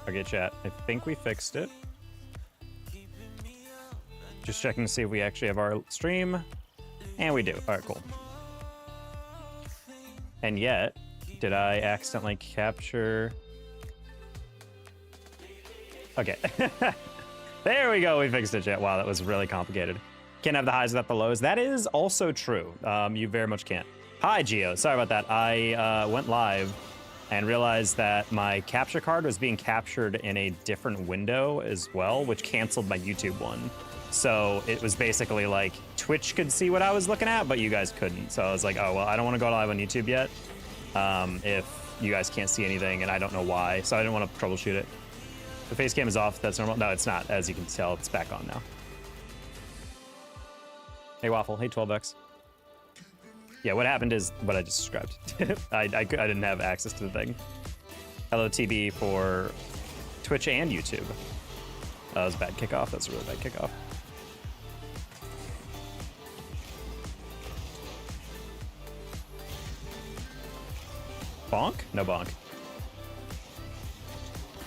Okay, chat. I think we fixed it. Just checking to see if we actually have our stream. And we do. All right, cool. And yet, did I accidentally capture... Okay. There we go. We fixed it, chat. Wow, that was really complicated. Can't have the highs without the lows. That is also true. You very much can't. Hi, Gio. Sorry about that. I went live and realized that my capture card was being captured in a different window as well, which canceled my YouTube one. So it was basically like Twitch could see what I was looking at, but you guys couldn't. So I was like, oh, well, I don't want to go live on YouTube yet if you guys can't see anything, and I don't know why. So I didn't want to troubleshoot it. The face cam is off. That's normal. No, it's not. As you can tell, it's back on now. Hey, Waffle. Hey, 12X. Yeah, what happened is what I just described. I didn't have access to the thing. Hello, TB for Twitch and YouTube. That was a bad kickoff. That's a really bad kickoff. Bonk? No bonk.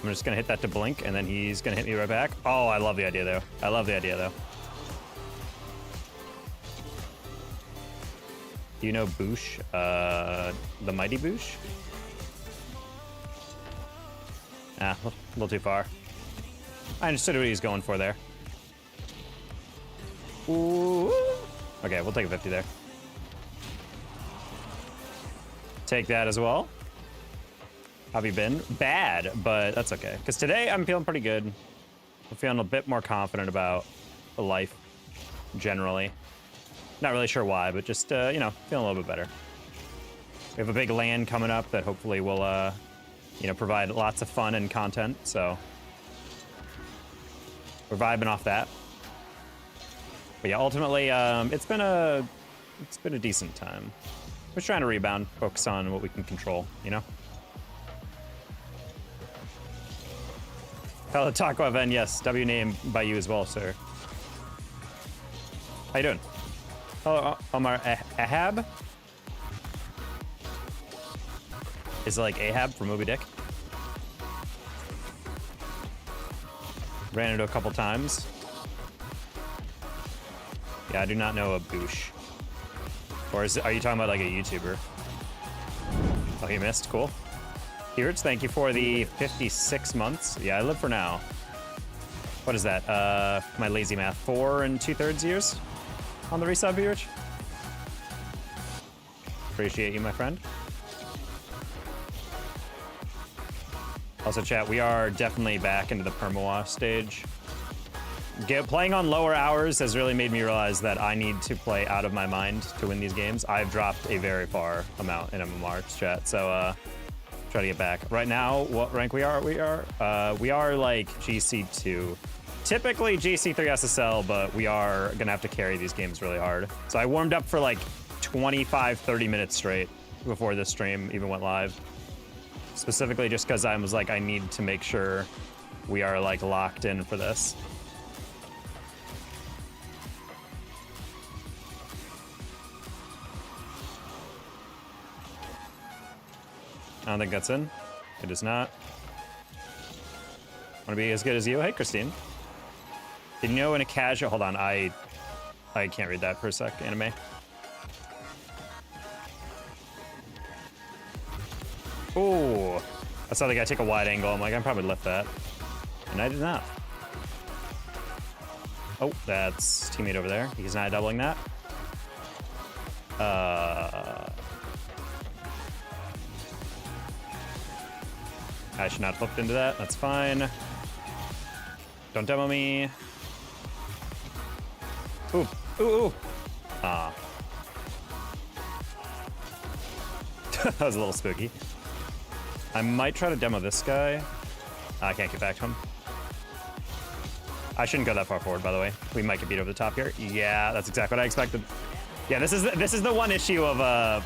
I'm just gonna hit that to blink, and then he's gonna hit me right back. Oh, I love the idea, though. I love the idea, though. Do you know Boosh? The Mighty Boosh? Ah, a little too far. I understood what he was going for there. Ooh. Okay, we'll take a 50 there. Take that as well. How have you been? Bad, but that's okay. Because today I'm feeling pretty good. I'm feeling a bit more confident about life generally. Not really sure why, but just, you know, feeling a little bit better. We have a big LAN coming up that hopefully will, you know, provide lots of fun and content, so we're vibing off that. But yeah, ultimately, it's been a decent time. We're trying to rebound, focus on what we can control, you know? Hello, Taco Event, yes, W name by you as well, sir. How you doing? Hello, Omar Ahab? Is it like Ahab from Moby Dick? Ran into a couple times. Yeah, I do not know a Boosh. Or are you talking about like a YouTuber? Oh, he missed, cool. Hearts, thank you for the 56 months. Yeah, I live for now. What is that? My lazy math, 4 2/3 years on the resub, Hearts. Appreciate you, my friend. Also, chat, we are definitely back into the PERMA-WASHED stage. Playing on lower hours has really made me realize that I need to play out of my mind to win these games. I've dropped a very far amount in MMR, chat, so try to get back. Right now, what rank we are like GC2. Typically GC3 SSL, but we are gonna have to carry these games really hard. So I warmed up for like 25, 30 minutes straight before this stream even went live. Specifically just because I was like, I need to make sure we are like locked in for this. I don't think that's in. It is not. Want to be as good as you? Hey, Christine. Did you know in a casual... Hold on, I can't read that for a sec, anime. Ooh. I saw the guy take a wide angle. I'm like, I probably left that. And I did not. Oh, that's teammate over there. He's not doubling that. I should not have hooked into that. That's fine. Don't demo me. Ooh, ooh, ooh. Ah. That was a little spooky. I might try to demo this guy. I can't get back to him. I shouldn't go that far forward, by the way. We might get beat over the top here. Yeah, that's exactly what I expected. Yeah, this is the one issue of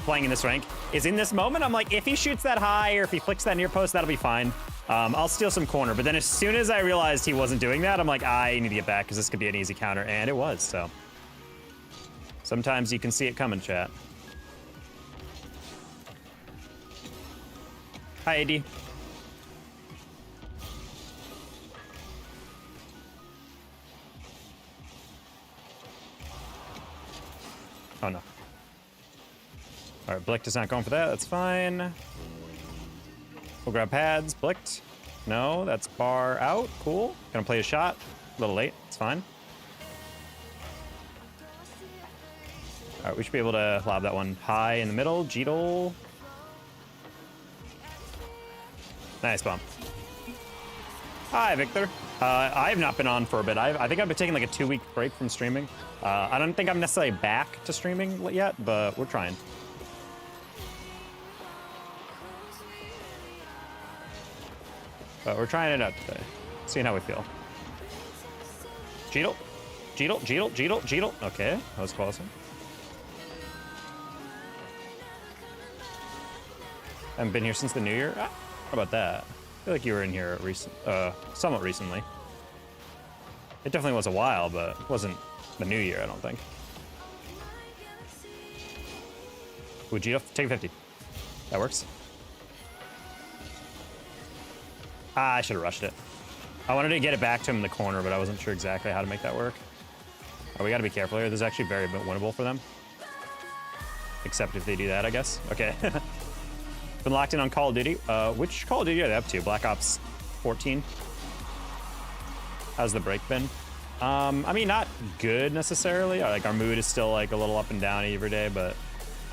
playing in this rank. Is in this moment, I'm like, if he shoots that high or if he flicks that near post, that'll be fine. I'll steal some corner. But then as soon as I realized he wasn't doing that, I'm like, I need to get back because this could be an easy counter. And it was, so. Sometimes you can see it coming, chat. Hi, AD. Oh, no. All right, Blicked is not going for that. That's fine. We'll grab pads. Blicked. No, that's bar out. Cool. Gonna play a shot. A little late. It's fine. All right, we should be able to lob that one high in the middle. Jeetle. Nice bump. Hi, Victor. I have not been on for a bit. I think I've been taking like a 2-week break from streaming. I don't think I'm necessarily back to streaming yet, but we're trying. But we're trying it out today. Seeing how we feel. Jeetle. Jeetle, Jeetle, Jeetle, Jeetle. Okay, that was close. I haven't been here since the new year. How about that? I feel like you were in here somewhat recently. It definitely was a while, but it wasn't the new year, I don't think. Would you take 50? That works. Ah, I should have rushed it. I wanted to get it back to him in the corner, but I wasn't sure exactly how to make that work. Oh, we got to be careful here. This is actually very winnable for them. Except if they do that, I guess. Okay. Been locked in on Call of Duty. Which Call of Duty are they up to? Black Ops 14? How's the break been? I mean, not good necessarily. Like, our mood is still like a little up and down every day, but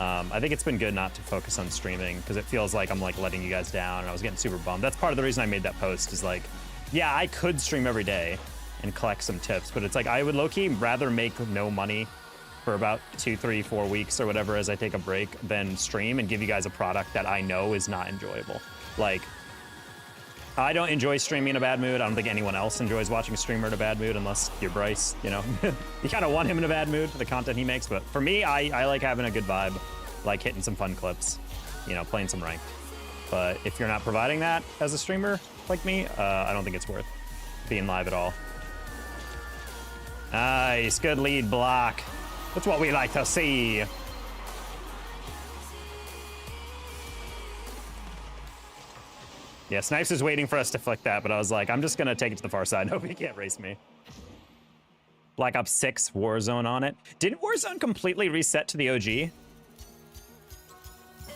I think it's been good not to focus on streaming because it feels like I'm like letting you guys down and I was getting super bummed. That's part of the reason I made that post is like, yeah, I could stream every day and collect some tips, but it's like I would low-key rather make no money for about 2, 3, 4 weeks or whatever as I take a break than stream and give you guys a product that I know is not enjoyable. Like, I don't enjoy streaming in a bad mood. I don't think anyone else enjoys watching a streamer in a bad mood unless you're Bryce, you know. You kind of want him in a bad mood for the content he makes, but for me, I like having a good vibe, like hitting some fun clips, you know, playing some ranked. But if you're not providing that as a streamer like me, I don't think it's worth being live at all. Nice, good lead block. That's what we like to see. Yeah, Snipes is waiting for us to flick that, but I was like, I'm just gonna take it to the far side. Nobody can't race me. Black Ops 6 Warzone on it. Didn't Warzone completely reset to the OG?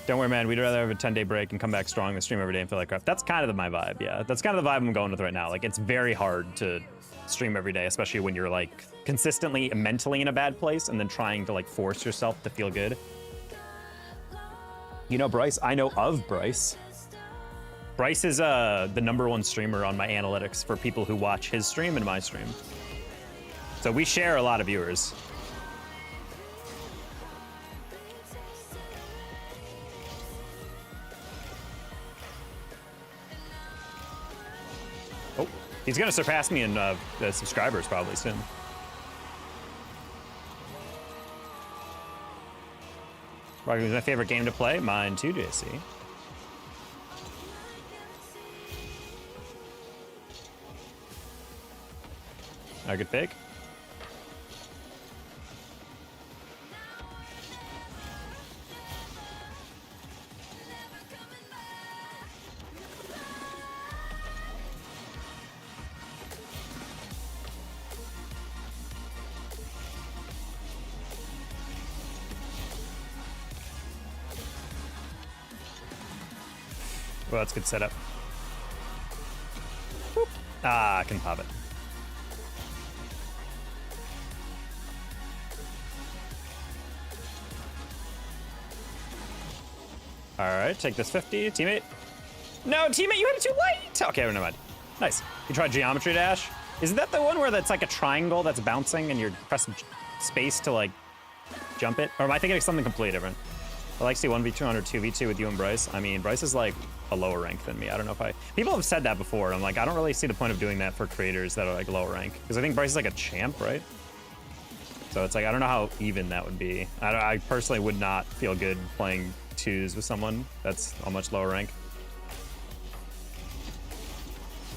Don't worry, man. We'd rather have a 10-day break and come back strong than stream every day and feel like crap. That's kind of my vibe, yeah. That's kind of the vibe I'm going with right now. Like, it's very hard to stream every day, especially when you're, like, consistently mentally in a bad place and then trying to, like, force yourself to feel good. You know Bryce? I know of Bryce. Bryce is the #1 streamer on my analytics for people who watch his stream and my stream. So we share a lot of viewers. Oh, he's gonna surpass me in the subscribers probably soon. Rocket was my favorite game to play. Mine too, JC. A good pick. Well, that's a good setup. Whoop. Ah, I can pop it. All right, take this 50, teammate. No, teammate, you hit it too late. Okay, never mind. Nice. You tried geometry dash. Isn't that the one where that's like a triangle that's bouncing and you're pressing space to like jump it? Or am I thinking of something completely different? I like to see 1v2 under 2v2 with you and Bryce. I mean, Bryce is like a lower rank than me. I don't know if people have said that before. I'm like, I don't really see the point of doing that for creators that are like lower rank. Because I think Bryce is like a champ, right? So it's like, I don't know how even that would be. I personally would not feel good playing 2s with someone that's a much lower rank.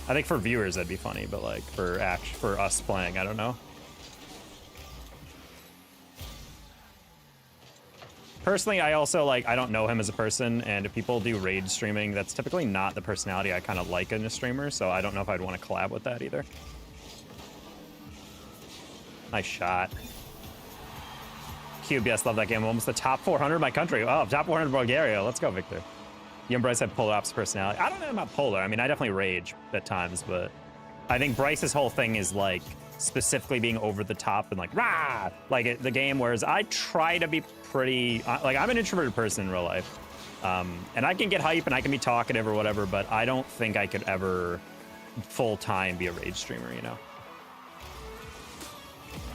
I think for viewers that'd be funny, but like for us playing, I don't know. Personally, I also like, I don't know him as a person, and if people do raid streaming, that's typically not the personality I kind of like in a streamer, so I don't know if I'd want to collab with that either. Nice shot. Cube, yes, love that game. Almost the top 400 in my country. Oh, top 400 Bulgaria. Let's go, Victor. Young Bryce had polar opposite personality. I don't know about polar. I mean, I definitely rage at times, but I think Bryce's whole thing is like specifically being over the top and like rah, like the game. Whereas I try to be pretty like I'm an introverted person in real life, and I can get hype and I can be talkative or whatever, but I don't think I could ever full time be a rage streamer. You know.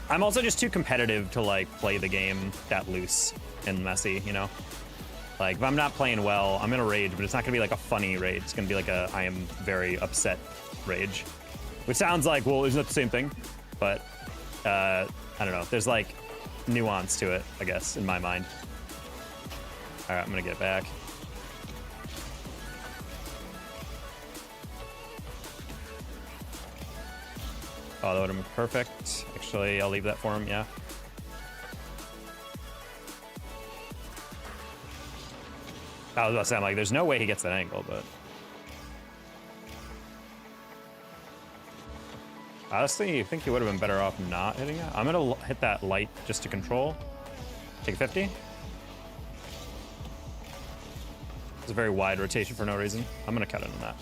I'm also just too competitive to like play the game that loose and messy, you know? Like if I'm not playing well, I'm gonna rage, but it's not gonna be like a funny rage. It's gonna be like a I am very upset rage. Which sounds like, well, isn't that the same thing? But I don't know. There's like nuance to it, I guess, in my mind. All right, I'm gonna get back. Oh, that would have been perfect. Actually, I'll leave that for him, yeah. I was about to say, I'm like, there's no way he gets that angle, but... honestly, I think he would have been better off not hitting it. I'm gonna hit that light just to control. Take 50. It's a very wide rotation for no reason. I'm gonna cut in on that.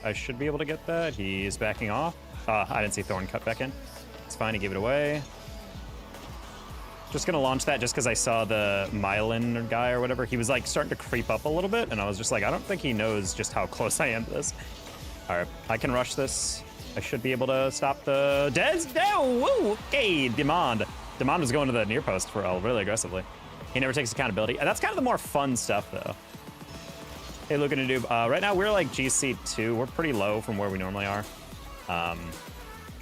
I should be able to get that. He is backing off. I didn't see Thorn cut back in. It's fine, he gave it away. Just gonna launch that just because I saw the Myelin guy or whatever. He was like starting to creep up a little bit, and I was just like, I don't think he knows just how close I am to this. All right, I can rush this. I should be able to stop the Des. Woo! Okay, Demand. Demand was going to the near post for really aggressively. He never takes accountability. And that's kind of the more fun stuff, though. Hey, looking to do. Right now, we're like GC2. We're pretty low from where we normally are.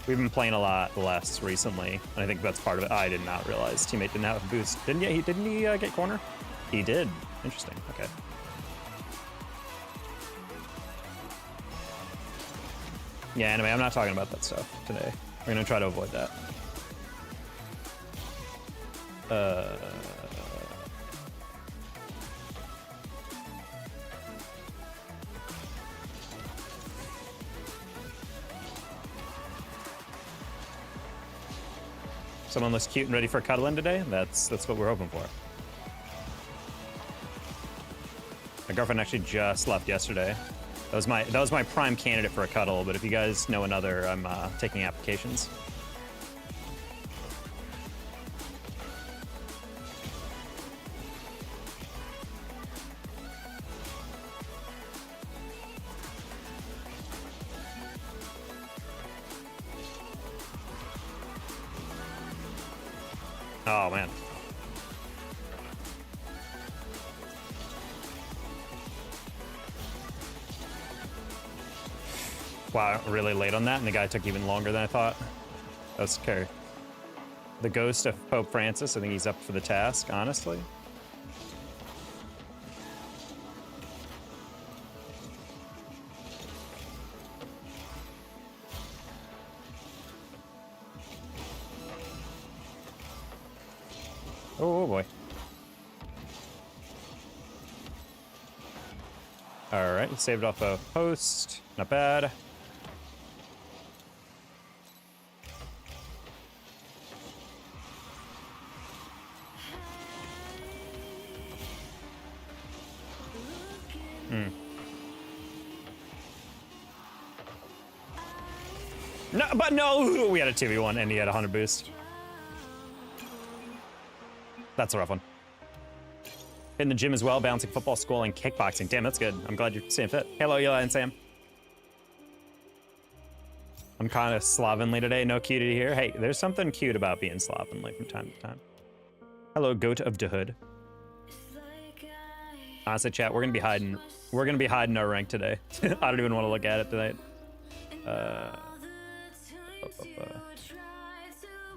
We've been playing a lot less recently, and I think that's part of it. I did not realize teammate didn't have a boost. Didn't he get corner? He did. Interesting. Okay. Yeah, anyway, I'm not talking about that stuff today. We're gonna try to avoid that. Someone looks cute and ready for a cuddle in today. That's what we're hoping for. My girlfriend actually just left yesterday. That was my prime candidate for a cuddle. But if you guys know another, I'm taking applications. Oh, man. Wow, really late on that, and the guy took even longer than I thought. That's scary. The ghost of Pope Francis, I think he's up for the task, honestly. Oh boy. All right, saved off a post. Not bad. No, but no, we had a 2v1 and he had a 100 boost. That's a rough one. In the gym as well, balancing football, school, and kickboxing. Damn, that's good. I'm glad you're staying fit. Hello, Eli and Sam. I'm kind of slovenly today. No cutie here. Hey, there's something cute about being slovenly from time to time. Hello, goat of the hood. Honestly, chat, we're gonna be hiding. We're gonna be hiding our rank today. I don't even want to look at it tonight.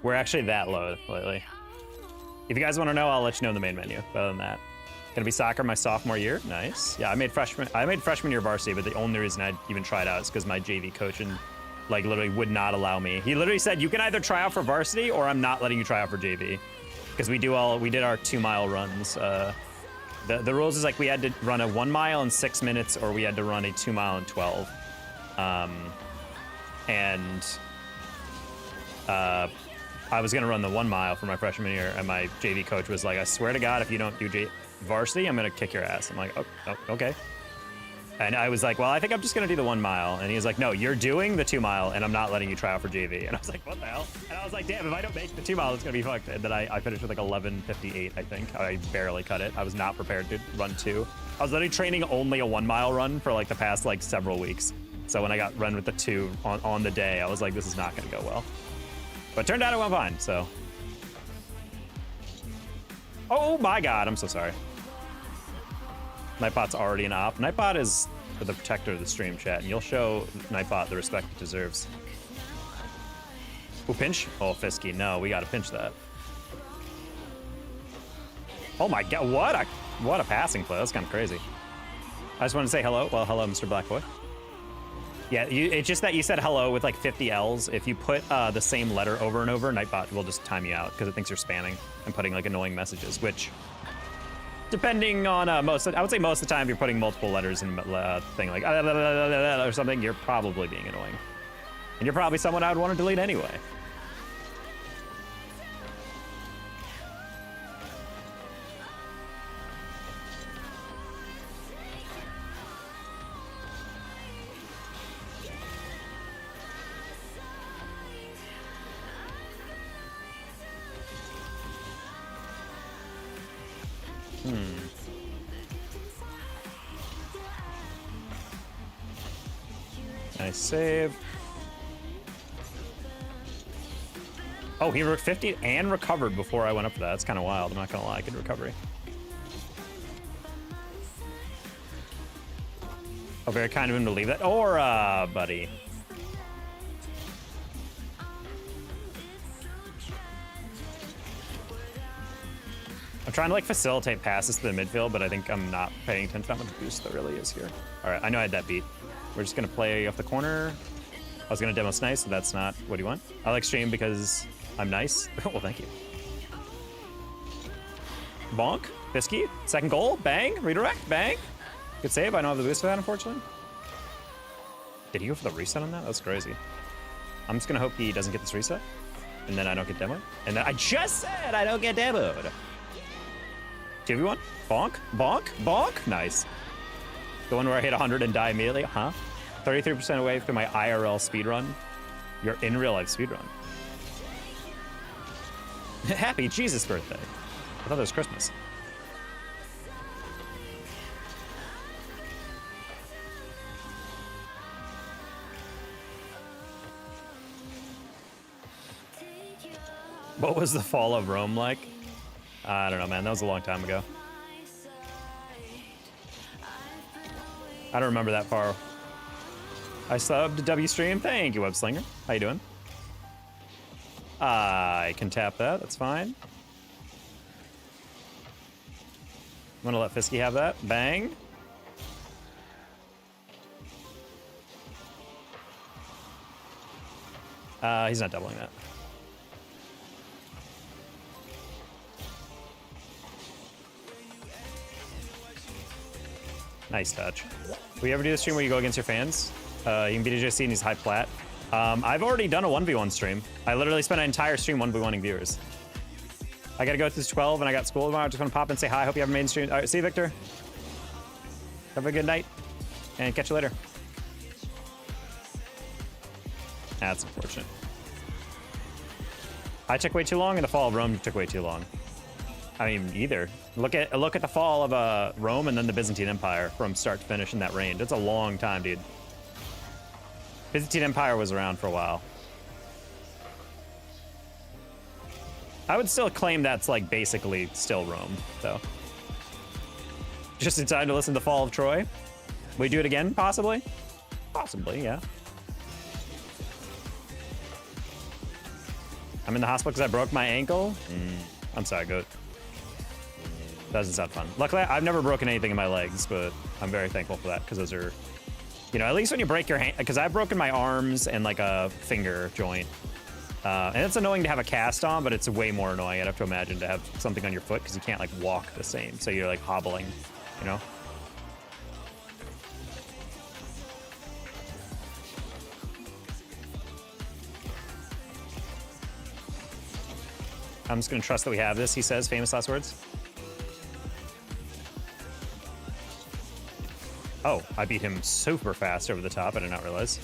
We're actually that low lately. If you guys want to know, I'll let you know in the main menu. But other than that, gonna be soccer my sophomore year. Nice. Yeah, I made freshman year varsity, but the only reason I even tried out is because my JV coach and like literally would not allow me. He literally said, "You can either try out for varsity or I'm not letting you try out for JV," because we did our 2-mile runs. The rules is like we had to run a 1 mile in 6 minutes, or we had to run a 2 mile in 12. And I was gonna run the 1 mile for my freshman year, and my JV coach was like, "I swear to God, if you don't do varsity, I'm gonna kick your ass." I'm like, "Oh, okay." And I was like, "Well, I think I'm just gonna do the 1 mile." And he was like, "No, you're doing the 2 mile, and I'm not letting you try out for JV." And I was like, "What the hell?" And I was like, "Damn, if I don't make the 2 mile, it's gonna be fucked." And then I finished with like 11:58, I think. I barely cut it. I was not prepared to run 2. I was literally training only a 1 mile run for like the past like several weeks. So when I got run with the 2 on the day, I was like, "This is not gonna go well." But it turned out it went fine, so. Oh my God, I'm so sorry. Nightbot's already an op. Nightbot is the protector of the stream, chat, and you'll show Nightbot the respect it deserves. Ooh, pinch? Oh, Fisky, no, we gotta pinch that. Oh my God, what a passing play. That's kind of crazy. I just want to say hello. Well, hello, Mr. Black Boy. Yeah, it's just that you said hello with like 50 L's. If you put the same letter over and over, Nightbot will just time you out because it thinks you're spamming and putting like annoying messages, which, depending on I would say most of the time, if you're putting multiple letters in a thing like or something, you're probably being annoying. And you're probably someone I would want to delete anyway. Nice save. Oh, he 50 and recovered before I went up for that. That's kind of wild. I'm not gonna lie. Good recovery. Oh, very kind of him to leave that. Or, buddy. I'm trying to like facilitate passes to the midfield, but I think I'm not paying attention to how much boost there really is here. All right, I know I had that beat. We're just gonna play off the corner. I was gonna demo nice, so that's not what you want. I like stream because I'm nice. Well, thank you. Bonk, Fisky, second goal, bang, redirect, bang. Good save. I don't have the boost for that, unfortunately. Did he go for the reset on that? That's crazy. I'm just gonna hope he doesn't get this reset, and then I don't get demoed. And then I just said I don't get demoed. 2v1, bonk, bonk, bonk. Nice. The one where I hit 100 and die immediately, huh? 33% away from my IRL speedrun. Your in real life speedrun. Happy Jesus birthday. I thought it was Christmas. What was the fall of Rome like? I don't know, man. That was a long time ago. I don't remember that far. I subbed to W Stream. Thank you, Webslinger. How you doing? I can tap that. That's fine. I'm gonna let Fisky have that. Bang. He's not doubling that. Nice touch. Will you ever do the stream where you go against your fans? You can beat AJC and he's high plat. I've already done a 1v1 stream. I literally spent an entire stream 1v1ing viewers. I gotta go through 12 and I got school tomorrow. I just want to pop and say hi. Hope you have a main stream. All right, see you, Victor. Have a good night and catch you later. That's unfortunate. I took way too long and the fall of Rome took way too long. I mean, either. Look at the fall of Rome and then the Byzantine Empire from start to finish in that range. It's a long time, dude. Byzantine Empire was around for a while. I would still claim that's like basically still Rome, though. Just in time to listen to the fall of Troy. We do it again, possibly? Possibly, yeah. I'm in the hospital because I broke my ankle. I'm sorry, goat. Doesn't sound fun. Luckily, I've never broken anything in my legs, but I'm very thankful for that because those are, you know, at least when you break your hand, because I've broken my arms and like a finger joint. And it's annoying to have a cast on, but it's way more annoying, I'd have to imagine, to have something on your foot because you can't like walk the same. So you're like hobbling, you know? I'm just gonna trust that we have this, he says, famous last words. Oh, I beat him super fast over the top, I did not realize.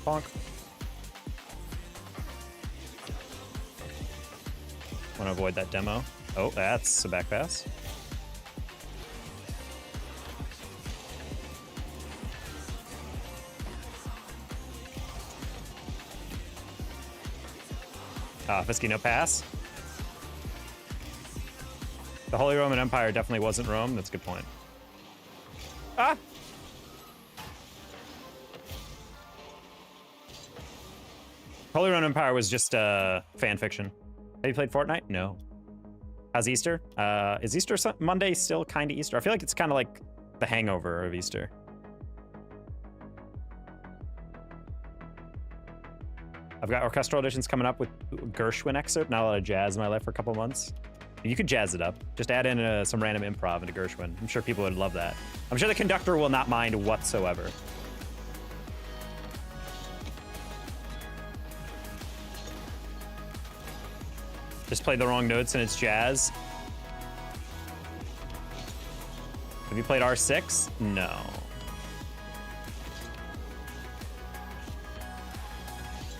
Bonk. Wanna avoid that demo. Oh, that's a back pass. Fisky, no pass. The Holy Roman Empire definitely wasn't Rome. That's a good point. Ah! Holy Roman Empire was just fan fiction. Have you played Fortnite? No. How's Easter? Is Easter Monday still kind of Easter? I feel like it's kind of like the hangover of Easter. I've got orchestral auditions coming up with Gershwin excerpt. Not a lot of jazz in my life for a couple months. You could jazz it up. Just add in some random improv into Gershwin. I'm sure people would love that. I'm sure the conductor will not mind whatsoever. Just played the wrong notes and it's jazz. Have you played R6? No.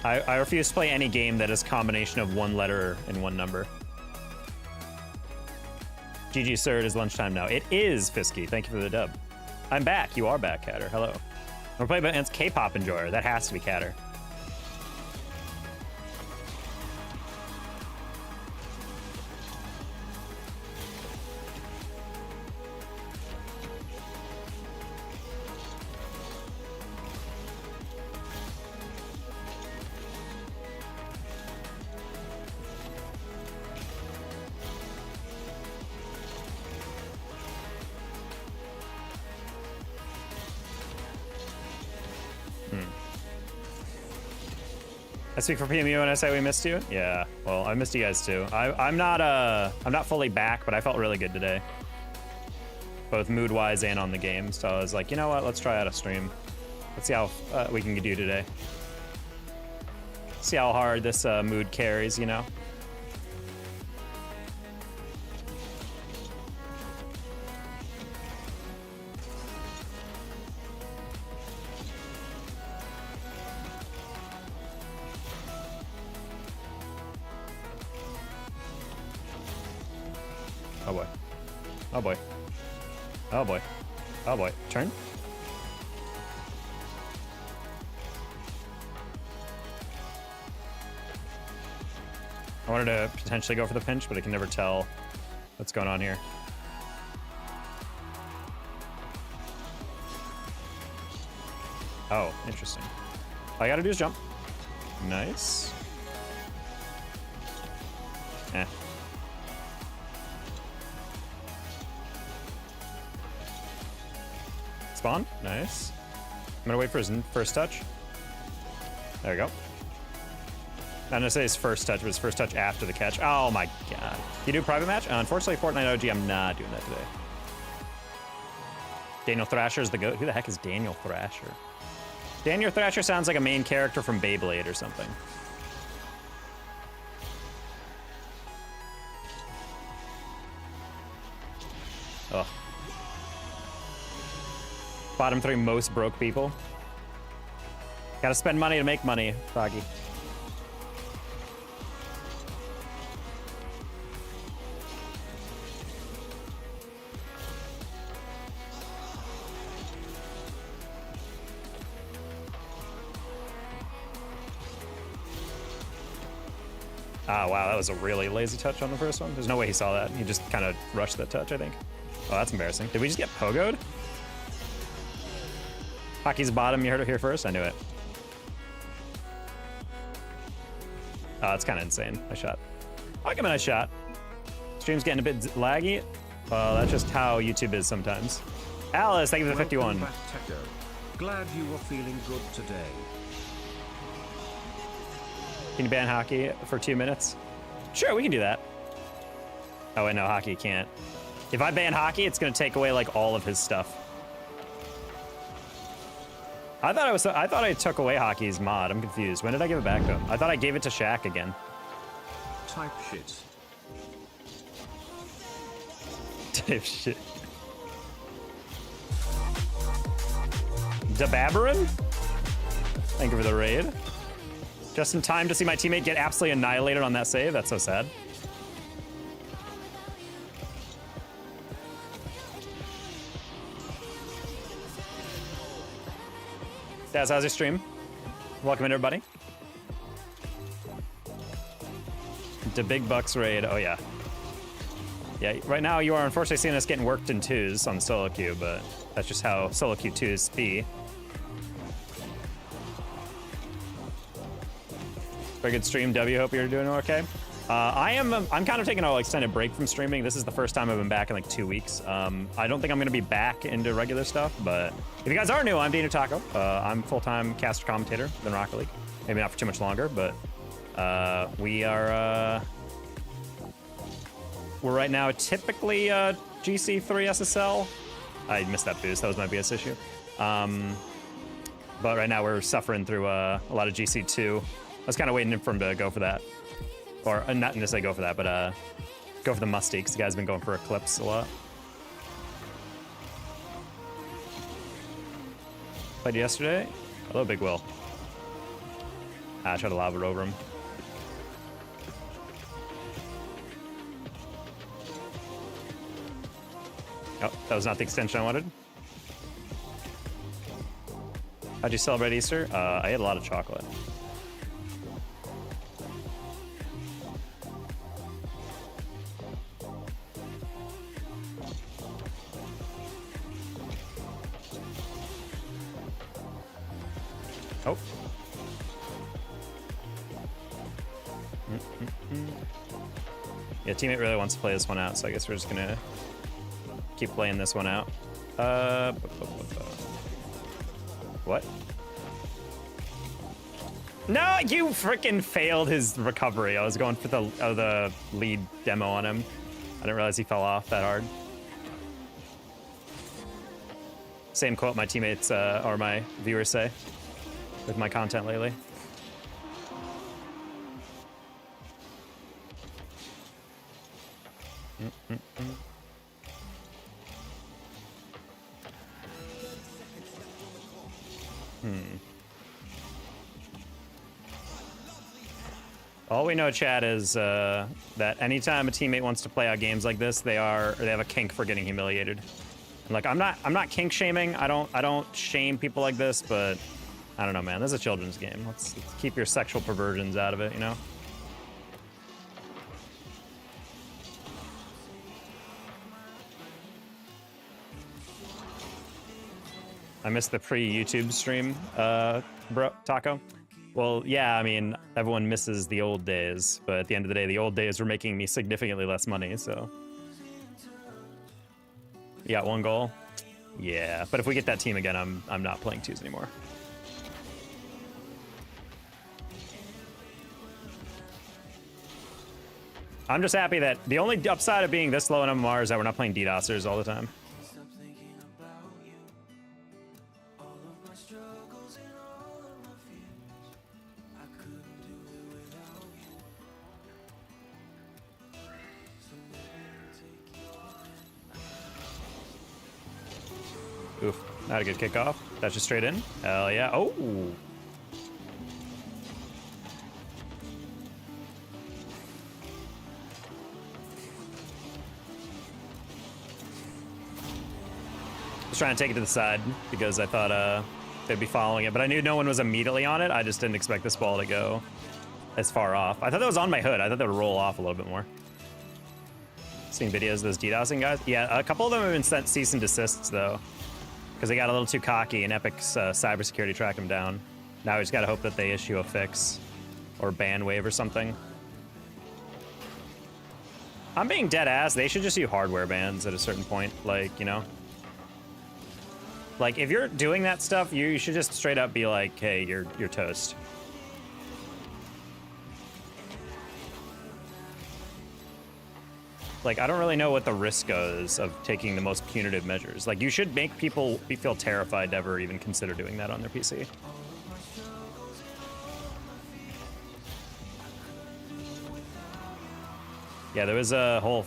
I refuse to play any game that is a combination of one letter and one number. GG, sir, it is lunchtime now. It is, Fisky. Thank you for the dub. I'm back. You are back, Catter. Hello. We're playing against K-pop enjoyer. That has to be Catter. I speak for PMU when I say we missed you. Yeah, well, I missed you guys too. I'm not fully back, but I felt really good today, both mood-wise and on the game. So I was like, you know what? Let's try out a stream. Let's see how we can do today. See how hard this mood carries, you know. Oh boy. Oh boy. Oh boy. Oh boy. Turn. I wanted to potentially go for the pinch, but I can never tell what's going on here. Oh, interesting. All I gotta do is jump. Nice. Eh. Spawn. Nice. I'm gonna wait for his first touch. There we go. I'm gonna say his first touch, but his first touch after the catch. Oh my god. You do a private match? Unfortunately, Fortnite OG, I'm not doing that today. Daniel Thrasher is the GOAT. Who the heck is Daniel Thrasher? Daniel Thrasher sounds like a main character from Beyblade or something. Ugh. Bottom 3 most broke people. Gotta spend money to make money, Foggy. Ah, wow, that was a really lazy touch on the first one. There's no way he saw that. He just kind of rushed that touch, I think. Oh, that's embarrassing. Did we just get pogoed? Hockey's bottom, you heard it here first? I knew it. Oh, it's kind of insane. Nice shot. I'll give him a nice shot. Stream's getting a bit laggy. Well, that's just how YouTube is sometimes. Alice, thank you for the 51. Glad you were feeling good today. Can you ban Hockey for 2 minutes? Sure, we can do that. Oh, wait, no, Hockey can't. If I ban Hockey, it's going to take away, like, all of his stuff. I thought I took away Hockey's mod. I'm confused. When did I give it back to him? I thought I gave it to Shaq again. Type shit. Type shit. Debabarin? Thank you for the raid. Just in time to see my teammate get absolutely annihilated on that save. That's so sad. Daz, how's your stream? Welcome in, everybody. The Big Bucks raid. Oh, yeah. Yeah, right now you are unfortunately seeing us getting worked in twos on solo queue, but that's just how solo queue twos be. Very good stream, W. Hope you're doing okay. I'm kind of taking an extended break from streaming. This is the first time I've been back in like 2 weeks. I don't think I'm going to be back into regular stuff, but if you guys are new, I'm Dana Taco. I'm full-time caster commentator in Rocket League. Maybe not for too much longer, but we're right now typically GC3 SSL. I missed that boost. That was my biggest issue. But right now we're suffering through a lot of GC2. I was kind of waiting for him to go for that. Or not necessarily go for that, but go for the musty, because the guy's been going for Eclipse a lot. Played yesterday? Hello, Big Will. I tried to lob it over him. Oh, that was not the extension I wanted. How'd you celebrate Easter? I ate a lot of chocolate. Oh. Yeah, teammate really wants to play this one out, so I guess we're just gonna keep playing this one out. What? No, you freaking failed his recovery. I was going for the lead demo on him. I didn't realize he fell off that hard. Same quote my teammates or my viewers say with my content lately. All we know, chat, is that anytime a teammate wants to play out games like this, they have a kink for getting humiliated. And like, I'm not kink shaming. I don't shame people like this, but I don't know, man. This is a children's game. Let's keep your sexual perversions out of it, you know? I missed the pre-YouTube stream, bro, Taco. Well, yeah, I mean, everyone misses the old days, but at the end of the day, the old days were making me significantly less money, so. You got 1 goal? Yeah, but if we get that team again, I'm not playing twos anymore. I'm just happy that the only upside of being this low in MMR is that we're not playing DDoSers all the time. Oof, not a good kickoff. That's just straight in. Hell yeah. Oh! I was trying to take it to the side because I thought they'd be following it, but I knew no one was immediately on it. I just didn't expect this ball to go as far off. I thought that was on my hood. I thought that would roll off a little bit more. Seeing videos of those DDoSing guys. Yeah, a couple of them have been sent cease and desists, though, because they got a little too cocky and Epic's cybersecurity tracked them down. Now we just gotta hope that they issue a fix or ban waive or something. I'm being dead ass. They should just do hardware bans at a certain point. Like, you know? Like, if you're doing that stuff, you should just straight up be like, hey, you're toast. Like, I don't really know what the risk is of taking the most punitive measures. Like, you should make people feel terrified to ever even consider doing that on their PC. Yeah, there was a whole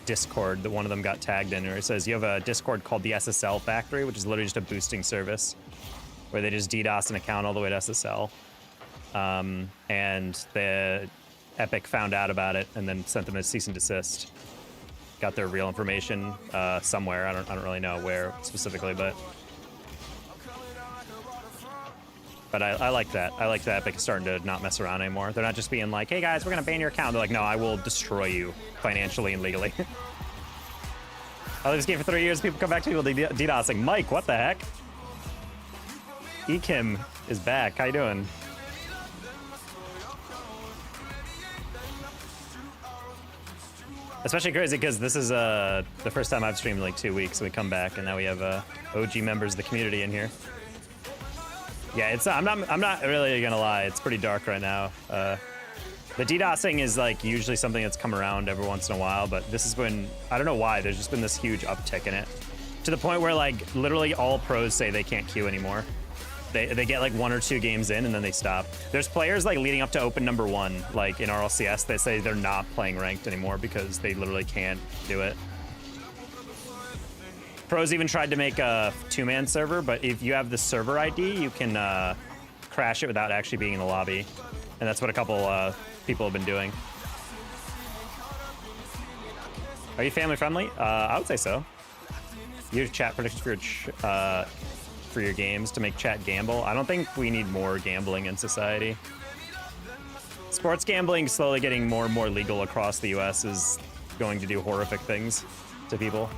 Discord that one of them got tagged in, where it says you have a Discord called the SSL Factory, which is literally just a boosting service where they just DDoS an account all the way to SSL. And the Epic found out about it and then sent them a cease and desist. Got their real information somewhere. I don't really know where specifically, but I like that. I like that Epic is starting to not mess around anymore. They're not just being like, hey guys, we're gonna ban your account. They're like, no, I will destroy you financially and legally. I love this game for 3 years. People come back to people DDoSing. Mike, what the heck? Ekim is back. How you doing? Especially crazy because this is the first time I've streamed in like 2 weeks. So we come back and now we have OG members of the community in here. Yeah, it's I'm not really gonna lie. It's pretty dark right now. The DDoSing is like usually something that's come around every once in a while, but this has been, I don't know why, there's just been this huge uptick in it. To the point where like literally all pros say they can't queue anymore. They get like 1 or 2 games in and then they stop. There's players like leading up to open number 1, like in RLCS, that say they're not playing ranked anymore because they literally can't do it. Pros even tried to make a 2-man server, but if you have the server ID, you can crash it without actually being in the lobby. And that's what a couple people have been doing. Are you family friendly? I would say so. You have chat predictions for your games to make chat gamble. I don't think we need more gambling in society. Sports gambling slowly getting more and more legal across the US is going to do horrific things to people.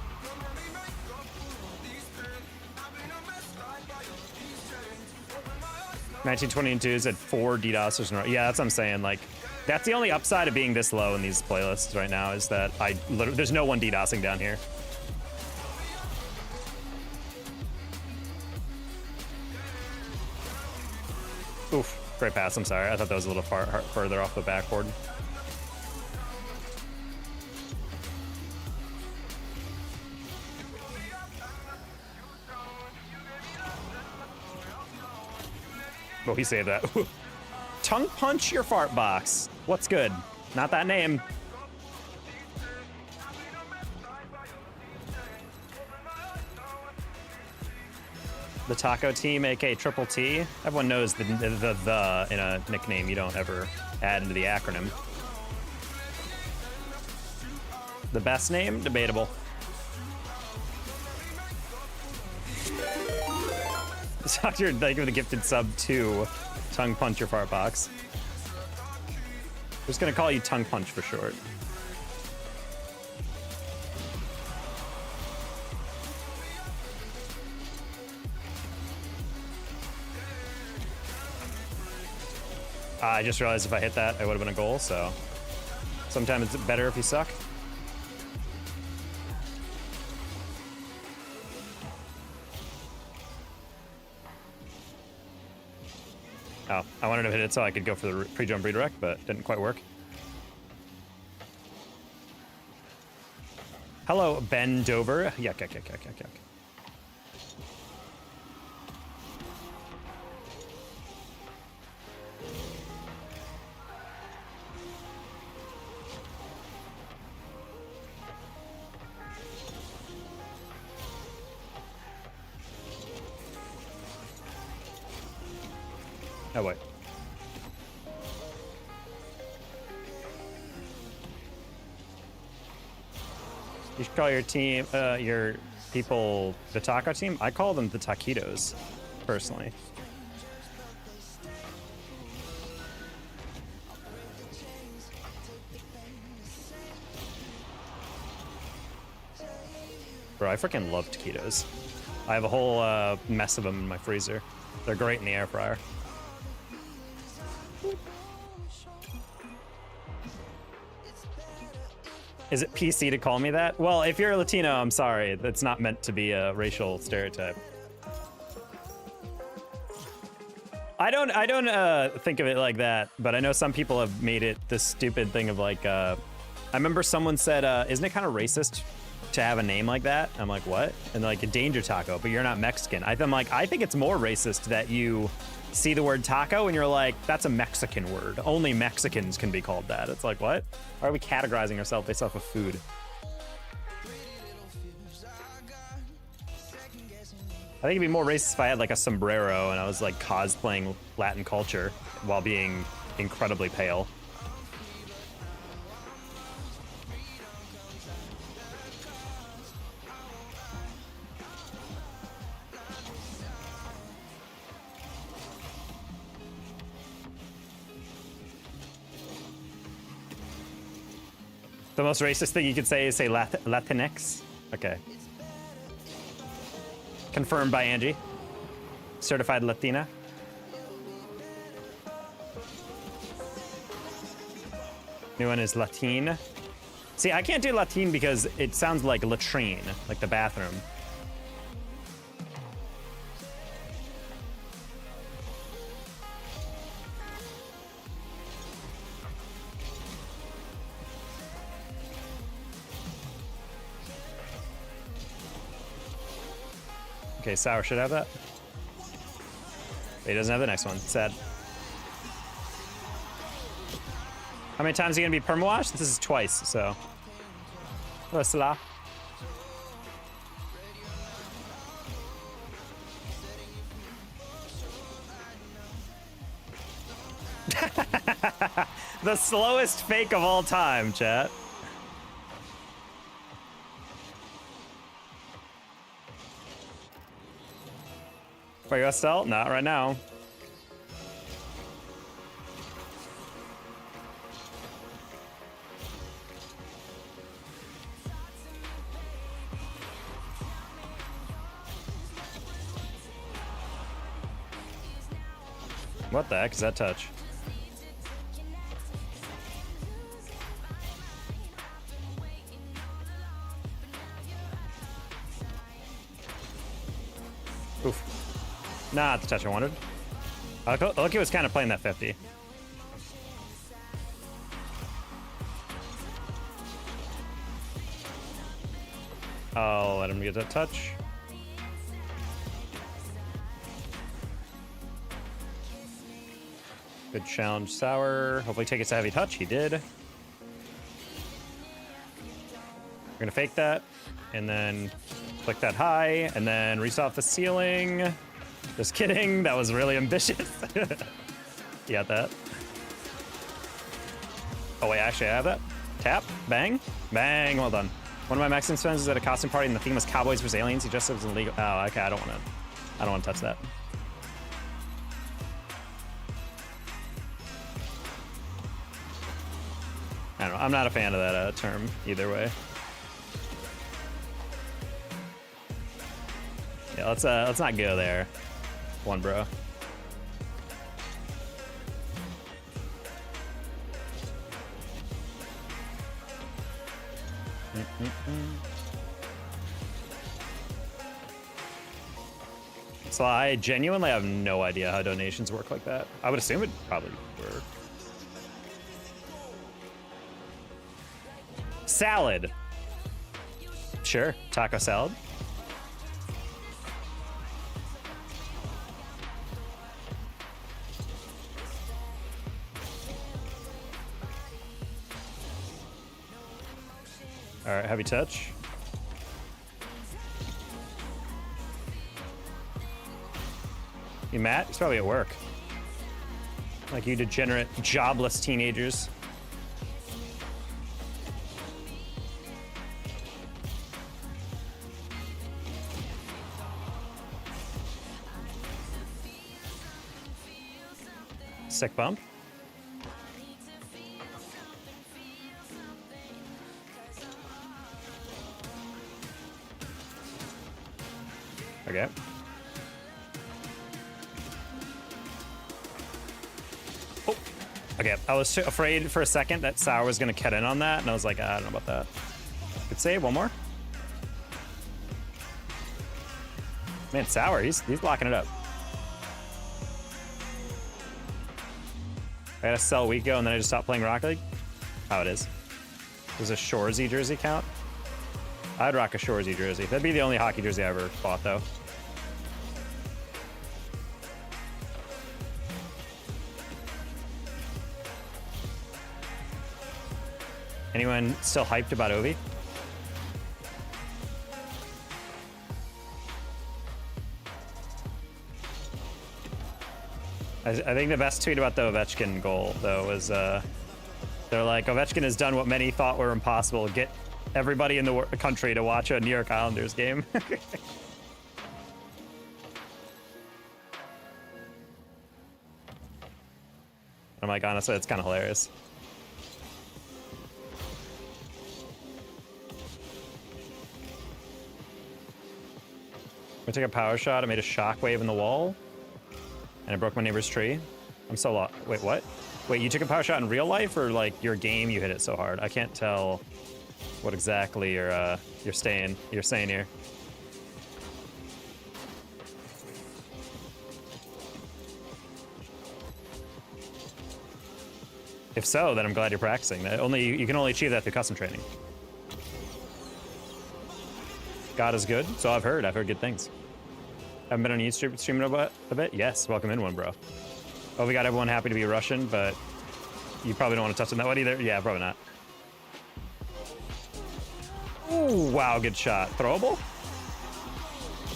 1922 is at 4 DDoSers in a row. Yeah, that's what I'm saying. Like, that's the only upside of being this low in these playlists right now is that there's no one DDoSing down here. Oof, great pass. I'm sorry. I thought that was a little further off the backboard. Oh, he saved that. Tongue punch your fart box. What's good? Not that name. The taco team, aka Triple T. Everyone knows the in a nickname you don't ever add into the acronym. The best name? Debatable. Doctor, thank you for the gifted sub to Tongue Punch Your Fart Box. I'm just gonna call you Tongue Punch for short. I just realized if I hit that, it would have been a goal, so sometimes it's better if you suck. Oh, I wanted to hit it so I could go for the pre-jump redirect, but didn't quite work. Hello, Ben Dover. Yuck, yuck, yuck, yuck, yuck, yuck. Oh, wait. You should call your team, your people, the taco team. I call them the taquitos, personally. Bro, I freaking love taquitos. I have a whole mess of them in my freezer. They're great in the air fryer. Is it PC to call me that? Well, if you're a Latino, I'm sorry. That's not meant to be a racial stereotype. I don't think of it like that, but I know some people have made it this stupid thing of like, I remember someone said, isn't it kind of racist to have a name like that? I'm like, what? And they're like, a danger taco, but you're not Mexican. I'm like, I think it's more racist that you see the word taco and you're like, that's a Mexican word. Only Mexicans can be called that. It's like, what? Why are we categorizing ourselves based off of food? I think it'd be more racist if I had like a sombrero and I was like cosplaying Latin culture while being incredibly pale. The most racist thing you could say is say Latinx. Okay. Confirmed by Angie. Certified Latina. New one is Latine. See, I can't do Latine because it sounds like latrine, like the bathroom. Okay, Sour should have that. But he doesn't have the next one. Sad. How many times are you gonna be perma-washed? This is twice, so. Salah. The slowest fake of all time, chat. Are you SL? Not right now. What the heck is that touch? Oof. Not the touch I wanted. Lucky was kind of playing that 50. I'll let him get that touch. Good challenge, Sour. Hopefully take it to heavy touch. He did. We're gonna fake that, and then click that high, and then reach off the ceiling. Just kidding. That was really ambitious. You got that? Oh wait, actually I have that. Tap, bang, bang. Well done. One of my Mexican friends was at a costume party, and the theme was Cowboys vs Aliens. He just said it was illegal. Oh, okay. I don't want to touch that. I don't know. I'm not a fan of that term either way. Yeah, let's not go there. One bro. So I genuinely have no idea how donations work like that. I would assume it probably work. Salad. Sure, taco salad. All right, heavy touch. You Matt? He's probably at work. Like you degenerate, jobless teenagers. Sick bump. Okay. Oh, okay. I was afraid for a second that Sour was gonna cut in on that, and I was like, I don't know about that. Good save. One more. Man, Sour, he's locking it up. I gotta sell Weeko and then I just stop playing Rocket League? How it is. Does a Shoresy jersey count? I'd rock a Shoresy jersey. That'd be the only hockey jersey I ever bought, though. Anyone still hyped about Ovi? I think the best tweet about the Ovechkin goal, though, was they're like, Ovechkin has done what many thought were impossible. Get everybody in the country to watch a New York Islanders game. I'm like, honestly, it's kind of hilarious. I took a power shot. I made a shockwave in the wall. And I broke my neighbor's tree. I'm so lost. Wait, what? Wait, you took a power shot in real life, or like your game you hit it so hard? I can't tell what exactly you're saying here. If so, then I'm glad you're practicing. You can only achieve that through custom training. God is good, so I've heard. I've heard good things. Haven't been on YouTube streaming a bit? Yes, welcome in one, bro. Oh, we got everyone happy to be Russian, but you probably don't want to touch on that one either. Yeah, probably not. Ooh, wow, good shot. Throwable?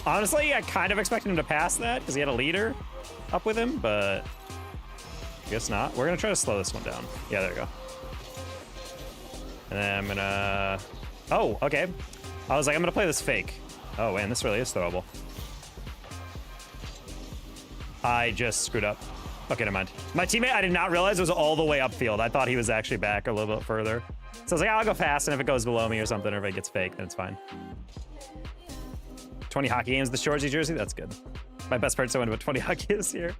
Honestly, I kind of expected him to pass that because he had a leader up with him, but I guess not. We're going to try to slow this one down. Yeah, there we go. And then I'm going to... Oh, okay. I was like, I'm going to play this fake. Oh, man, this really is throwable. I just screwed up. Okay, never mind. My teammate, I did not realize it was all the way upfield. I thought he was actually back a little bit further. So I was like, I'll go fast, and if it goes below me or something, or if it gets fake, then it's fine. 20 hockey games, the Shoresy jersey? That's good. My best person went about 20 hockey this year.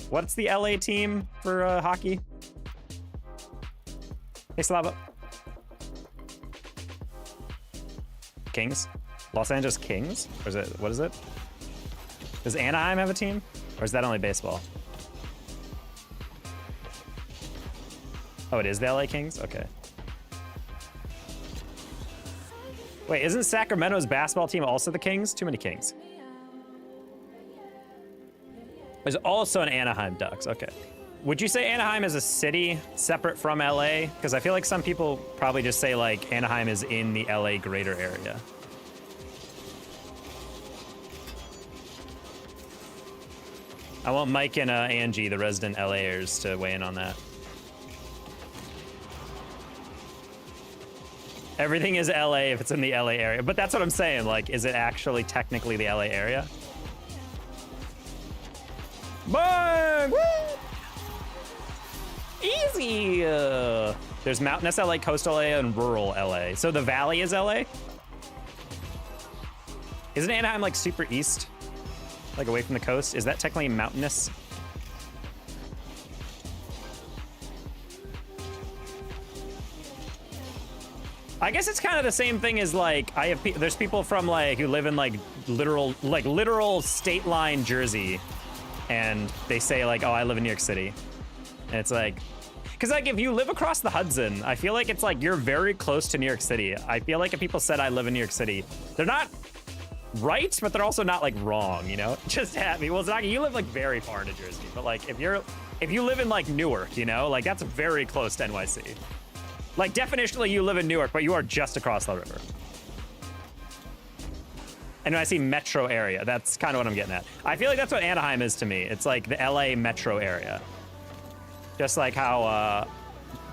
What's the LA team for hockey? Hey, Slava. Kings? Los Angeles Kings? Or is it, what is it? Does Anaheim have a team? Or is that only baseball? Oh, it is the LA Kings? Okay. Wait, isn't Sacramento's basketball team also the Kings? Too many Kings. There's also an Anaheim Ducks. Okay. Would you say Anaheim is a city separate from LA? Because I feel like some people probably just say like Anaheim is in the LA greater area. I want Mike and Angie, the resident LAers, to weigh in on that. Everything is LA if it's in the LA area. But that's what I'm saying. Like, is it actually technically the LA area? Bang! Woo! Easy! There's mountainous LA, coastal LA, and rural LA. So the valley is LA? Isn't Anaheim like super east? Like away from the coast? Is that technically mountainous? I guess it's kind of the same thing as like there's people from like who live in like literal state line Jersey, and they say like, oh, I live in New York City, and it's like, because like if you live across the Hudson, I feel like it's like you're very close to New York City. I feel like if people said I live in New York City, they're not right, but they're also not like wrong, you know? Just happy. Well, it's not, you live like very far into Jersey, but like if you live in like Newark, you know, like that's very close to NYC. Like definitionally you live in Newark, but you are just across the river. And when I see metro area, that's kind of what I'm getting at. I feel like that's what Anaheim is to me. It's like the LA metro area. Just like how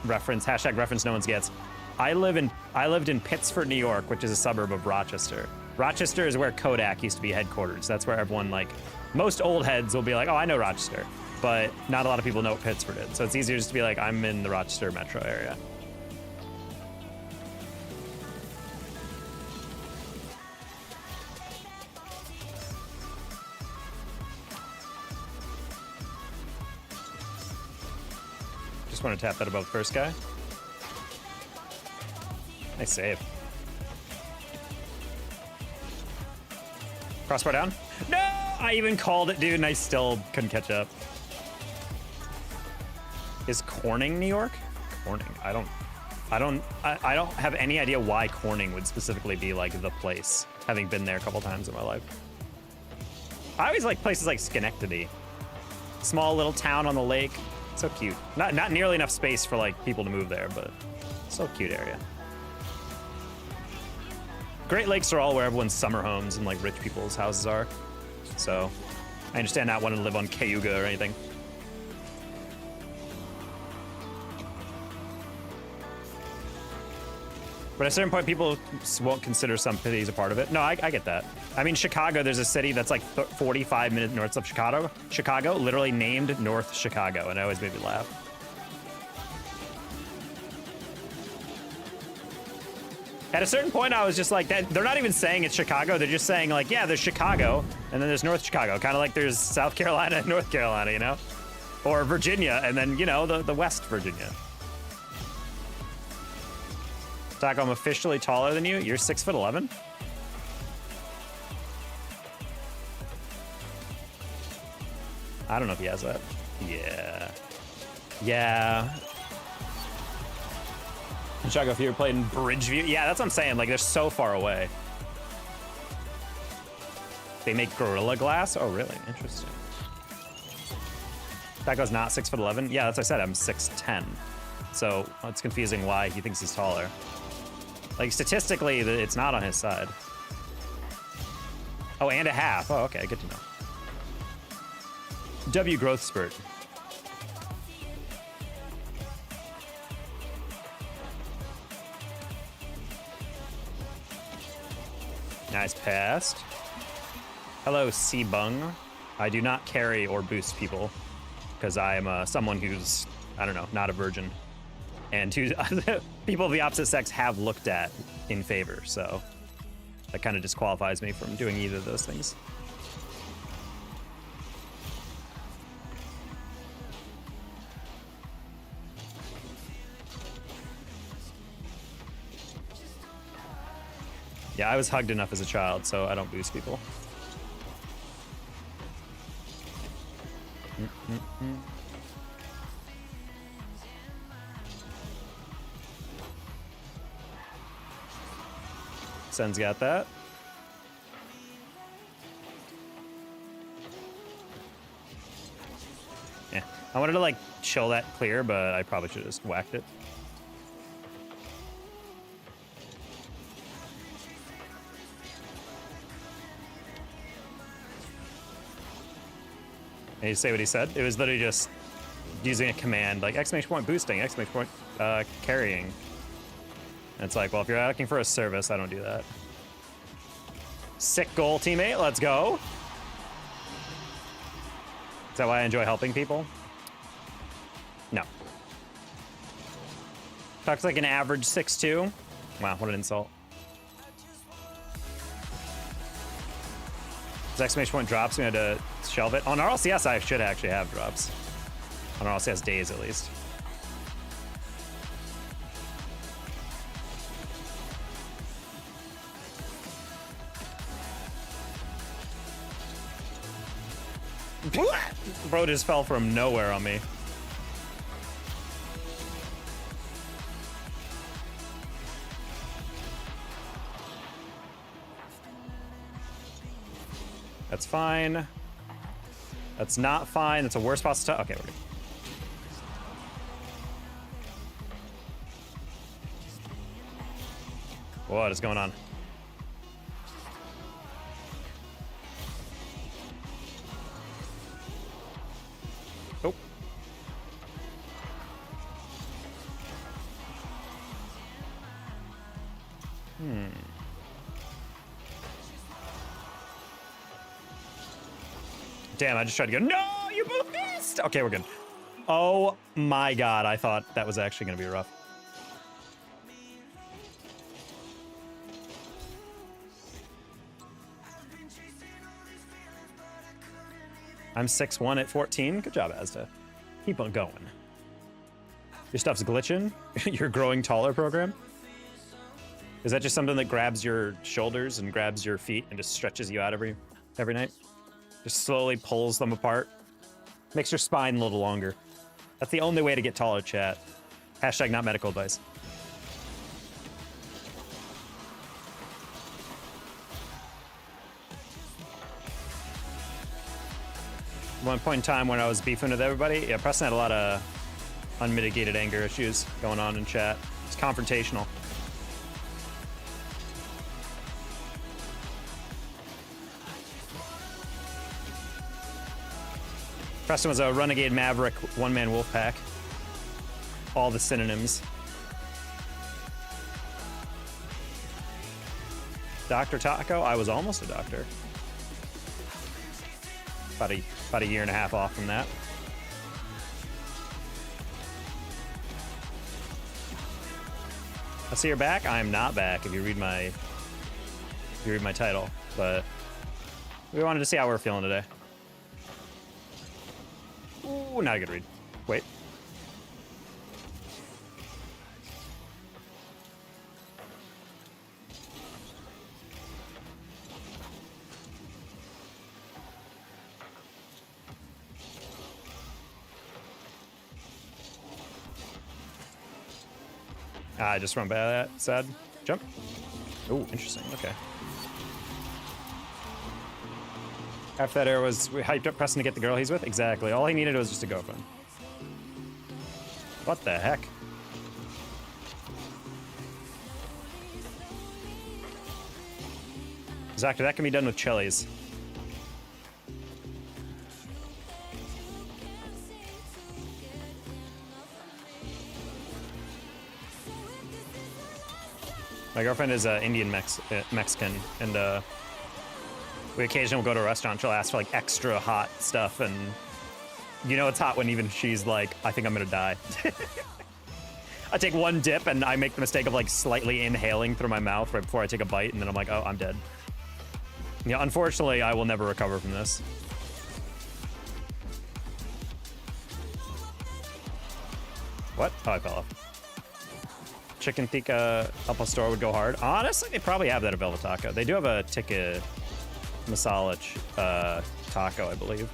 hashtag reference no one gets. I lived in Pittsford, New York, which is a suburb of Rochester. Rochester is where Kodak used to be headquarters. That's where everyone, like, most old heads will be like, oh, I know Rochester. But not a lot of people know what Pittsford is. So it's easier just to be like, I'm in the Rochester metro area. Just want to tap that above first guy. Nice save. Crossbar down. No! I even called it, dude, and I still couldn't catch up. Is Corning New York? Corning. I don't I don't have any idea why Corning would specifically be like the place, having been there a couple times in my life. I always like places like Schenectady. Small little town on the lake. So cute. Not nearly enough space for like people to move there, but still a cute area. Great Lakes are all where everyone's summer homes and like rich people's houses are. So I understand not wanting to live on Cayuga or anything. But at a certain point, people won't consider some cities a part of it. No, I get that. I mean, Chicago, there's a city that's like 45 minutes north of Chicago, literally named North Chicago, and it always made me laugh. At a certain point, I was just like, that. They're not even saying it's Chicago. They're just saying like, yeah, there's Chicago, and then there's North Chicago. Kind of like there's South Carolina and North Carolina, you know? Or Virginia, and then, you know, the West Virginia. Taco, I'm officially taller than you. You're 6'11". I don't know if he has that. Yeah. Yeah. Chaco, if you were playing in Bridgeview. Yeah, that's what I'm saying. Like, they're so far away. They make Gorilla Glass? Oh, really? Interesting. Taco's not 6'11". Yeah, that's what I said. I'm 6'10". So it's confusing why he thinks he's taller. Like, statistically, it's not on his side. Oh, and a half. Oh, okay, good to know. W growth spurt. Nice pass. Hello, C-Bung. I do not carry or boost people because I am someone who's, I don't know, not a virgin. And who people of the opposite sex have looked at in favor, so that kind of disqualifies me from doing either of those things. Yeah, I was hugged enough as a child, so I don't boost people. Sen's got that. Yeah, I wanted to like chill that clear, but I probably should have just whacked it. And you say what he said? It was literally just using a command like exclamation point boosting, exclamation point carrying. And it's like, well, if you're looking for a service, I don't do that. Sick goal, teammate. Let's go. Is that why I enjoy helping people? No. Talks like an average 6'2". Wow, what an insult. His exclamation point drops, we had to shelve it. On RLCS, I should actually have drops. On RLCS days, at least. Bro just fell from nowhere on me. That's fine. That's not fine. That's a worse spot to touch. Okay, we're good. What is going on? Oh. Damn, I just tried to go, no, you both missed! Okay, we're good. Oh my god, I thought that was actually gonna be rough. I'm 6'1" at 14. Good job, Asda. Keep on going. Your stuff's glitching? Your growing taller program? Is that just something that grabs your shoulders and grabs your feet and just stretches you out every night? Just slowly pulls them apart. Makes your spine a little longer. That's the only way to get taller, chat. Hashtag not medical advice. One point in time when I was beefing with everybody, yeah, Preston had a lot of unmitigated anger issues going on in chat. It's confrontational. Preston was a renegade maverick, one-man wolf pack. All the synonyms. Dr. Taco, I was almost a doctor. About a year and a half off from that. I see you're back. I am not back. If you read my title, but we wanted to see how we're feeling today. Ooh, not a good read. Wait. I just run by that. Sad. Jump. Oh, interesting. Okay. After that arrow was we hyped up Preston to get the girl he's with. Exactly. All he needed was just a girlfriend. What the heck? Exactly. That can be done with chilies. My girlfriend is Indian Mexican, and we occasionally will go to a restaurant. She'll ask for like extra hot stuff, and you know it's hot when even she's like, I think I'm gonna die. I take one dip and I make the mistake of like slightly inhaling through my mouth right before I take a bite, and then I'm like, oh, I'm dead. Yeah, unfortunately, I will never recover from this. What? Oh, I fell off. Chicken tikka al pastor would go hard. Honestly, they probably have that at Velvet Taco. They do have a tikka masala taco, I believe.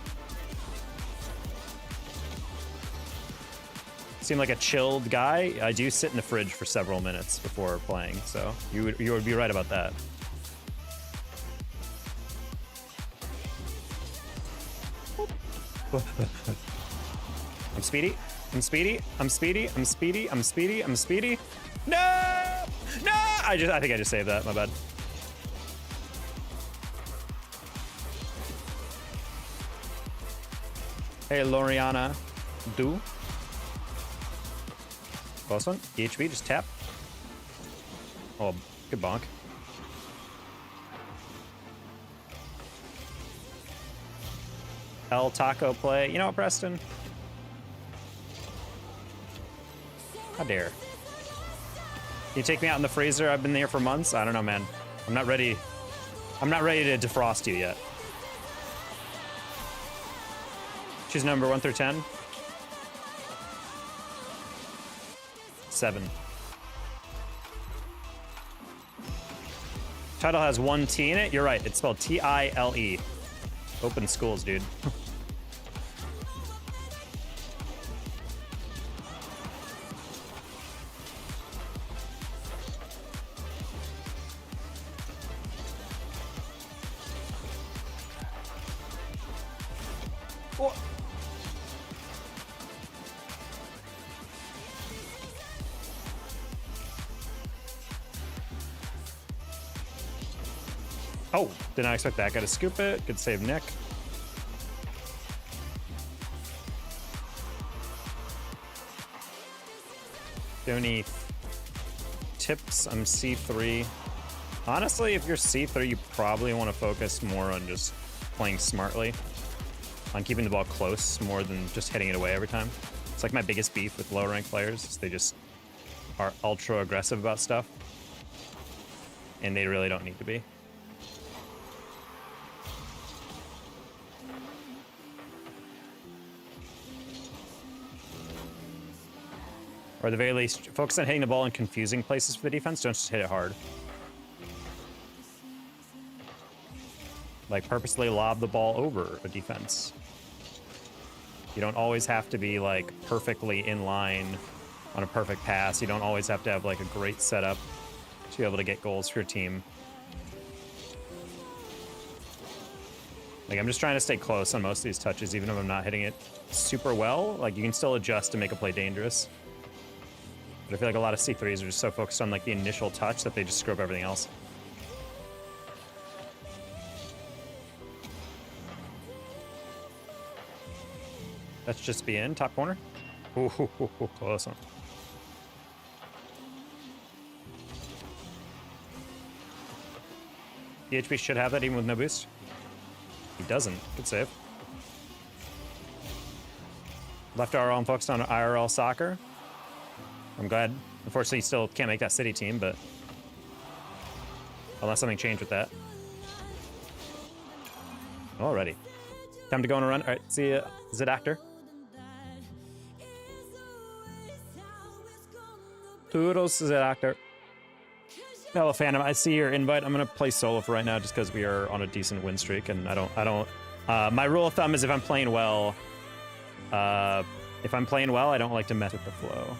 Seem like a chilled guy. I do sit in the fridge for several minutes before playing, so you would be right about that. I'm speedy. I'm speedy. I'm speedy. I'm speedy. I'm speedy. I'm speedy. No! No! I think I just saved that. My bad. Hey, Loriana. Do. Close one. EHB, just tap. Oh, good bonk. El Taco play. You know what, Preston? How dare. You take me out in the freezer? I've been here for months. I don't know, man. I'm not ready. I'm not ready to defrost you yet. Choose number 1 through 10. 7. Title has 1 T in it. You're right. It's spelled T-I-L-E. Open schools, dude. Oh, did not expect that guy to scoop it. Good save, Nick. Donny tips. I'm C3. Honestly, if you're C3, you probably want to focus more on just playing smartly, on keeping the ball close more than just hitting it away every time. It's like my biggest beef with low-ranked players. They just are ultra aggressive about stuff, and they really don't need to be. Or at the very least, focus on hitting the ball in confusing places for the defense. Don't just hit it hard. Like, purposely lob the ball over a defense. You don't always have to be, like, perfectly in line on a perfect pass. You don't always have to have, like, a great setup to be able to get goals for your team. Like, I'm just trying to stay close on most of these touches, even if I'm not hitting it super well. Like, you can still adjust to make a play dangerous. But I feel like a lot of C3s are just so focused on, like, the initial touch that they just screw up everything else. Let's just be in, top corner. Ooh, close one. DHB should have that even with no boost. He doesn't. Good save. Left RL and focused on IRL soccer. I'm glad. Unfortunately, he still can't make that city team, but unless something changed with that. Alrighty. Time to go on a run. All right, see ya, Zid Actor. Toodles, Zid Actor. Hello, Phantom. I see your invite. I'm gonna play solo for right now, just because we are on a decent win streak, and I don't. My rule of thumb is if I'm playing well, I don't like to mess with the flow.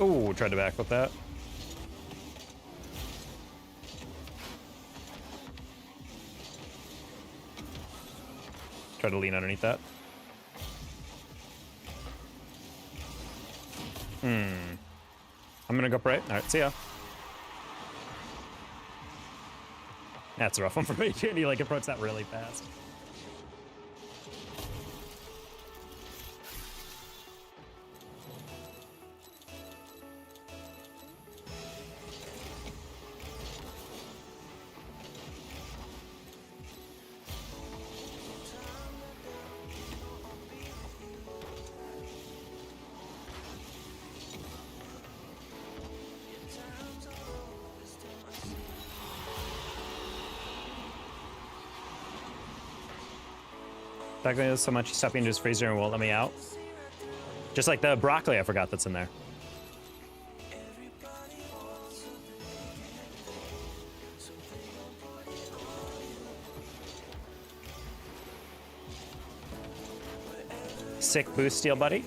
Ooh, tried to backflip that. Try to lean underneath that. I'm gonna go pray. All right, see ya. That's a rough one for me. He like approached that really fast. Technically, so much he stuffed me into his freezer and won't let me out. Just like the broccoli I forgot that's in there. Sick boost steal, buddy.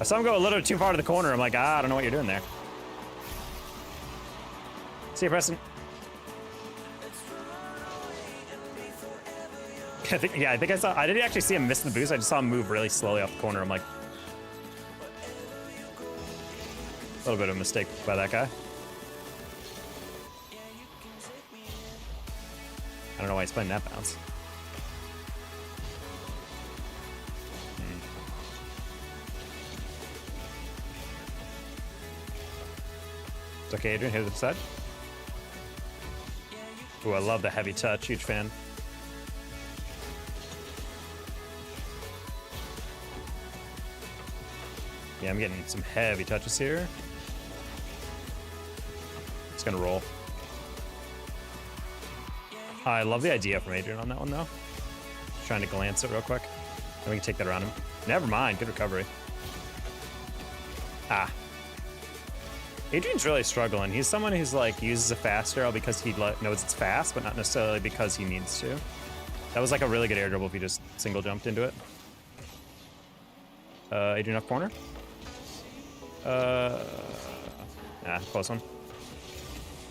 I saw him go a little too far to the corner. I'm like, I don't know what you're doing there. See you, Preston. I think I didn't actually see him miss the boost. I just saw him move really slowly off the corner. I'm like, a little bit of a mistake by that guy. I don't know why he's playing that bounce. It's okay, Adrian. Hit it to the side. Ooh, I love the heavy touch. Huge fan. Yeah, I'm getting some heavy touches here. It's gonna roll. I love the idea from Adrian on that one, though. Just trying to glance it real quick. And we can take that around him. Never mind. Good recovery. Ah. Adrian's really struggling. He's someone who's like uses a fast arrow because he knows it's fast, but not necessarily because he needs to. That was like a really good air dribble if he just single jumped into it. Adrian off corner. Close one.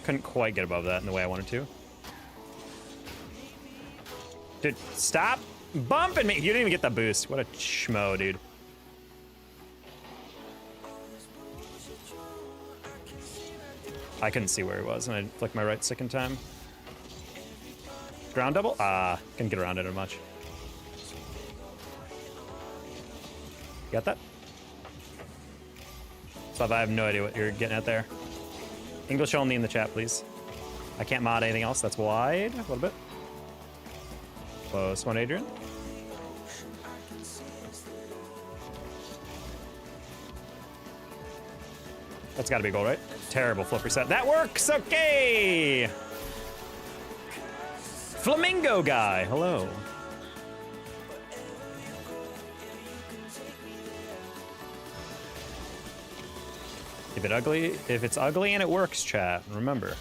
Couldn't quite get above that in the way I wanted to. Dude, stop bumping me. You didn't even get the boost. What a schmo, dude. I couldn't see where he was, and I flicked my right stick in time. Ground double? Ah, couldn't get around it much. You got that? So I have no idea what you're getting at there. English only in the chat, please. I can't mod anything else. That's wide. A little bit. Close one, Adrian. That's got to be a goal, right? Terrible flip reset. That works! Okay! Flamingo guy, hello. If it's ugly and it works, chat, remember.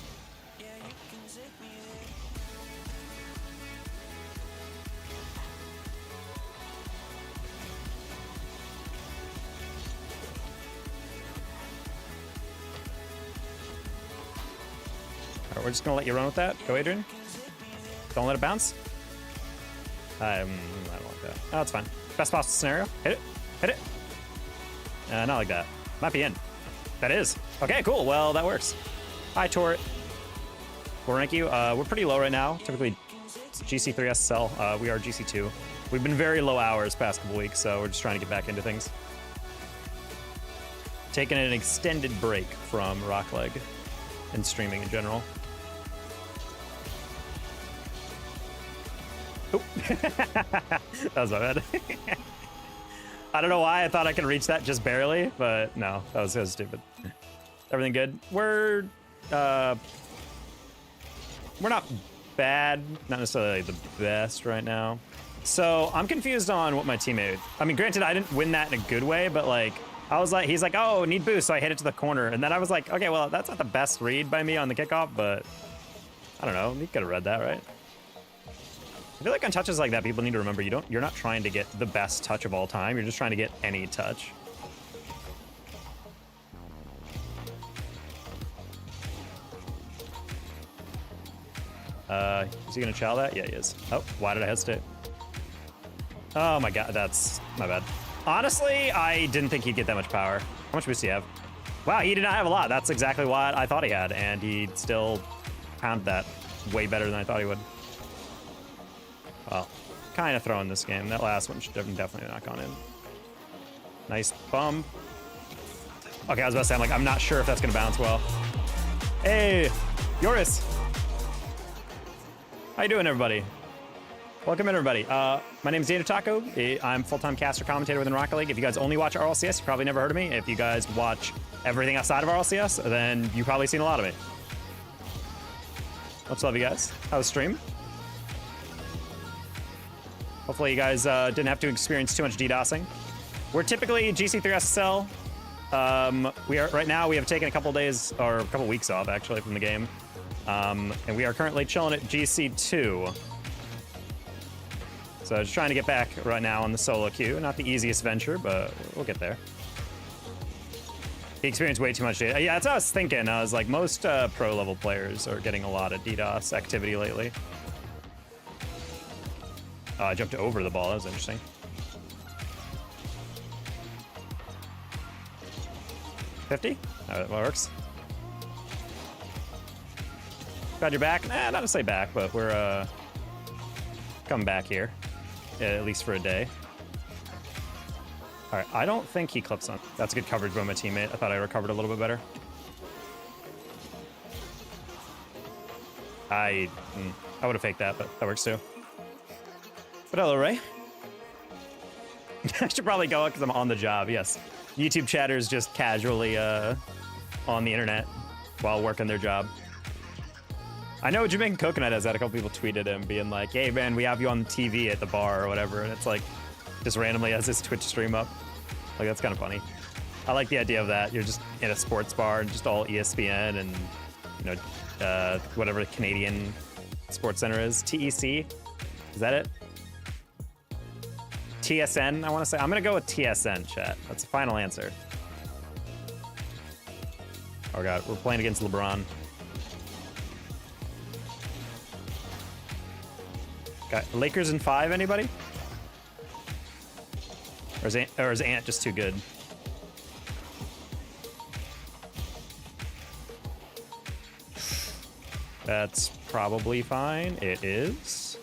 All right, we're just gonna let you run with that. Go, Adrian. Don't let it bounce. I don't like that. Oh, it's fine. Best possible scenario. Hit it. Hit it. Not like that. Might be in. That is. Okay, cool. Well, that works. Hi, Torret. We'll rank you. We're pretty low right now. Typically, GC3 SSL. We are GC2. We've been very low hours past couple weeks, so we're just trying to get back into things. Taking an extended break from Rock Leg and streaming in general. Oh. That was my bad. I don't know why I thought I could reach that just barely, but no, that was so stupid. Everything good? We're not bad, not necessarily the best right now. So I'm confused on what my teammate. I mean, granted, I didn't win that in a good way, but like I was like, he's like, oh, need boost, so I hit it to the corner, and then I was like, okay, well, that's not the best read by me on the kickoff, but I don't know, you could have read that, right? I feel like on touches like that, people need to remember you're not trying to get the best touch of all time. You're just trying to get any touch. Is he gonna chow that? Yeah, he is. Oh, why did I hesitate? Oh my god, that's my bad. Honestly, I didn't think he'd get that much power. How much boost do you have? Wow, he did not have a lot. That's exactly what I thought he had, and he still pounded that way better than I thought he would. Well, kind of throwing this game. That last one should definitely not gone in. Nice bump. Okay, I was about to say, I'm not sure if that's going to bounce well. Hey, Yoris. How you doing, everybody? Welcome in, everybody. My name is Data Taco. I'm full-time caster commentator within Rocket League. If you guys only watch RLCS, you probably never heard of me. If you guys watch everything outside of RLCS, then you've probably seen a lot of me. Much love, you guys. How was stream? Hopefully you guys didn't have to experience too much DDoSing. We're typically GC3 SSL. Right now we have taken a couple days or a couple weeks off actually from the game, and we are currently chilling at GC2. So just trying to get back right now on the solo queue. Not the easiest venture, but we'll get there. He experienced way too much data. Yeah, that's what I was thinking. I was like, most pro level players are getting a lot of DDoS activity lately. I jumped over the ball. That was interesting. $50? That works. Glad you're back. Nah, not to say back, but we're coming back here. At least for a day. All right, I don't think he clips on. That's good coverage by my teammate. I thought I recovered a little bit better. I would have faked that, but that works too. But hello, Ray. I should probably go because I'm on the job, yes. YouTube chatters just casually on the internet while working their job. I know Jamaican Coconut has had a couple people tweeted him being like, hey man, we have you on TV at the bar or whatever, and it's like, just randomly has his Twitch stream up. Like, that's kind of funny. I like the idea of that. You're just in a sports bar and just all ESPN and, you know, whatever Canadian Sports Center is. TEC? Is that it? TSN, I want to say. I'm going to go with TSN, chat. That's the final answer. Oh, God. We're playing against LeBron. Got Lakers in 5, anybody? Or is Ant just too good? That's probably fine. It is.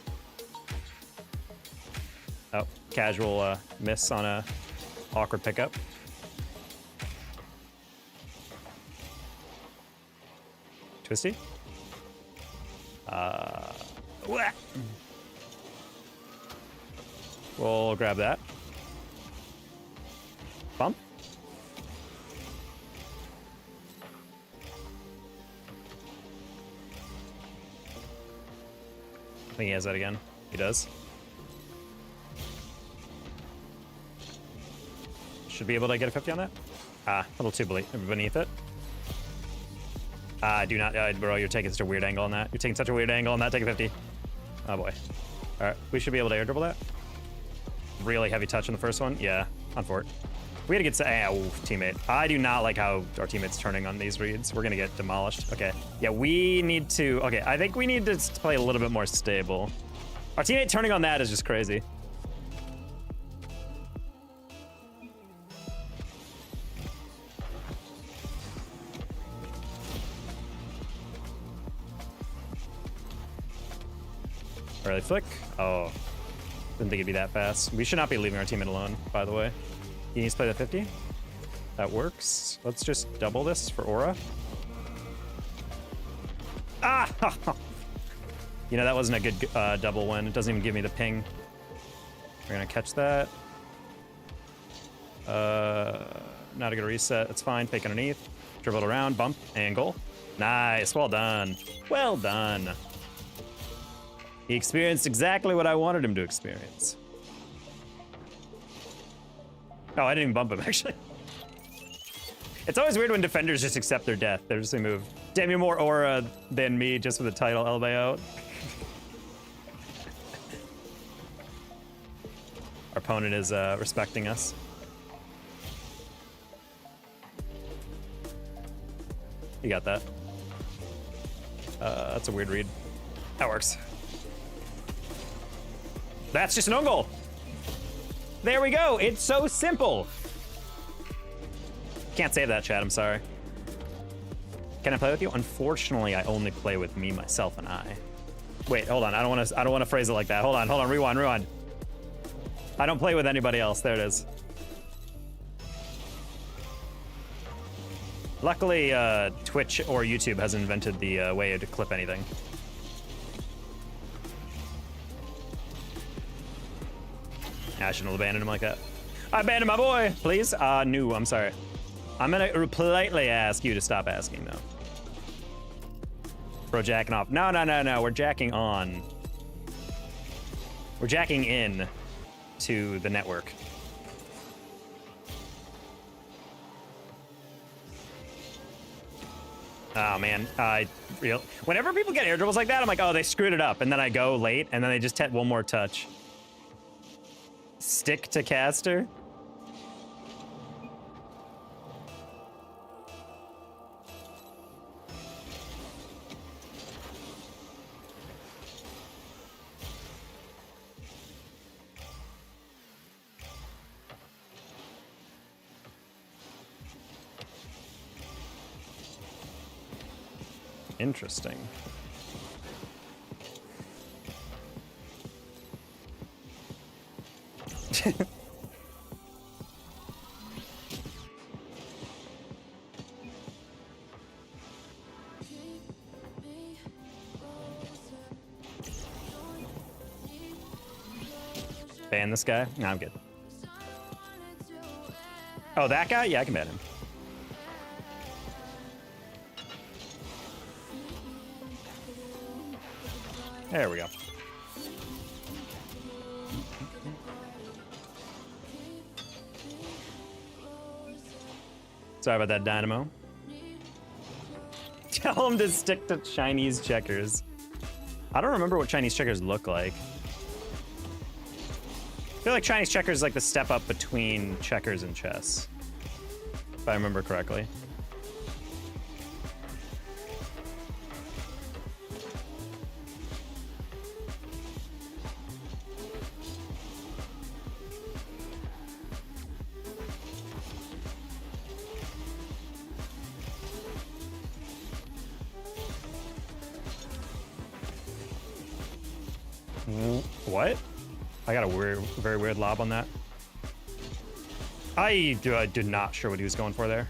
Oh, casual miss on a awkward pickup. Twisty. We'll grab that. Bump. I think he has that again. He does. Should be able to get a 50 on that. Ah, a little too beneath it. Do not, bro, you're taking such a weird angle on that. You're taking such a weird angle on that. Take a 50. Oh boy. All right, we should be able to air dribble that. Really heavy touch on the first one. Yeah, on fort. We gotta get to, teammate. I do not like how our teammate's turning on these reads. We're gonna get demolished. Okay, yeah, we need to, okay, I think we need to play a little bit more stable. Our teammate turning on that is just crazy. Early flick. Oh, didn't think it'd be that fast. We should not be leaving our teammate alone, by the way. He needs to play the 50. That works. Let's just double this for aura. Ah! You know, that wasn't a good double win. It doesn't even give me the ping. We're gonna catch that. Not a good reset. It's fine. Fake underneath. Dribble it around. Bump. And goal. Nice. Well done. Well done. He experienced exactly what I wanted him to experience. Oh, I didn't even bump him, actually. It's always weird when defenders just accept their death. They just move. Damn, you're more aura than me just for the title, LBO. Our opponent is respecting us. You got that. That's a weird read. That works. That's just an own goal. There we go. It's so simple. Can't save that, chat. I'm sorry. Can I play with you? Unfortunately, I only play with me, myself, and I. Wait, hold on. I don't want to phrase it like that. Hold on. Rewind. I don't play with anybody else. There it is. Luckily, Twitch or YouTube hasn't invented the way to clip anything. I shouldn't have abandoned him like that. I abandoned my boy, please. No, I'm sorry. I'm gonna politely ask you to stop asking, though. Bro, jacking off. No. We're jacking on. We're jacking in to the network. Oh, man. Whenever people get air dribbles like that, I'm like, oh, they screwed it up. And then I go late, and then they just hit one more touch. Stick to caster. Interesting. Ban this guy? No, I'm good. Oh, that guy? Yeah, I can ban him. There we go. Sorry about that, Dynamo. Tell him to stick to Chinese checkers. I don't remember what Chinese checkers look like. I feel like Chinese checkers is like the step up between checkers and chess, if I remember correctly. What? I got a very weird lob on that. I did not sure what he was going for there.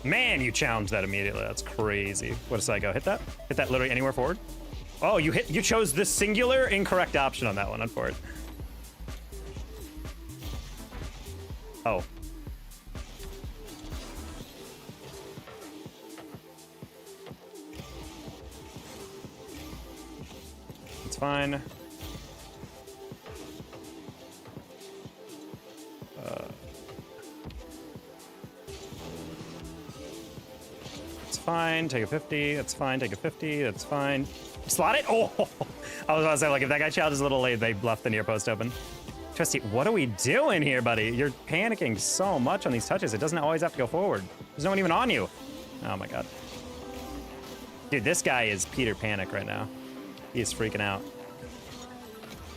Man, you challenged that immediately. That's crazy. What does I go? Hit that? Hit that literally anywhere forward? Oh, you chose the singular incorrect option on that one, unfortunately. Oh. It's fine. fine. Take a 50. That's fine. Take a 50. That's fine. Slot it. Oh, I was about to say, like, if that guy challenges a little late, they left the near post open. Twisty, what are we doing here, buddy? You're panicking so much on these touches. It doesn't always have to go forward. There's no one even on you. Oh my god. Dude, this guy is Peter Panic right now. He is freaking out.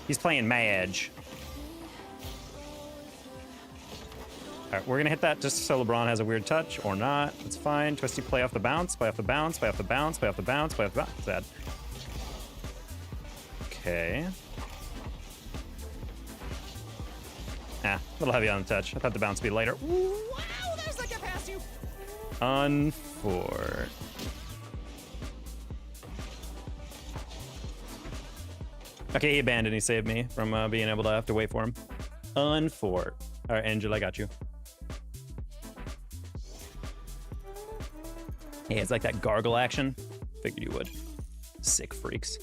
He's playing Madge. All right, we're gonna hit that just so LeBron has a weird touch or not. It's fine. Twisty, play off the bounce, play off the bounce, play off the bounce, play off the bounce, play off the bounce. Sad. Okay. Ah, a little heavy on the touch. I thought the bounce would be lighter. Wow, there's that get past you. Unfort. Okay, he abandoned. He saved me from being able to have to wait for him. Unfort. All right, Angel, I got you. Hey, it's like that gargle action. Figured you would. Sick freaks.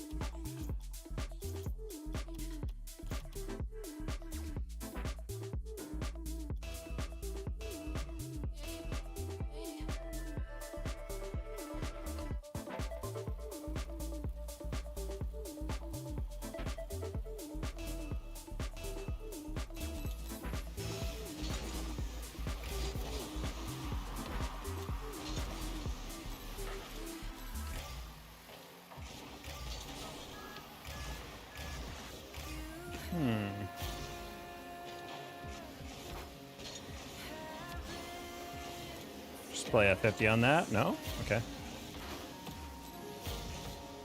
Just play a 50 on that? No? Okay.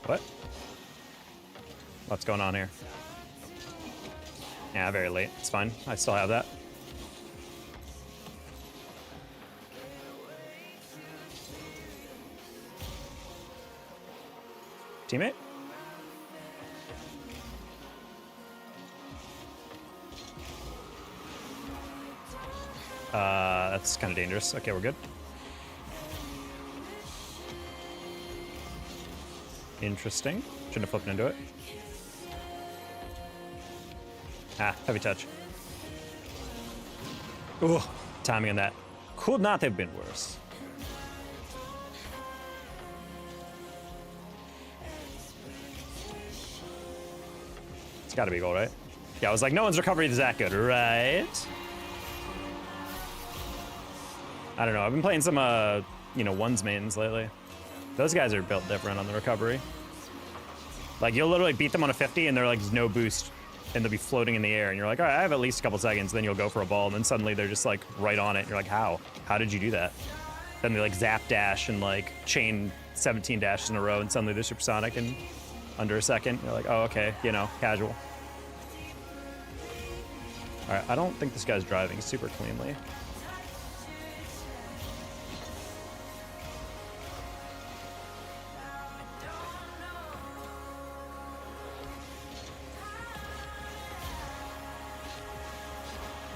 What? What's going on here? Yeah, very late. It's fine. I still have that. Teammate? That's kind of dangerous. Okay, we're good. Interesting. Shouldn't have flipped into it. Ah, heavy touch. Ooh, timing on that. Could not have been worse. It's gotta be goal, right? Yeah, I was like, no one's recovery is that good, right? I don't know. I've been playing some, you know, ones mains lately. Those guys are built different on the recovery. Like, you'll literally beat them on a 50 and they're like, no boost. And they'll be floating in the air. And you're like, all right, I have at least a couple seconds. Then you'll go for a ball. And then suddenly they're just like right on it. And you're like, how? How did you do that? Then they like zap dash and like chain 17 dashes in a row. And suddenly they're supersonic in under a second. You're like, oh, okay, you know, casual. All right, I don't think this guy's driving super cleanly.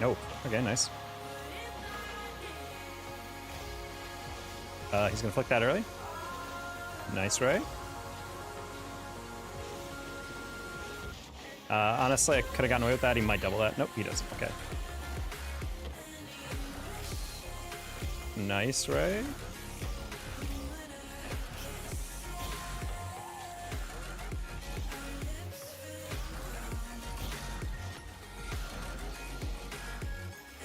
Oh, okay, nice. He's gonna flick that early. Nice, Ray. Honestly, I could have gotten away with that. He might double that. Nope, he doesn't. Okay. Nice, Ray.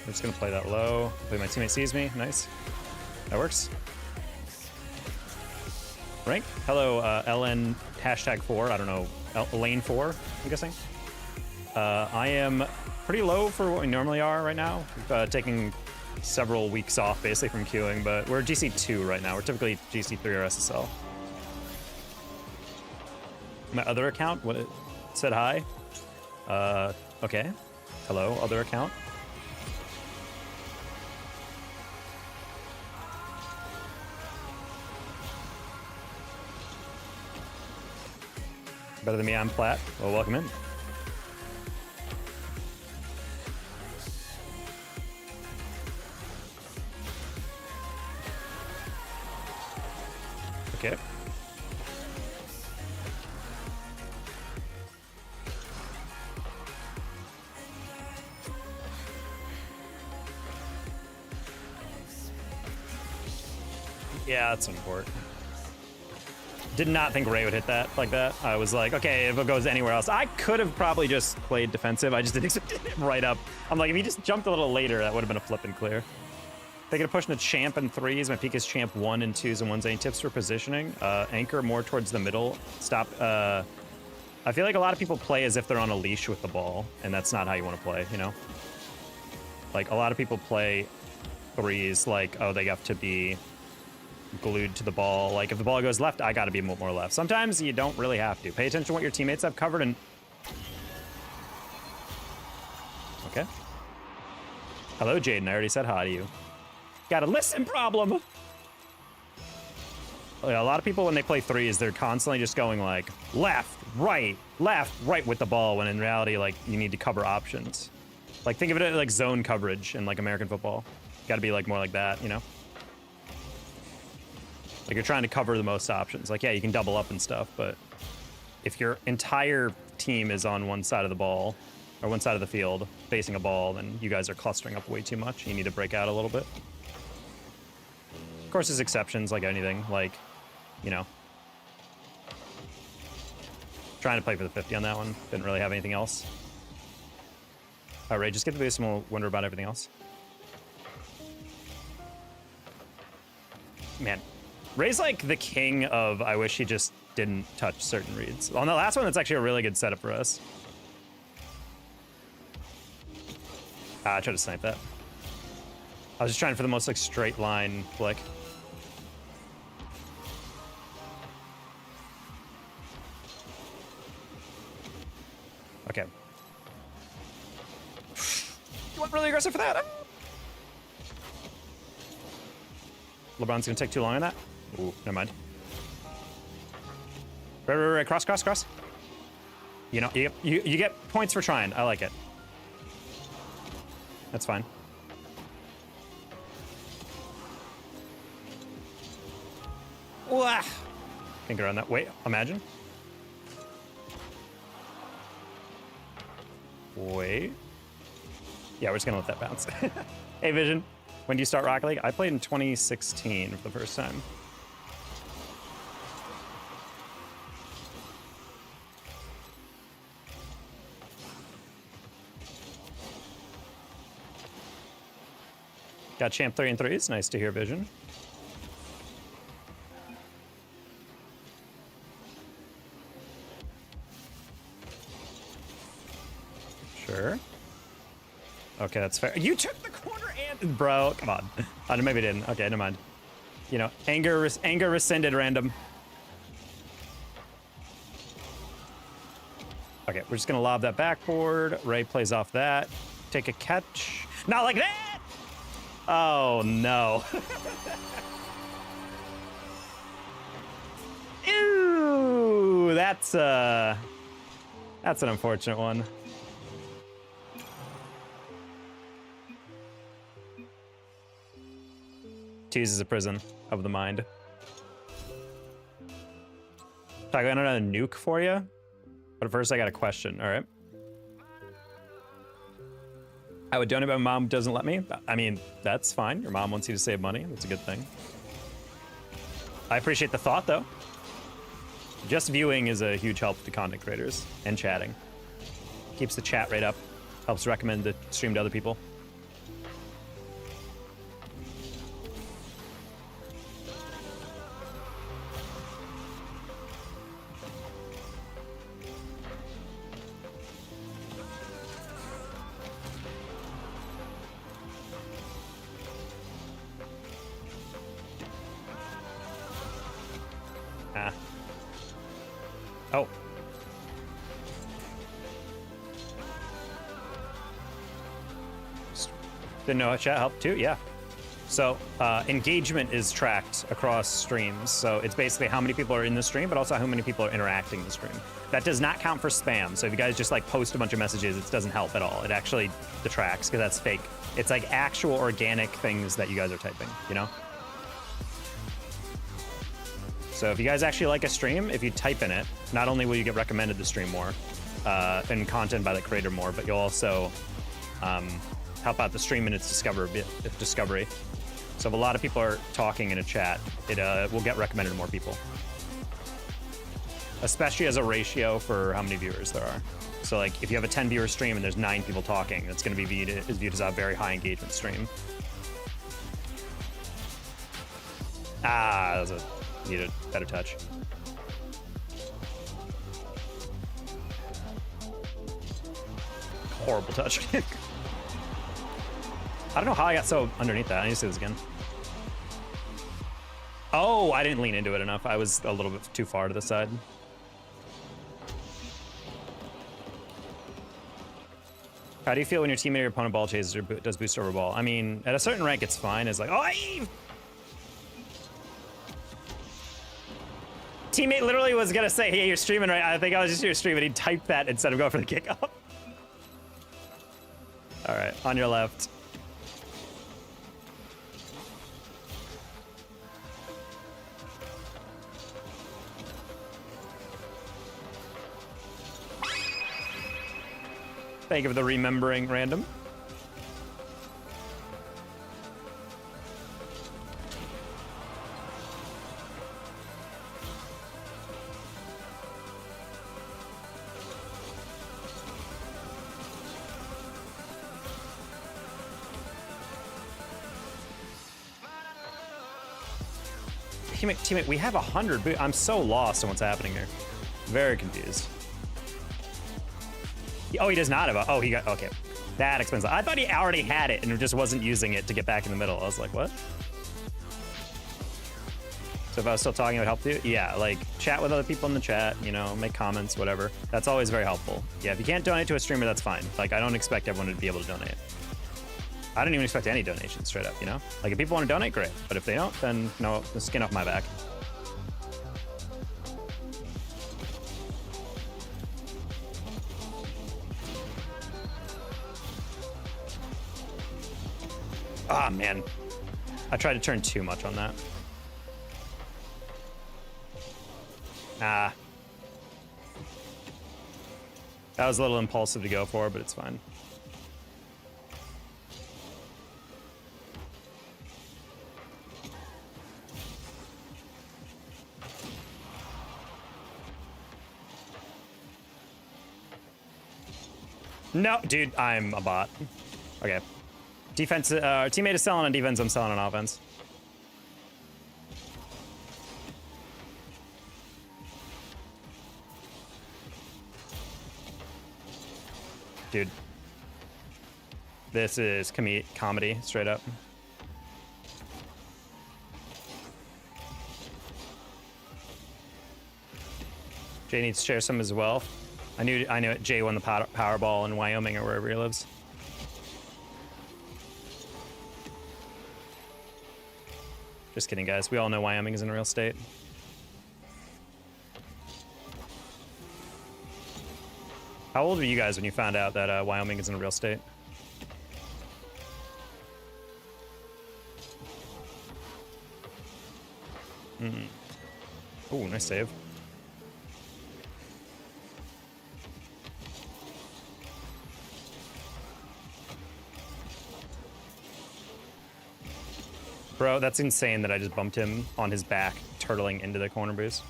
I'm just gonna play that low. Hopefully my teammate sees me. Nice. That works. Rank. Hello, LN #4. I don't know. Lane 4, I'm guessing. I am pretty low for what we normally are right now. We've taken several weeks off basically from queuing, but we're GC2 right now. We're typically GC3 or SSL. My other account, what it said hi. Okay. Hello, other account. Better than me, I'm Plat. Well, welcome in. Okay. Yeah, that's important. Did not think Ray would hit that like that. I was like, okay, if it goes anywhere else. I could have probably just played defensive. I just didn't expect it right up. I'm like, if he just jumped a little later, that would have been a flip and clear. Taking a push into champ and 3s. My peak is champ 1 and 2s and 1s. Any tips for positioning? Anchor more towards the middle. Stop. I feel like a lot of people play as if they're on a leash with the ball, and that's not how you want to play, you know? Like, a lot of people play 3s like, oh, they have to be glued to the ball. Like, if the ball goes left, I gotta be more left. Sometimes you don't really have to. Pay attention to what your teammates have covered and... Okay. Hello, Jaden. I already said hi to you. Got a listen problem! A lot of people, when they play 3s, they're constantly just going, like, left, right with the ball, when in reality, like, you need to cover options. Like, think of it like zone coverage in, like, American football. Gotta be, like, more like that, you know? Like, you're trying to cover the most options. Like, yeah, you can double up and stuff, but if your entire team is on one side of the ball, or one side of the field, facing a ball, then you guys are clustering up way too much. You need to break out a little bit. Of course, there's exceptions, like anything. Like, you know. Trying to play for the 50 on that one. Didn't really have anything else. All right, just get the base and we'll wonder about everything else. Man. Ray's like the king of, I wish he just didn't touch certain reads. On the last one, that's actually a really good setup for us. I tried to snipe that. I was just trying for the most like straight line flick. Okay. You went really aggressive for that. LeBron's gonna take too long on that. Ooh, never mind. Right. Cross. You know, you get points for trying. I like it. That's fine. Wah! Can't get around that. Wait, imagine. Wait. Yeah, we're just gonna let that bounce. Hey, Vision. When do you start Rocket League? I played in 2016 for the first time. Got champ 3 and 3s. Nice to hear, Vision. Sure. Okay, that's fair. You took the corner and... Bro, come on. Oh, maybe I didn't. Okay, never mind. You know, anger rescinded random. Okay, we're just gonna lob that backboard. Ray plays off that. Take a catch. Not like that! Oh, no. Ew, that's an unfortunate one. Twos is a prison of the mind. I got another nuke for you, but first I got a question. All right. I would donate, but my mom doesn't let me. I mean, that's fine. Your mom wants you to save money. That's a good thing. I appreciate the thought, though. Just viewing is a huge help to content creators and chatting. Keeps the chat rate up. Helps recommend the stream to other people. Oh. Didn't know how chat helped too? Yeah. So engagement is tracked across streams. So it's basically how many people are in the stream, but also how many people are interacting in the stream. That does not count for spam. So if you guys just like post a bunch of messages, it doesn't help at all. It actually detracts because that's fake. It's like actual organic things that you guys are typing, you know? So if you guys actually like a stream, if you type in it, not only will you get recommended the stream more and content by the creator more, but you'll also help out the stream in its discovery. So if a lot of people are talking in a chat, it will get recommended to more people. Especially as a ratio for how many viewers there are. So like if you have a 10 viewer stream and there's 9 people talking, that's going to be viewed as a very high engagement stream. Ah, that was needed a better touch. Horrible touch. I don't know how I got so underneath that. I need to see this again. Oh, I didn't lean into it enough. I was a little bit too far to the side. How do you feel when your teammate or your opponent ball chases or does boost over ball? I mean, at a certain rank, it's fine. It's like, oh, teammate literally was gonna say, hey, you're streaming right. I think I was just your stream, and he typed that instead of going for the kickoff. All right, on your left. Thank you for the remembering, random. Teammate, we have 100 I'm so lost on what's happening here. Very confused. Oh, he does not have a... Oh, he got... Okay. That explains it. I thought he already had it and just wasn't using it to get back in the middle. I was like, what? So if I was still talking, it would help you? Yeah, like, chat with other people in the chat, you know, make comments, whatever. That's always very helpful. Yeah, if you can't donate to a streamer, that's fine. Like, I don't expect everyone to be able to donate. I don't even expect any donations, straight up, you know? Like, if people want to donate, great. But if they don't, then no, the skin off my back. Ah, man. I tried to turn too much on that. Ah. That was a little impulsive to go for, but it's fine. No, dude, I'm a bot. Okay. Defense, teammate is selling on defense, I'm selling on offense. Dude. This is comedy, straight up. Jay needs to share some as well. I knew it. Jay won the Powerball in Wyoming or wherever he lives. Just kidding, guys. We all know Wyoming is in a real state. How old were you guys when you found out that Wyoming is in a real state? Oh, nice save. Bro, that's insane that I just bumped him on his back, turtling into the corner boost.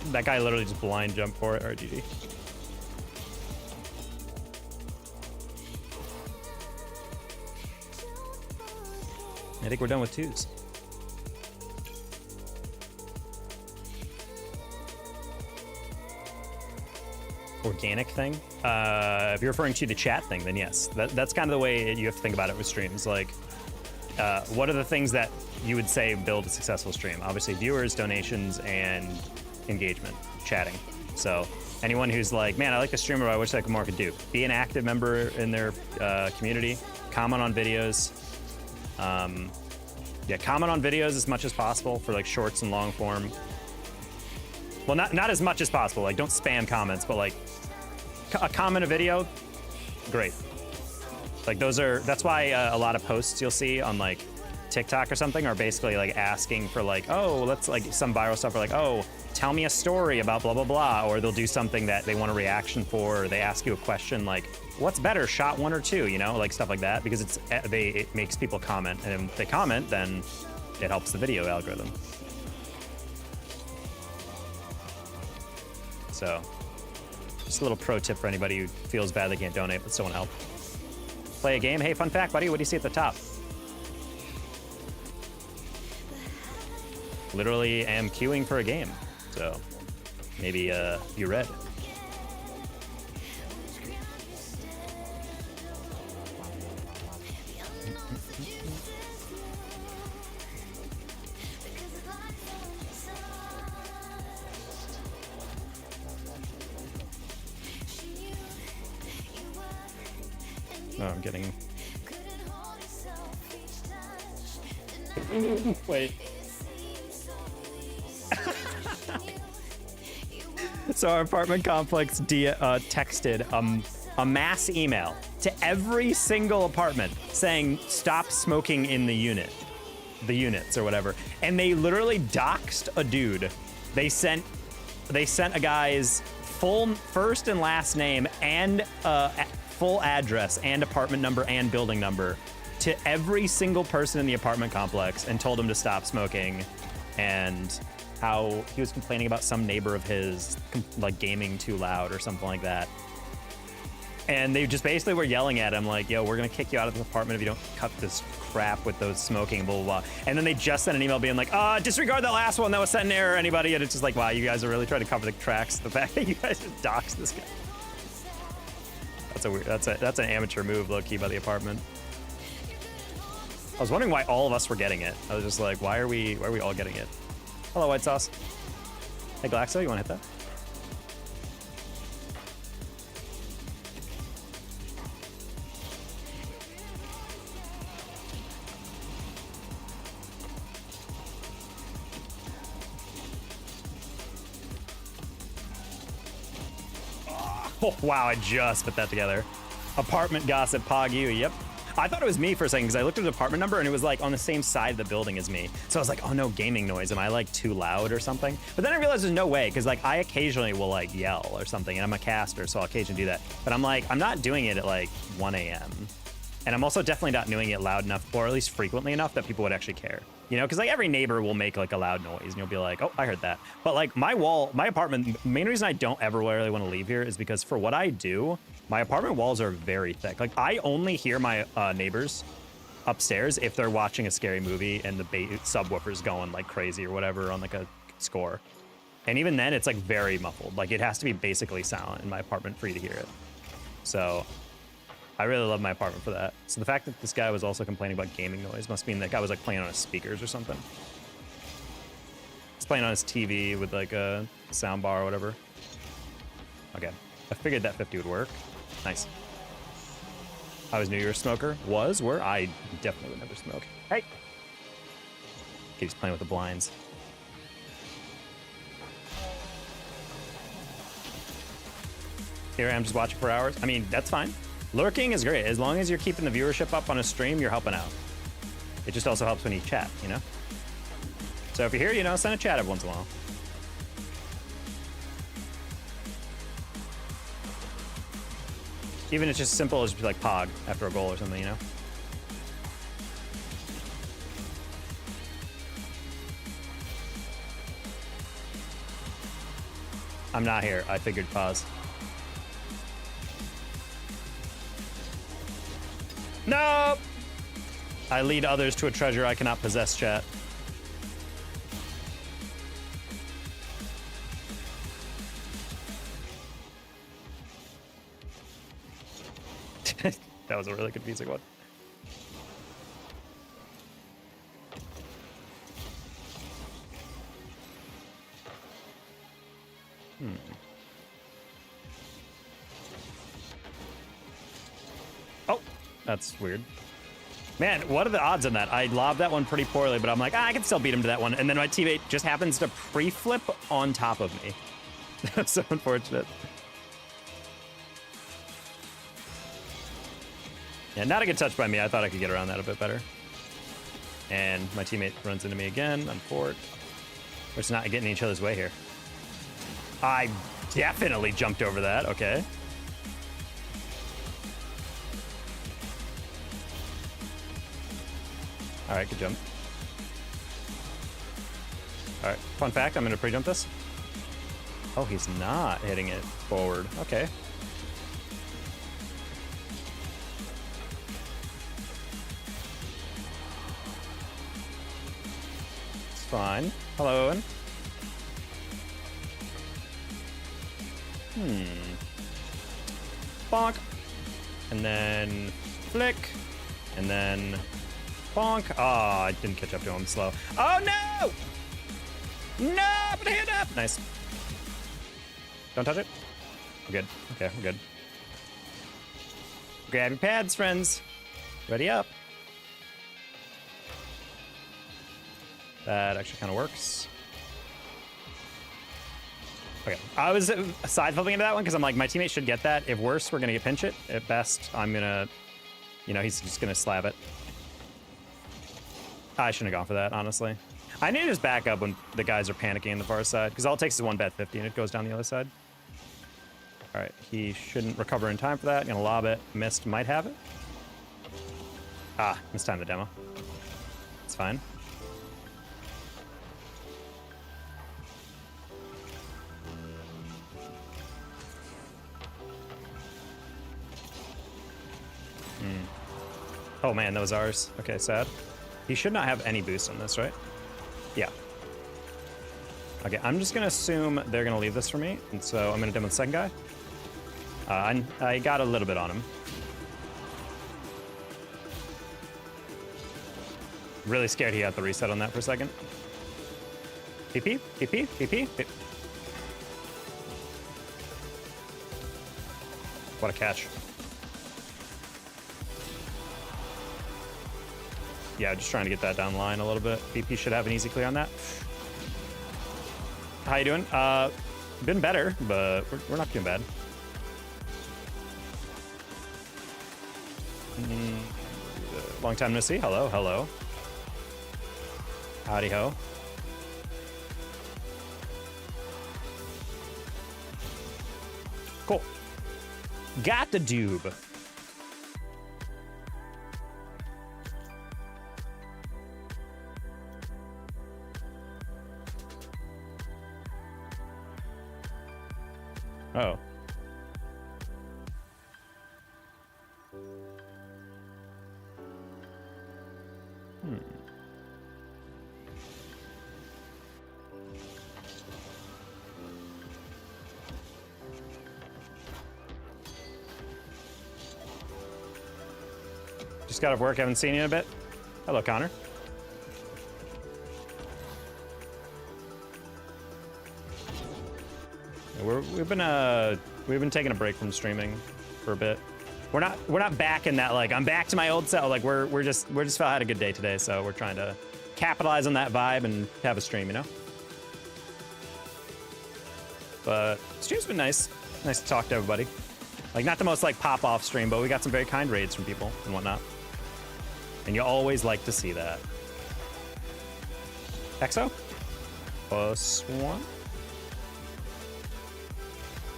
That guy literally just blind jumped for it, RGG. I think we're done with twos. Organic thing? If you're referring to the chat thing, then yes. That's kind of the way you have to think about it with streams. Like, what are the things that you would say build a successful stream? Obviously, viewers, donations, and engagement, chatting. So anyone who's like, man, I like the streamer, but I wish I could more could do. Be an active member in their community. Comment on videos. Yeah, comment on videos as much as possible for like shorts and long form. Well, not as much as possible. Like, don't spam comments, but like a comment a video, great. Like that's why a lot of posts you'll see on like TikTok or something are basically like asking for like, oh, let's like some viral stuff, or like, oh, tell me a story about blah, blah, blah. Or they'll do something that they want a reaction for, or they ask you a question like, what's better, shot 1 or 2, you know, like stuff like that, because it makes people comment. And if they comment, then it helps the video algorithm. So just a little pro tip for anybody who feels bad they can't donate but still want to help. Play a game. Hey, fun fact, buddy, what do you see at the top? Literally am queuing for a game. So maybe you read. Oh, I'm getting... Wait. So our apartment complex texted a mass email to every single apartment saying, stop smoking in the units or whatever. And they literally doxed a dude. They sent a guy's full first and last name and full address and apartment number and building number to every single person in the apartment complex and told him to stop smoking, and how he was complaining about some neighbor of his like gaming too loud or something like that. And they just basically were yelling at him like, yo, we're gonna kick you out of the apartment if you don't cut this crap with those smoking, blah, blah, blah. And then they just sent an email being like, disregard the last one that was sent in error, anybody. And it's just like, wow, you guys are really trying to cover the tracks. The fact that you guys just doxed this guy. That's an amateur move, low-key, by the apartment. I was wondering why all of us were getting it. I was just like, why are we all getting it? Hello, White Sauce. Hey, Glaxo, you want to hit that? Oh, wow, I just put that together. Apartment gossip, Pog you, yep. I thought it was me for a second because I looked at the apartment number and it was like on the same side of the building as me. So I was like, oh no, gaming noise. Am I like too loud or something? But then I realized there's no way, because like I occasionally will like yell or something, and I'm a caster, so I'll occasionally do that. But I'm like, I'm not doing it at like 1 a.m. And I'm also definitely not doing it loud enough, or at least frequently enough, that people would actually care. You know, because like every neighbor will make like a loud noise and you'll be like, oh, I heard that. But like my apartment, the main reason I don't ever really want to leave here is because for what I do, my apartment walls are very thick. Like I only hear my neighbors upstairs if they're watching a scary movie and the subwoofer's going like crazy or whatever on like a score. And even then it's like very muffled. Like it has to be basically silent in my apartment for you to hear it. So I really love my apartment for that. So the fact that this guy was also complaining about gaming noise must mean that guy was like playing on his speakers or something. He's playing on his TV with like a sound bar or whatever. Okay, I figured that 50 would work. Nice. I was knew you were a smoker. Were? I definitely would never smoke. Hey! Keeps playing with the blinds. Here I am just watching for hours. I mean, that's fine. Lurking is great. As long as you're keeping the viewership up on a stream, you're helping out. It just also helps when you chat, you know? So if you're here, you know, send a chat every once in a while. Even if it's just simple as like Pog after a goal or something, you know? I'm not here. I figured pause. Nope! I lead others to a treasure I cannot possess, chat. That was a really confusing one. Oh, that's weird. Man, what are the odds on that? I lobbed that one pretty poorly, but I'm like, I can still beat him to that one. And then my teammate just happens to pre-flip on top of me. That's so unfortunate. Yeah, not a good touch by me. I thought I could get around that a bit better. And my teammate runs into me again. I'm forward. We're just not getting in each other's way here. I definitely jumped over that. Okay. All right, good jump. All right, fun fact, I'm gonna pre-jump this. Oh, he's not hitting it forward. Okay. It's fine. Hello, Owen. Bonk. And then flick. And then bonk. Oh, I didn't catch up to him slow. Oh, no! No, put a hand up. Nice. Don't touch it. We're good. Okay, we're good. Grab your pads, friends. Ready up. That actually kind of works. Okay, I was side flipping into that one because I'm like, my teammate should get that. If worse, we're gonna get pinch it. At best, I'm gonna, he's just gonna slab it. I shouldn't have gone for that, honestly. I need to just back up when the guys are panicking on the far side because all it takes is one bet 50 and it goes down the other side. All right, he shouldn't recover in time for that. Gonna lob it. Missed, might have it. Ah, missed time the demo. It's fine. Oh man, that was ours. Okay, sad. He should not have any boost on this, right? Yeah. Okay, I'm just gonna assume they're gonna leave this for me, and so I'm gonna demo the second guy. I got a little bit on him. Really scared he had the reset on that for a second. PP, PP, PP. What a catch. Yeah, just trying to get that down the line a little bit. BP should have an easy clear on that. How you doing? Been better, but we're not doing bad. Long time no see. Hello, hello. Howdy ho. Cool. Got the dube. Oh. Just got off work, haven't seen you in a bit. Hello, Connor. We've been taking a break from streaming for a bit. We're not back in that, like, I'm back to my old self. Like we're just had a good day today, so we're trying to capitalize on that vibe and have a stream, you know? But stream's been nice. Nice to talk to everybody. Like, not the most like pop-off stream, but we got some very kind raids from people and whatnot. And you always like to see that. Exo? +1?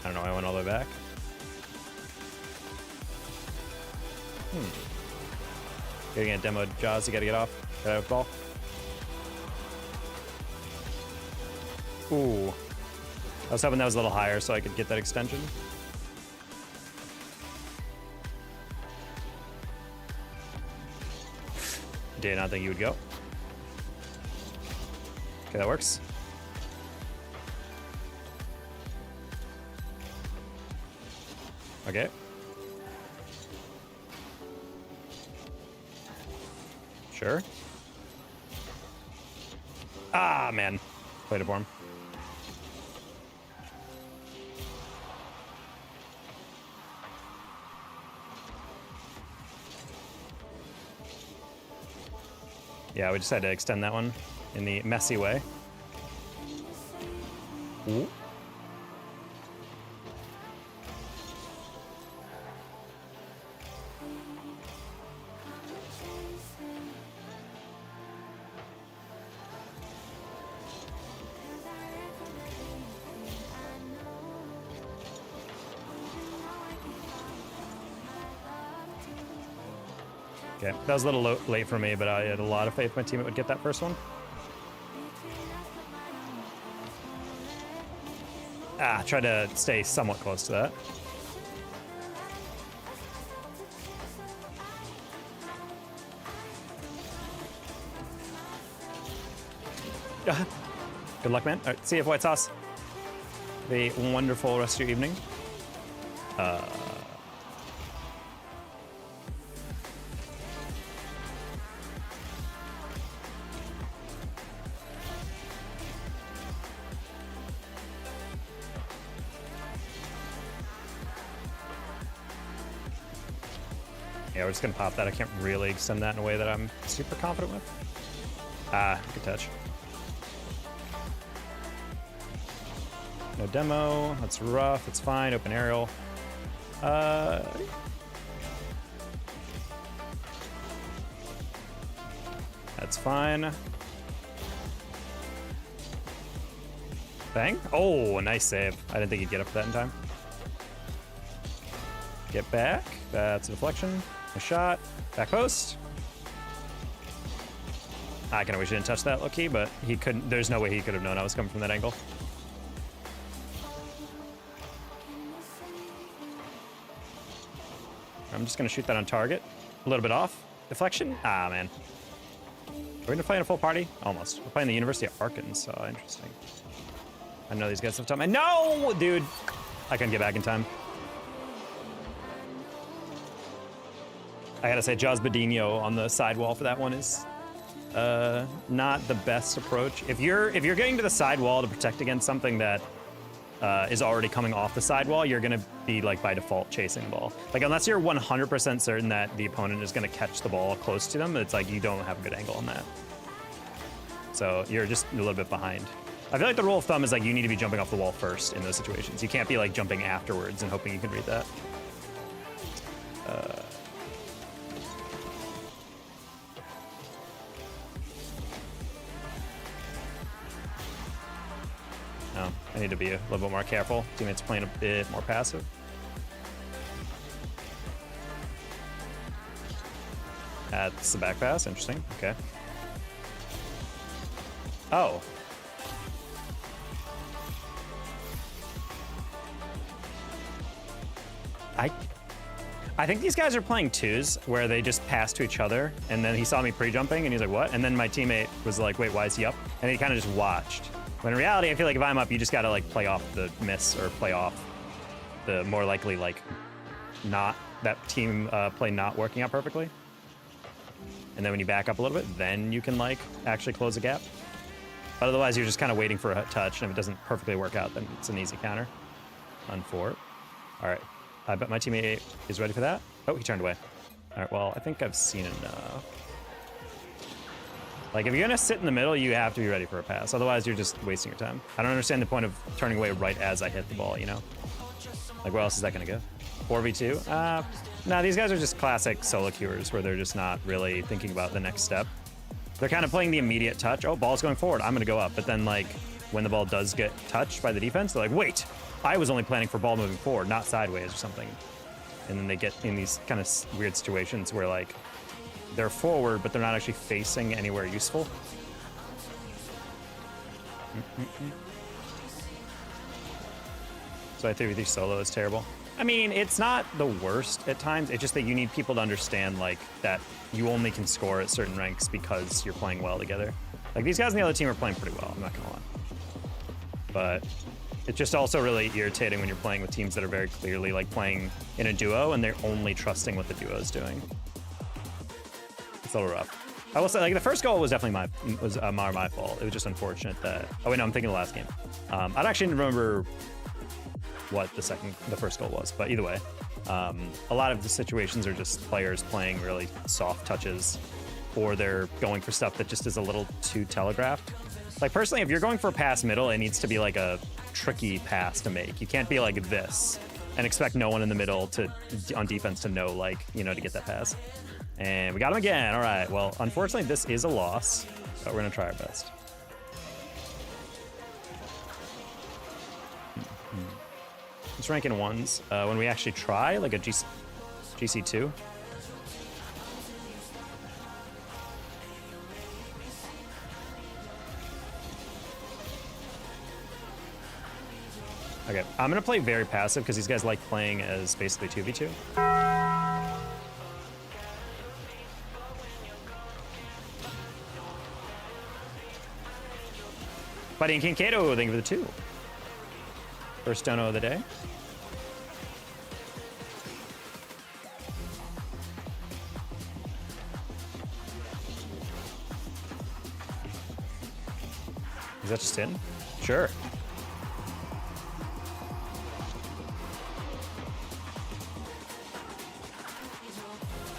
I don't know, I went all the way back. Getting a demo Jaws, you gotta get off. Gotta have ball. Ooh. I was hoping that was a little higher so I could get that extension. Did not think you would go. Okay, that works. Okay. Sure. Ah, man. Played it for him. Yeah, we just had to extend that one in the messy way. Ooh. Okay, that was a little late for me, but I had a lot of faith my teammate would get that first one. Try to stay somewhat close to that. Good luck, man. All right, see you, White Sauce. Have a wonderful rest of your evening. Yeah, we're just gonna pop that. I can't really extend that in a way that I'm super confident with. Good touch. No demo. That's rough. It's fine. Open aerial. That's fine. Bang. Oh, nice save. I didn't think he'd get up for that in time. Get back. That's a deflection. A shot. Back post. I kind of wish he didn't touch that low-key, but he couldn't. There's no way he could have known I was coming from that angle. I'm just going to shoot that on target. A little bit off. Deflection? Ah, man. Are we going to play in a full party? Almost. We're playing the University of Arkansas. Interesting. I know these guys have time. And no, dude. I couldn't get back in time. I gotta say, Jaws Badinho on the sidewall for that one is not the best approach. If you're getting to the sidewall to protect against something that is already coming off the sidewall, you're gonna be like by default chasing the ball. Like unless you're 100% certain that the opponent is gonna catch the ball close to them, it's like you don't have a good angle on that. So you're just a little bit behind. I feel like the rule of thumb is like you need to be jumping off the wall first in those situations. You can't be like jumping afterwards and hoping you can read that. No, I need to be a little bit more careful. Teammates playing a bit more passive. That's the back pass. Interesting. Okay. Oh. I think these guys are playing twos where they just pass to each other, and then he saw me pre-jumping, and he's like, what? And then my teammate was like, wait, why is he up? And he kind of just watched. When in reality, I feel like if I'm up, you just gotta like play off the miss or play off the more likely like not that team play not working out perfectly. And then when you back up a little bit, then you can like actually close a gap. But otherwise, you're just kind of waiting for a touch, and if it doesn't perfectly work out, then it's an easy counter. On 4. All right. I bet my teammate is ready for that. Oh, he turned away. All right, well, I think I've seen enough. Like, if you're gonna sit in the middle, you have to be ready for a pass. Otherwise, you're just wasting your time. I don't understand the point of turning away right as I hit the ball, you know? Like, where else is that gonna go? 4v2? Nah, these guys are just classic solo queuers where they're just not really thinking about the next step. They're kind of playing the immediate touch. Oh, ball's going forward. I'm gonna go up. But then, like, when the ball does get touched by the defense, they're like, wait! I was only planning for ball moving forward, not sideways or something. And then they get in these kind of weird situations where like they're forward, but they're not actually facing anywhere useful. So I 3v3 solo is terrible. I mean, it's not the worst at times. It's just that you need people to understand like that you only can score at certain ranks because you're playing well together. Like these guys on the other team are playing pretty well, I'm not gonna lie. But it's just also really irritating when you're playing with teams that are very clearly like playing in a duo and they're only trusting what the duo is doing. It's a little rough. I will say, like, the first goal was definitely my fault. It was just unfortunate that. Oh wait, no, I'm thinking of the last game. I don't actually remember what the first goal was, but either way, a lot of the situations are just players playing really soft touches, or they're going for stuff that just is a little too telegraphed. Like personally, if you're going for a pass middle, it needs to be like a tricky pass to make. You can't be like this and expect no one in the middle to on defense to know, like, you know, to get that pass. And we got him again. All right. Well, unfortunately, this is a loss, but we're gonna try our best. Let's rank in ones when we actually try like a GC2. Okay, I'm gonna play very passive because these guys like playing as basically 2v2. Fighting Kincaid-o, thank you for the 2. First dono of the day. Is that just in? Sure.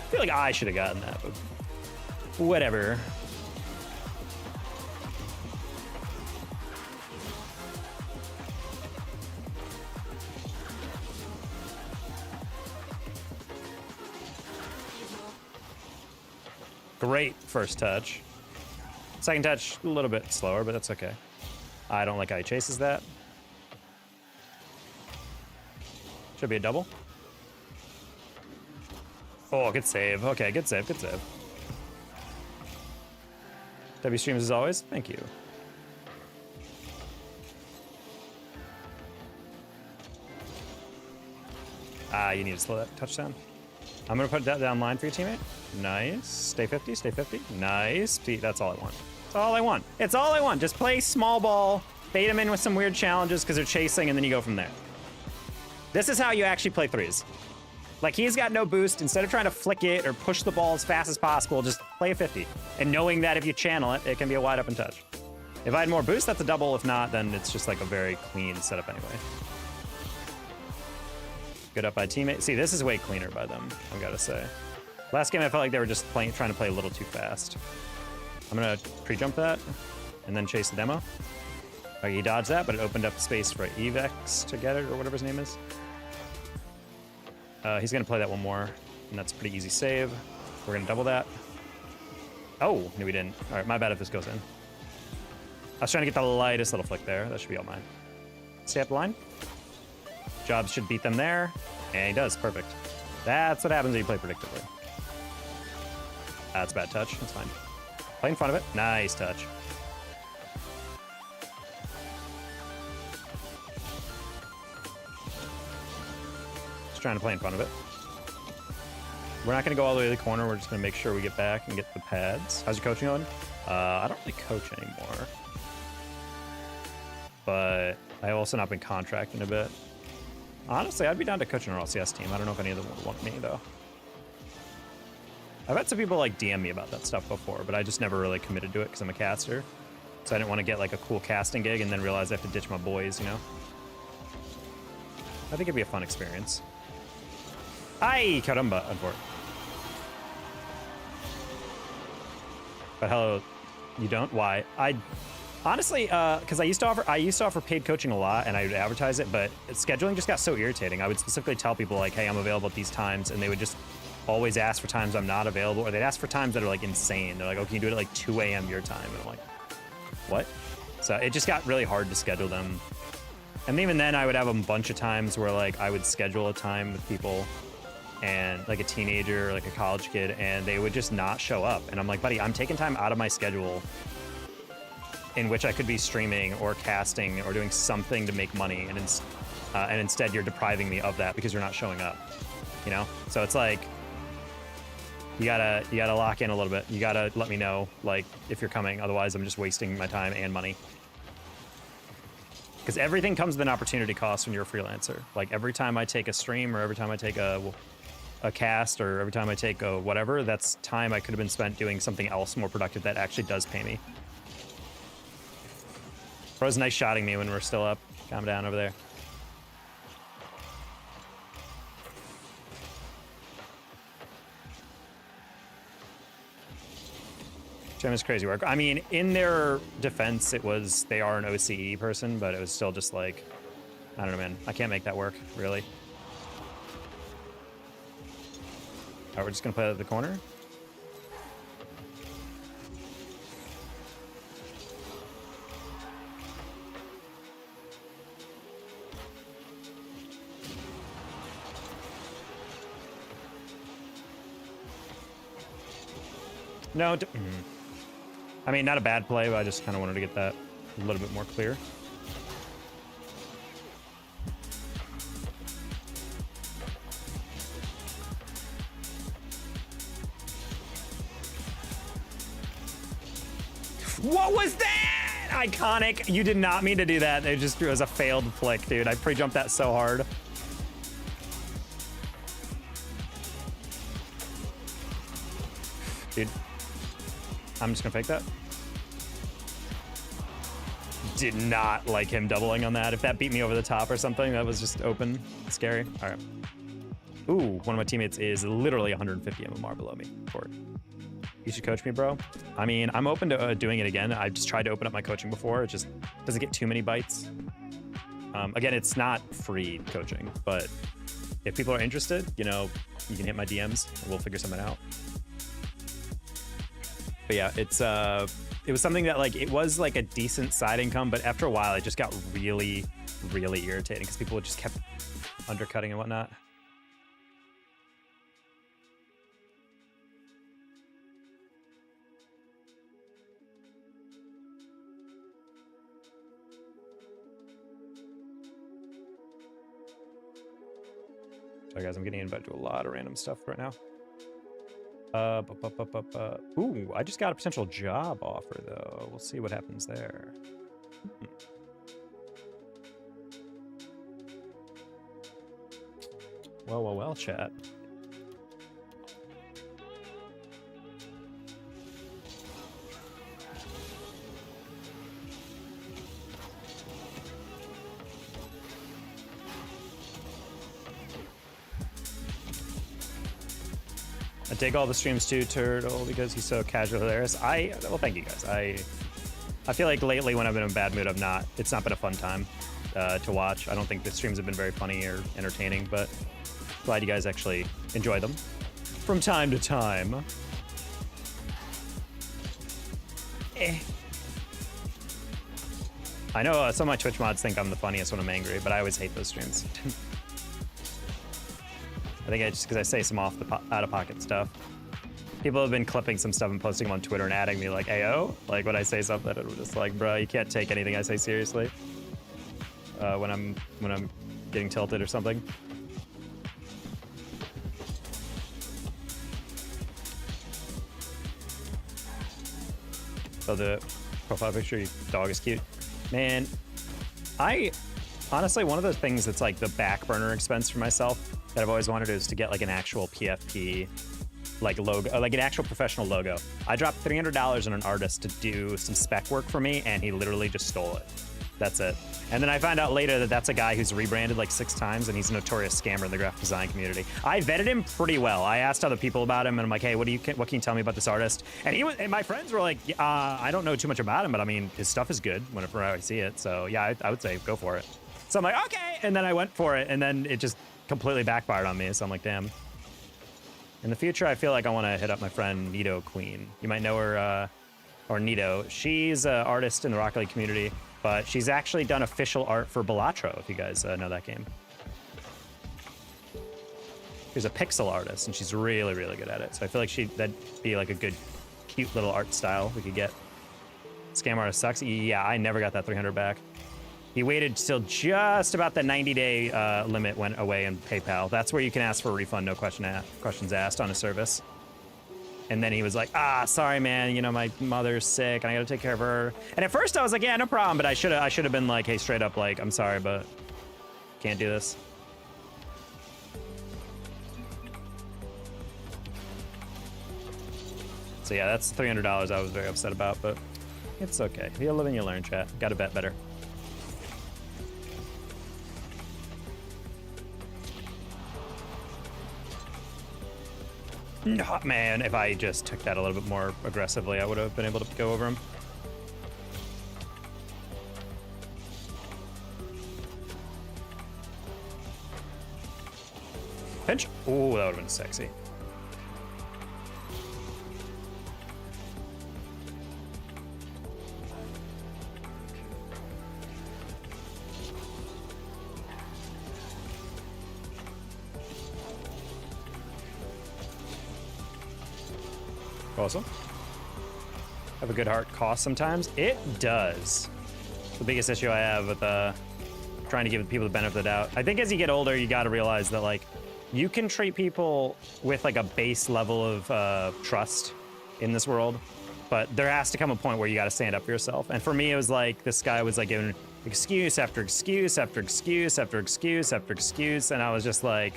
I feel like I should have gotten that, but whatever. Great first touch. Second touch, a little bit slower, but that's okay. I don't like how he chases that. Should be a double. Oh, good save. Okay, good save, good save. W streams as always. Thank you. You need to slow that touchdown. I'm gonna put that down line for your teammate. Nice. Stay 50, stay 50. Nice. That's all I want. That's all I want. It's all I want. Just play small ball, bait them in with some weird challenges because they're chasing, and then you go from there. This is how you actually play threes. Like, he's got no boost. Instead of trying to flick it or push the ball as fast as possible, just play a 50. And knowing that if you channel it, it can be a wide open touch. If I had more boost, that's a double. If not, then it's just like a very clean setup anyway. Good up by teammate. See, this is way cleaner by them, I've got to say. Last game, I felt like they were just trying to play a little too fast. I'm going to pre-jump that and then chase the demo. Okay, he dodged that, but it opened up space for Evex to get it, or whatever his name is. He's going to play that one more, and that's a pretty easy save. We're going to double that. Oh, no, we didn't. All right, my bad if this goes in. I was trying to get the lightest little flick there. That should be all mine. Stay up the line. Jobs should beat them there, and he does. Perfect. That's what happens when you play predictably. That's bad touch. That's fine. Play in front of it. Nice touch. Just trying to play in front of it. We're not going to go all the way to the corner. We're just going to make sure we get back and get the pads. How's your coaching going? I don't really coach anymore. But I've also not been contracting a bit. Honestly, I'd be down to coaching an LCS team. I don't know if any of them would want me, though. I've had some people like DM me about that stuff before, but I just never really committed to it because I'm a caster. So I didn't want to get like a cool casting gig and then realize I have to ditch my boys, you know? I think it'd be a fun experience. Ay, caramba, unfortunately. But hello, you don't? Why? Honestly, because I used to offer paid coaching a lot, and I would advertise it, but scheduling just got so irritating. I would specifically tell people like, "Hey, I'm available at these times," and they would just always ask for times I'm not available, or they'd ask for times that are like insane. They're like, "Oh, can you do it at like 2 a.m. your time?" And I'm like, "What?" So it just got really hard to schedule them. And even then, I would have a bunch of times where like I would schedule a time with people, and like a teenager or like a college kid, and they would just not show up. And I'm like, buddy, I'm taking time out of my schedule in which I could be streaming or casting or doing something to make money, and instead you're depriving me of that because you're not showing up, you know? So it's like, you gotta lock in a little bit. You gotta let me know, like, if you're coming, otherwise I'm just wasting my time and money. Because everything comes with an opportunity cost when you're a freelancer. Like, every time I take a stream, or every time I take a cast, or every time I take a whatever, that's time I could have been spent doing something else more productive that actually does pay me. Bro's nice shotting me when we're still up. Calm down over there. Gem is crazy work. I mean, in their defense, they are an OCE person, but it was still just like, I don't know, man. I can't make that work, really. All right, we're just gonna play at the corner. No, I mean, not a bad play, but I just kind of wanted to get that a little bit more clear. What was that? Iconic. You did not mean to do that. It was a failed flick, dude. I pre-jumped that so hard. Dude, I'm just gonna fake that. Did not like him doubling on that. If that beat me over the top or something, that was just open. Scary. All right. Ooh, one of my teammates is literally 150 MMR below me for it. You should coach me, bro. I mean, I'm open to doing it again. I've just tried to open up my coaching before. It just doesn't get too many bites. Again, it's not free coaching, but if people are interested, you know, you can hit my DMs and we'll figure something out. But yeah, it was something that, like, it was like a decent side income, but after a while it just got really, really irritating because people just kept undercutting and whatnot. Sorry guys, I'm getting invited to a lot of random stuff right now. Ooh, I just got a potential job offer though. We'll see what happens there. Well, chat. I take all the streams too, Turtle, because he's so casual hilarious. Well, thank you guys. I feel like lately when I've been in a bad mood, it's not been a fun time to watch. I don't think the streams have been very funny or entertaining, but glad you guys actually enjoy them from time to time. I know some of my Twitch mods think I'm the funniest when I'm angry, but I always hate those streams. I think it's just because I say some out-of-pocket stuff. People have been clipping some stuff and posting them on Twitter and adding me like, "Ayo," like when I say something, I'm just like, bro, you can't take anything I say seriously. When I'm getting tilted or something. So the profile picture, your dog is cute, man. Honestly, one of the things that's like the back burner expense for myself that I've always wanted is to get like an actual PFP like logo, like an actual professional logo. I dropped $300 on an artist to do some spec work for me, and he literally just stole it. That's it. And then I found out later that that's a guy who's rebranded like 6 times, and he's a notorious scammer in the graphic design community. I vetted him pretty well. I asked other people about him, and I'm like, hey, what can you tell me about this artist? And my friends were like, I don't know too much about him, but I mean, his stuff is good whenever I see it. So yeah, I would say go for it. So I'm like, okay, and then I went for it, and then it just completely backfired on me. So I'm like, damn. In the future, I feel like I want to hit up my friend Nito Queen. You might know her, or Nito. She's an artist in the Rocket League community, but she's actually done official art for Balatro, if you guys know that game. She's a pixel artist, and she's really, really good at it. So I feel like that'd be like a good, cute little art style we could get. Scam artist sucks. Yeah, I never got that 300 back. He waited till just about the 90-day limit went away in PayPal. That's where you can ask for a refund, no questions asked on a service. And then he was like, sorry, man, you know, my mother's sick and I gotta take care of her. And at first I was like, yeah, no problem. But I should have been like, hey, straight up, like, I'm sorry, but can't do this. So yeah, that's $300 I was very upset about, but it's okay. You live and you learn, chat. Gotta bet better. Oh, man, if I just took that a little bit more aggressively, I would have been able to go over him. Pinch? Oh, that would have been sexy. Awesome. Have a good heart cost sometimes? It does. The biggest issue I have with trying to give people the benefit of the doubt. I think as you get older, you got to realize that, like, you can treat people with like a base level of trust in this world. But there has to come a point where you got to stand up for yourself. And for me, it was like this guy was like giving excuse after excuse after excuse after excuse after excuse, and I was just like,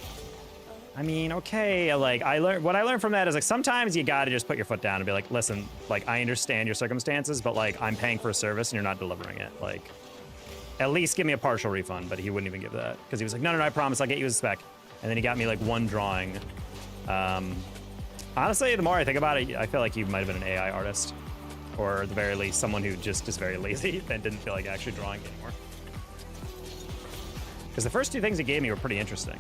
I mean, okay. Like what I learned from that is like sometimes you got to just put your foot down and be like, listen, like I understand your circumstances, but like I'm paying for a service and you're not delivering it. Like, at least give me a partial refund. But he wouldn't even give that because he was like, no, I promise I'll get you a spec. And then he got me like one drawing. Honestly, the more I think about it, I feel like he might have been an AI artist, or at the very least, someone who just is very lazy and didn't feel like actually drawing anymore. Because the first two things he gave me were pretty interesting.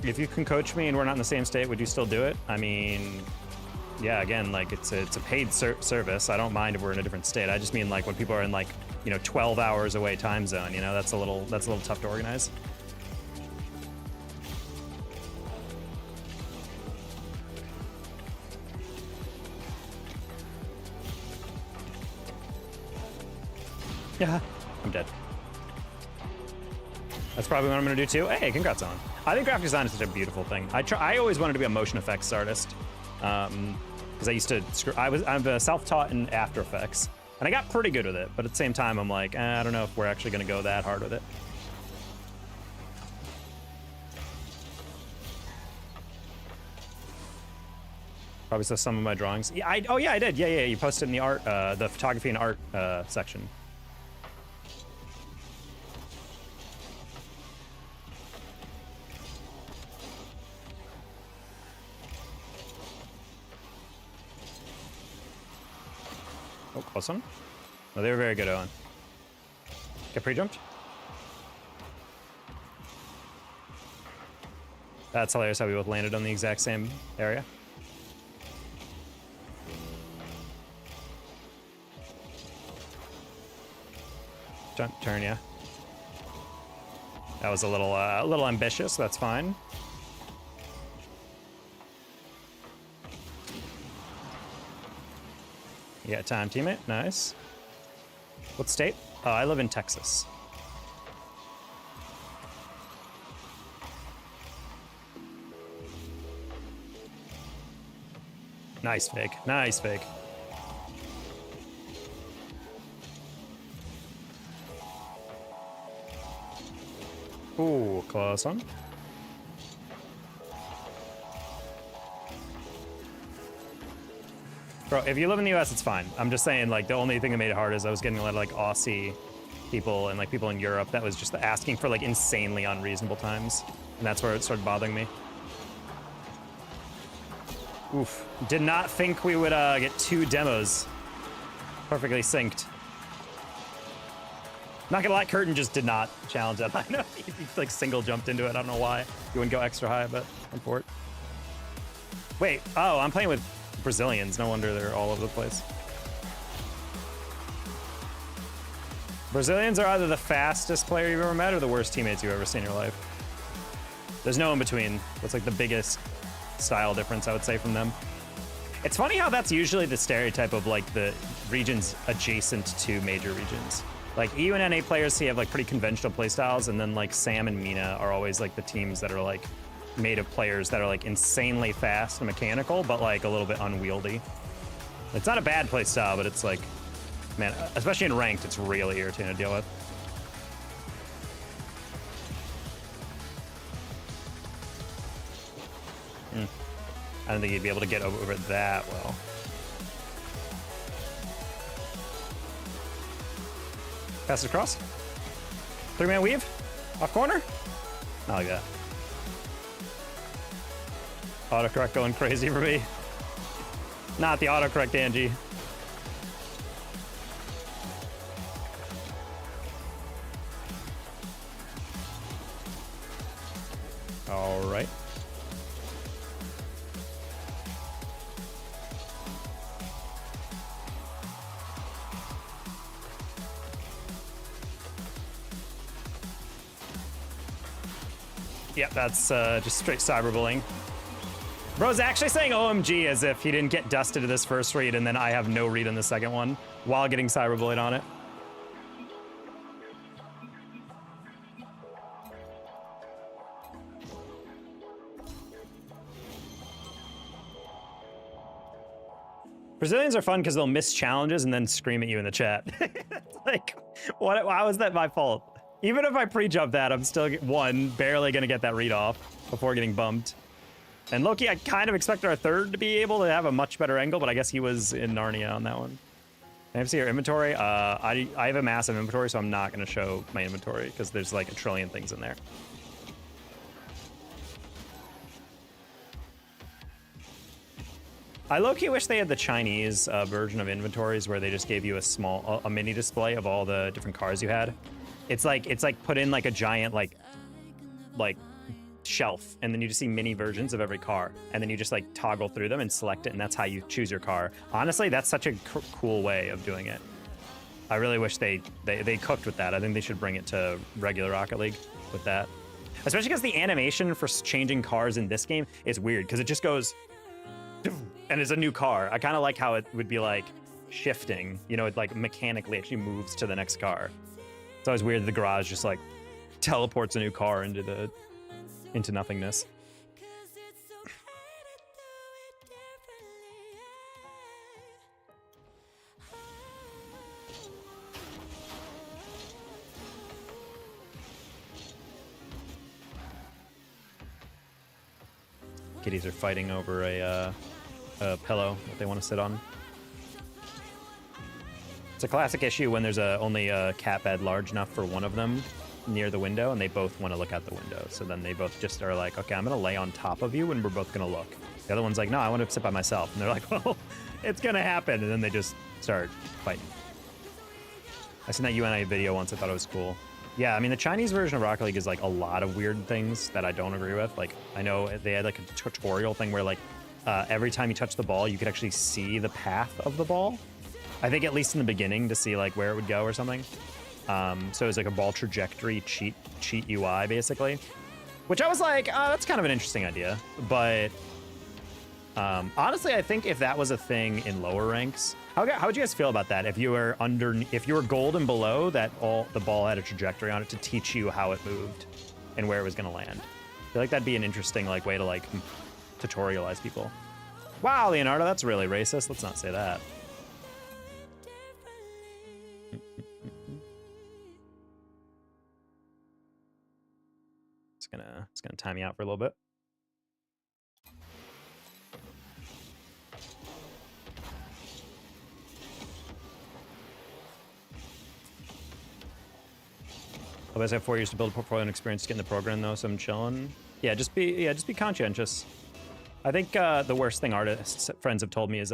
If you can coach me and we're not in the same state, would you still do it? I mean, yeah, again, like it's a paid service. I don't mind if we're in a different state. I just mean like when people are in like, 12 hours away time zone, that's a little tough to organize. Yeah, I'm dead. That's probably what I'm gonna do too. Hey, congrats on. I think graphic design is such a beautiful thing. I always wanted to be a motion effects artist, because I used to. I'm self-taught in After Effects, and I got pretty good with it. But at the same time, I'm like, I don't know if we're actually gonna go that hard with it. Probably saw some of my drawings. Yeah, I did. Yeah. You posted in the art, the photography and art section. Oh, close one. No, they were very good, Owen. Get pre-jumped. That's hilarious how we both landed on the exact same area. Turn, yeah. That was a little ambitious. That's fine. You got time, teammate. Nice. What state? I live in Texas. Nice fake. Nice fake. Ooh, close one. Bro, if you live in the US, it's fine. I'm just saying, like, the only thing that made it hard is I was getting a lot of, like, Aussie people and, like, people in Europe that was just asking for, like, insanely unreasonable times. And that's where it started bothering me. Oof. Did not think we would get 2 demos perfectly synced. Not gonna lie, Curtin just did not challenge that. I know he like single jumped into it. I don't know why. He wouldn't go extra high, but I'm for it. Wait, oh, I'm playing with Brazilians. No wonder they're all over the place. Brazilians are either the fastest player you've ever met or the worst teammates you've ever seen in your life. There's no in between. That's like the biggest style difference I would say from them. It's funny how that's usually the stereotype of like the regions adjacent to major regions. Like EU and NA players have like pretty conventional playstyles, and then like Sam and Mina are always like the teams that are like made of players that are like insanely fast and mechanical, but like a little bit unwieldy. It's not a bad playstyle, but it's like, man, especially in ranked, it's really irritating to deal with. I don't think you'd be able to get over it that well. Pass it across. 3-man weave. Off corner. Not like that. Autocorrect going crazy for me. Not the autocorrect, Angie. All right. Yep, that's just straight cyberbullying. Bro's actually saying OMG as if he didn't get dusted to this first read and then I have no read in the second one while getting cyberbullied on it. Brazilians are fun because they'll miss challenges and then scream at you in the chat. Like, what? How is that my fault? Even if I pre-jump that, I'm still, barely gonna get that read off before getting bumped. And Loki, I kind of expected our third to be able to have a much better angle, but I guess he was in Narnia on that one. Can I see your inventory? I have a massive inventory, so I'm not gonna show my inventory because there's like a trillion things in there. I low-key wish they had the Chinese version of inventories where they just gave you a mini display of all the different cars you had. It's like put in like a giant like shelf, and then you just see mini versions of every car, and then you just like toggle through them and select it, and that's how you choose your car. Honestly, that's such a cool way of doing it. I really wish they cooked with that. I think they should bring it to regular Rocket League with that, especially because the animation for changing cars in this game is weird because it just goes and it's a new car. I kind of like how it would be like shifting, you know, it like mechanically actually moves to the next car. It's always weird that the garage just like teleports a new car into nothingness. Kitties are fighting over a pillow that they want to sit on. It's a classic issue when there's only a cat bed large enough for one of them near the window, and they both want to look out the window. So then they both just are like, okay, I'm going to lay on top of you, and we're both going to look. The other one's like, no, I want to sit by myself. And they're like, well, it's going to happen. And then they just start fighting. I seen that UNI video once. I thought it was cool. Yeah, I mean, the Chinese version of Rocket League is like a lot of weird things that I don't agree with. Like, I know they had like a tutorial thing where like every time you touch the ball, you could actually see the path of the ball. I think at least in the beginning to see like where it would go or something. So it was like a ball trajectory cheat UI basically, which I was like, that's kind of an interesting idea. But honestly, I think if that was a thing in lower ranks, how would you guys feel about that? If you were gold and below, that the ball had a trajectory on it to teach you how it moved and where it was going to land. I feel like that'd be an interesting like way to like tutorialize people. Wow, Leonardo, that's really racist. Let's not say that. It's gonna time you out for a little bit. Otherwise, I have 4 years to build a portfolio and experience to get in the program, though, so I'm chilling. Yeah, just be conscientious. I think the worst thing artists friends have told me is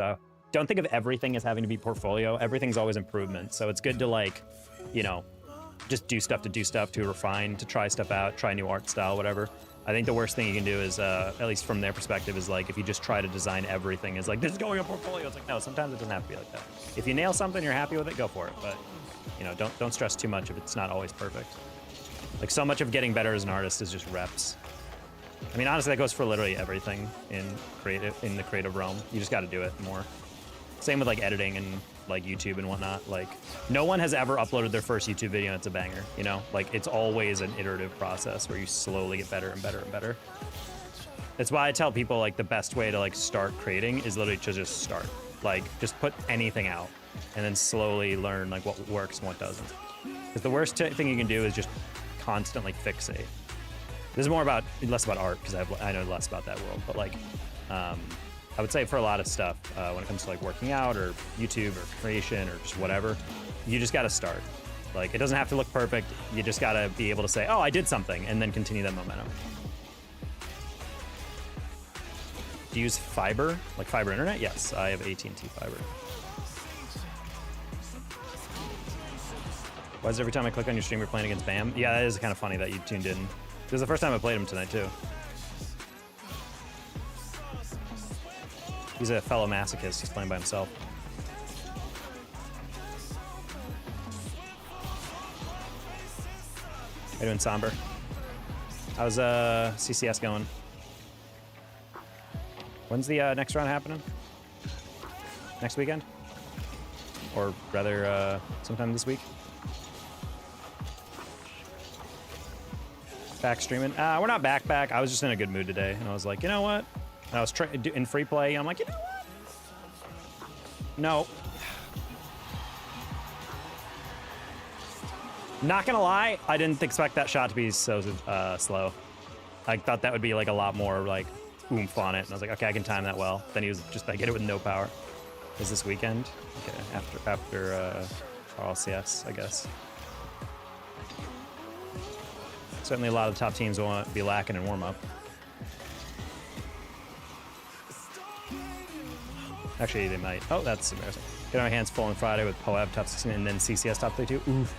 don't think of everything as having to be portfolio. Everything's always improvement. So it's good to like, you know, just do stuff to refine, to try stuff out, try new art style, whatever. I think the worst thing you can do is, at least from their perspective, is like if you just try to design everything as like, this is going on portfolio. It's like, no, sometimes it doesn't have to be like that. If you nail something, you're happy with it, go for it. But, you know, don't stress too much if it's not always perfect. Like so much of getting better as an artist is just reps. I mean, honestly, that goes for literally everything in the creative realm. You just got to do it more. Same with like editing and like YouTube and whatnot. Like no one has ever uploaded their first YouTube video and it's a banger, you know? Like it's always an iterative process where you slowly get better and better and better. That's why I tell people like the best way to like start creating is literally to just start. Like just put anything out and then slowly learn like what works and what doesn't. Because the worst thing you can do is just constantly fixate. This is less about art because I know less about that world, but like I would say for a lot of stuff, when it comes to like working out or YouTube or creation or just whatever, you just got to start. Like it doesn't have to look perfect. You just got to be able to say, oh, I did something, and then continue that momentum. Do you use fiber, like fiber internet? Yes, I have AT&T fiber. Why is it every time I click on your stream you're playing against Bam? Yeah, that is kind of funny that you tuned in. This is the first time I played him tonight too. He's a fellow masochist. He's playing by himself. How you doing, Somber? How's CCS going? When's the next round happening? Next weekend? Or rather, sometime this week? Back streaming? We're not back. I was just in a good mood today, and I was like, you know what? And I was in free play, and I'm like, you know what? No. Not gonna lie, I didn't expect that shot to be so slow. I thought that would be like a lot more like oomph on it, and I was like, okay, I can time that well. Then he was just like, hit it with no power. Is this weekend? Okay, after RLCS, I guess. Certainly a lot of the top teams won't be lacking in warm-up. Actually, they might. Oh, that's embarrassing. Get my hands full on Friday with Poeb top 16 and then CCS top 32. Oof.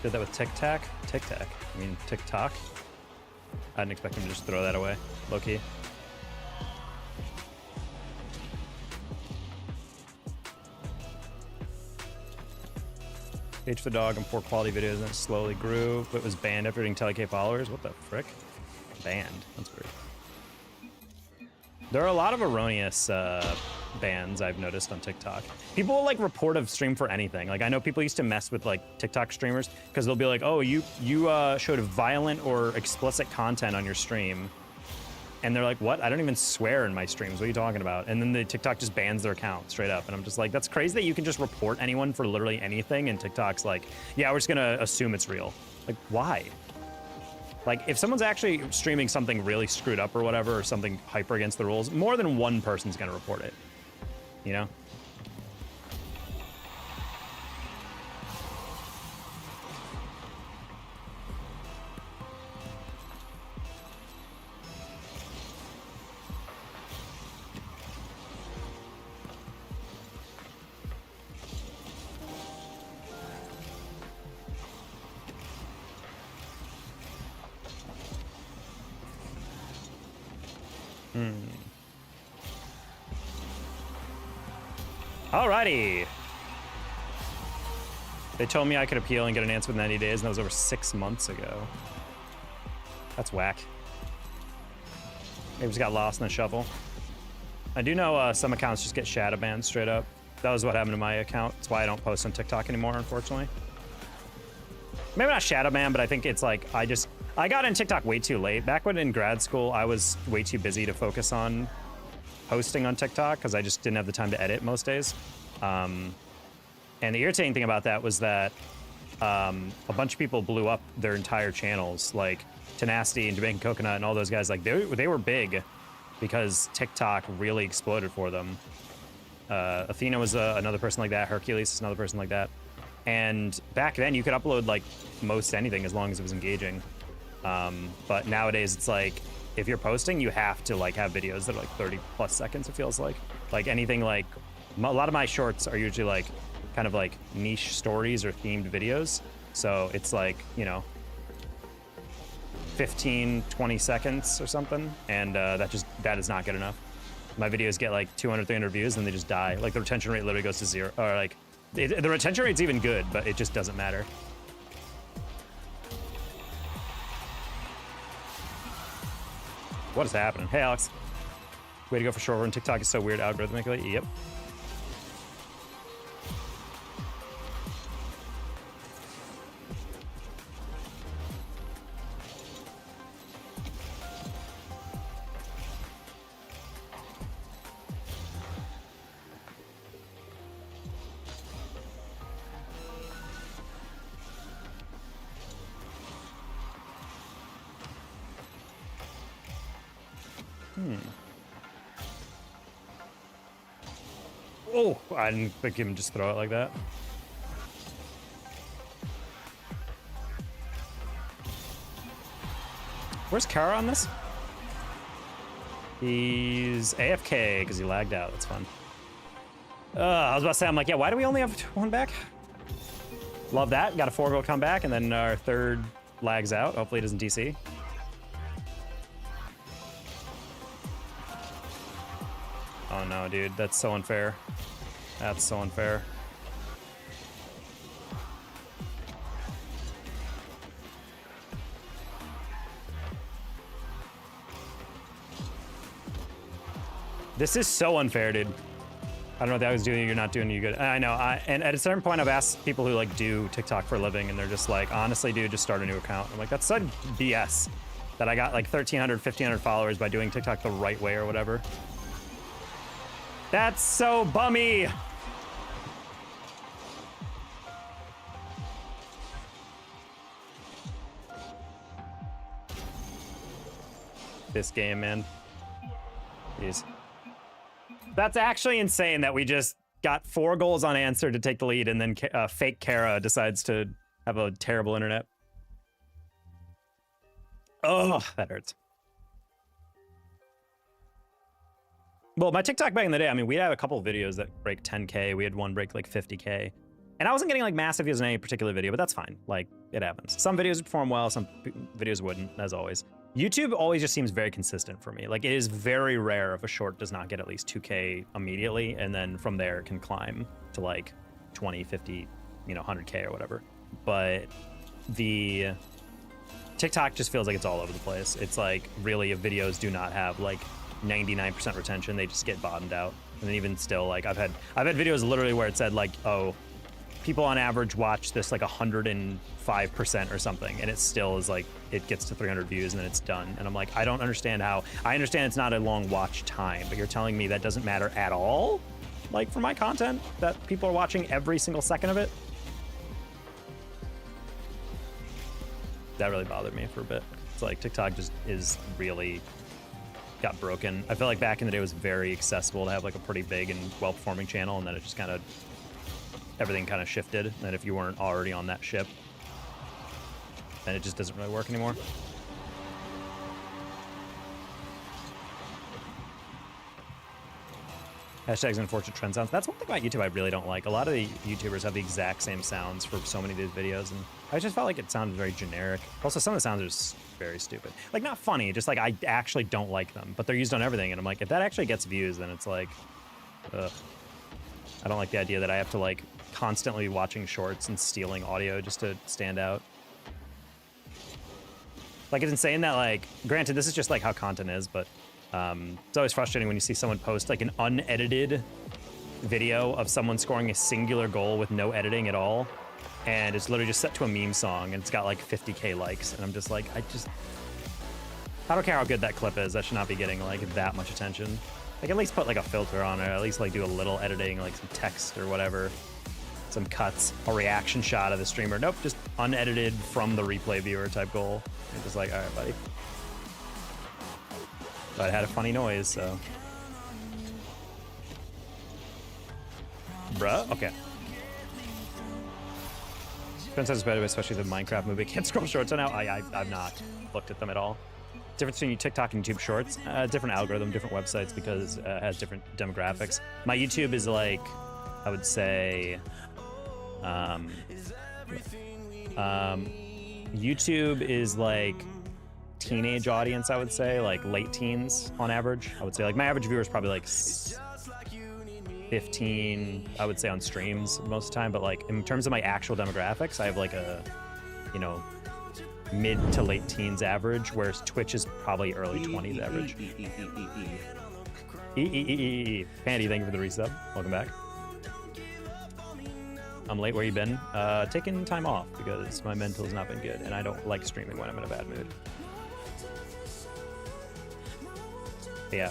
Did that with Tic Tac? Tic Tac. I mean, TikTok. I didn't expect him to just throw that away. Low key. Page for the dog and poor quality videos, and it slowly grew, but was banned after hitting 10K followers. What the frick? Banned. That's weird. There are a lot of erroneous bans I've noticed on TikTok. People will like report a stream for anything. Like I know people used to mess with like TikTok streamers because they'll be like, oh, you showed violent or explicit content on your stream. And they're like, what? I don't even swear in my streams. What are you talking about? And then the TikTok just bans their account straight up. And I'm just like, that's crazy that you can just report anyone for literally anything. And TikTok's like, yeah, we're just going to assume it's real. Like, why? Like, if someone's actually streaming something really screwed up or whatever, or something hyper against the rules, more than one person's going to report it. You know? Alrighty. They told me I could appeal and get an answer within 90 days, and that was over 6 months ago. That's whack. Maybe just got lost in the shuffle. I do know some accounts just get shadow banned straight up. That was what happened to my account. That's why I don't post on TikTok anymore, unfortunately. Maybe not shadow ban, but I think it's like I got in TikTok way too late. Back when in grad school, I was way too busy to focus on posting on TikTok because I just didn't have the time to edit most days. And the irritating thing about that was that a bunch of people blew up their entire channels, like Tenacity and Jamaican Coconut and all those guys. Like they were big because TikTok really exploded for them. Athena was another person like that. Hercules is another person like that. And back then you could upload like most anything as long as it was engaging. But nowadays it's like, if you're posting, you have to like have videos that are like 30 plus seconds, it feels like. Like anything like, a lot of my shorts are usually like kind of like niche stories or themed videos. So it's like, you know, 15, 20 seconds or something. And that is not good enough. My videos get like 200, 300 views and they just die. Like the retention rate literally goes to zero, or like, the retention rate's even good, but it just doesn't matter. What is happening? Hey, Alex. Way to go for short run. TikTok is so weird algorithmically. Yep. Oh, I didn't think him just throw it like that. Where's Kara on this? He's AFK because he lagged out. That's fun. I was about to say, I'm like, yeah, why do we only have one back? Love that. Got a 4-goal comeback, and then our third lags out. Hopefully it doesn't DC. Oh no, dude, that's so unfair. That's so unfair. This is so unfair, dude. I don't know what the hell he's doing. You're not doing you good. I know. And at a certain point, I've asked people who like do TikTok for a living, and they're just like, honestly, dude, just start a new account. I'm like, that's such BS. That I got like 1,300, 1,500 followers by doing TikTok the right way or whatever. That's so bummy. This game, man. Jeez. That's actually insane that we just got 4 goals unanswered to take the lead, and then fake Kara decides to have a terrible internet. Oh, that hurts. Well, my TikTok back in the day, I mean, we'd have a couple of videos that break 10K. We had one break like 50K. And I wasn't getting like massive views in any particular video, but that's fine. Like, it happens. Some videos would perform well, some videos wouldn't, as always. YouTube always just seems very consistent for me. Like, it is very rare if a short does not get at least 2K immediately, and then from there can climb to like 20, 50, 100K or whatever. But the TikTok just feels like it's all over the place. It's like, really, if videos do not have like 99% retention, they just get bottomed out. And then even still, like, I've had videos literally where it said like, oh, people on average watch this like 105% or something, and it still is like, it gets to 300 views and then it's done. And I'm like, I don't understand how. I understand it's not a long watch time, but you're telling me that doesn't matter at all? Like, for my content, that people are watching every single second of it? That really bothered me for a bit. It's like TikTok just is really got broken. I feel like back in the day it was very accessible to have like a pretty big and well-performing channel, and then it just kind of, everything kind of shifted. And if you weren't already on that ship, then it just doesn't really work anymore. Hashtags unfortunate trend sounds. That's one thing about YouTube I really don't like. A lot of the YouTubers have the exact same sounds for so many of these videos, and I just felt like it sounded very generic. Also, some of the sounds are just very stupid. Like, not funny, just like I actually don't like them, but they're used on everything, and I'm like, if that actually gets views, then it's like, ugh. I don't like the idea that I have to like constantly be watching shorts and stealing audio just to stand out. Like, it's insane that, like, granted, this is just like how content is, but it's always frustrating when you see someone post like an unedited video of someone scoring a singular goal with no editing at all, and it's literally just set to a meme song, and it's got like 50K likes, and I'm just like, I don't care how good that clip is, that should not be getting like that much attention. Like, at least put like a filter on it, at least like do a little editing, like some text or whatever, some cuts, a reaction shot of the streamer. Nope, just unedited from the replay viewer type goal. You're just like, all right, buddy. But it had a funny noise, so. Bruh? Okay. Depends how it's better, especially the Minecraft movie. Can't scroll shorts on now. I've not looked at them at all. Difference between TikTok and YouTube Shorts, different algorithm, different websites, because it has different demographics. My YouTube is like, I would say, YouTube is like teenage audience, I would say, like late teens on average. I would say like my average viewer is probably like 15, I would say, on streams most of the time, but like in terms of my actual demographics, I have like a, mid to late teens average, whereas Twitch is probably early 20s average. Pandy, thank you for the resub. Welcome back. I'm late. Where you been? Taking time off because my mental has not been good, and I don't like streaming when I'm in a bad mood. But yeah,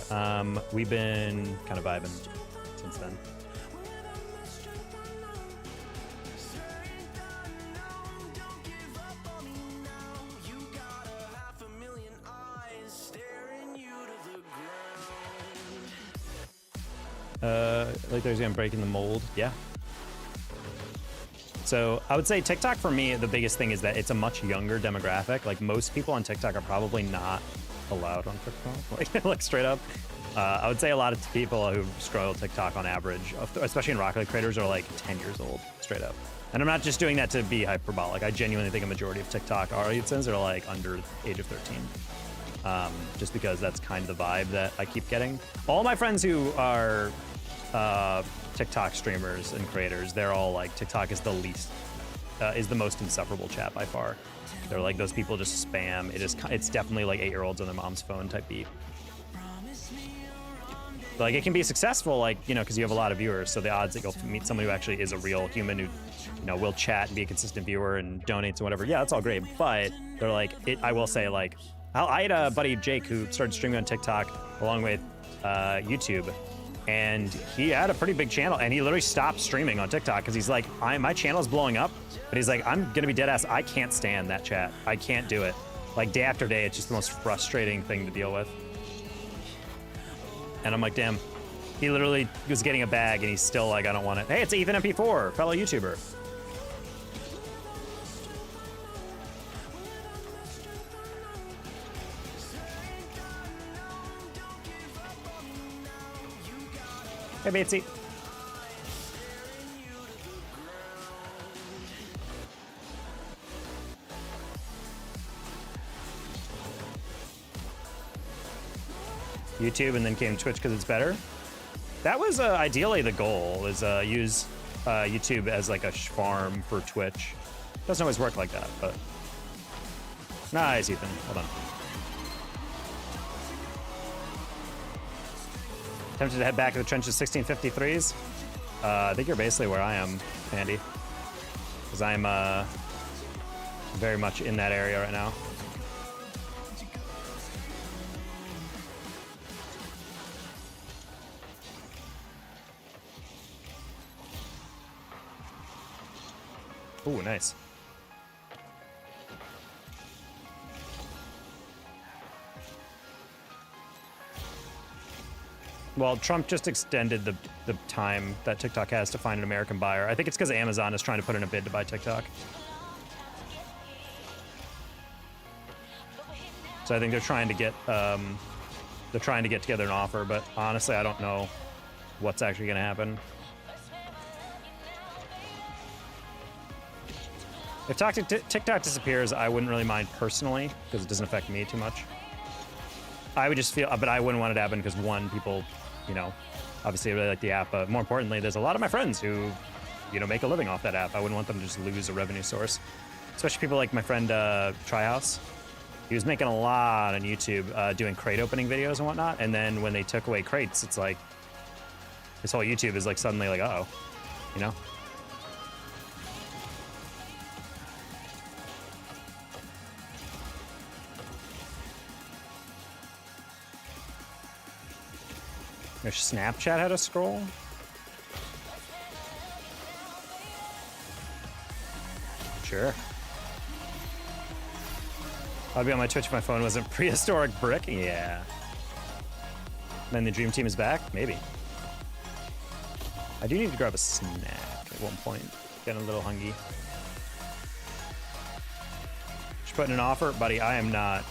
we've been kind of vibing since then. Like there's gonna breaking the mold. Yeah. So I would say TikTok for me, the biggest thing is that it's a much younger demographic. Like most people on TikTok are probably not allowed on TikTok, like straight up. I would say a lot of people who scroll TikTok on average, especially in Rocket League creators, are like 10 years old, straight up. And I'm not just doing that to be hyperbolic. I genuinely think a majority of TikTok audiences are like under the age of 13. Just because that's kind of the vibe that I keep getting. All my friends who are TikTok streamers and creators, they're all like, TikTok is the least, is the most insufferable chat by far. They're like, those people just spam. It's definitely like 8-year-olds on their mom's phone type beat. Like, it can be successful, like, you know, because you have a lot of viewers, so the odds that you'll meet someone who actually is a real human who, you know, will chat and be a consistent viewer and donates and whatever, yeah, that's all great. But they're like, I will say, like, I had a buddy, Jake, who started streaming on TikTok along with YouTube, and he had a pretty big channel, and he literally stopped streaming on TikTok because he's like, my channel's blowing up, but he's like, I'm gonna be dead ass. I can't stand that chat. I can't do it. Like, day after day, it's just the most frustrating thing to deal with. And I'm like, damn. He literally was getting a bag, and he's still like, I don't want it. Hey, it's Ethan MP4, fellow YouTuber. Hey, Batesy. YouTube, and then came Twitch because it's better. That was ideally the goal, is use YouTube as like a farm for Twitch. Doesn't always work like that, but nice, Ethan. Hold on. Tempted to head back to the trenches 1653s. I think you're basically where I am, Andy, because I'm very much in that area right now. Ooh, nice. Well, Trump just extended the time that TikTok has to find an American buyer. I think it's because Amazon is trying to put in a bid to buy TikTok. So I think they're trying to get together an offer, but honestly, I don't know what's actually going to happen. If TikTok disappears, I wouldn't really mind personally, because it doesn't affect me too much. I would just feel, but I wouldn't want it to happen because, one, people, you know, obviously really like the app, but more importantly, there's a lot of my friends who, you know, make a living off that app. I wouldn't want them to just lose a revenue source. Especially people like my friend Tryhouse. He was making a lot on YouTube doing crate opening videos and whatnot, and then when they took away crates, it's like, his whole YouTube is like suddenly like, uh-oh, you know? There's Snapchat how to scroll? Sure. I'd be on my Twitch if my phone wasn't prehistoric brick. Yeah. Then the dream team is back? Maybe. I do need to grab a snack at one point. Getting a little hungry. Just putting an offer? Buddy, I am not.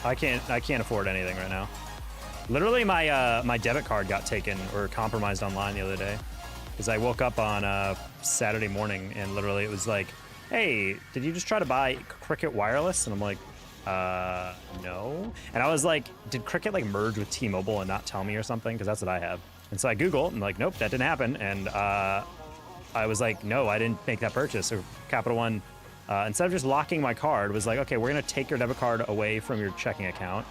I can't afford anything right now. Literally, my debit card got taken or compromised online the other day. Because I woke up on Saturday morning and literally it was like, hey, did you just try to buy Cricket Wireless? And I'm like, no. And I was like, did Cricket like merge with T-Mobile and not tell me or something? Because that's what I have. And so I Googled and like, nope, that didn't happen. And I was like, no, I didn't make that purchase. So Capital One, instead of just locking my card, was like, okay, we're going to take your debit card away from your checking account.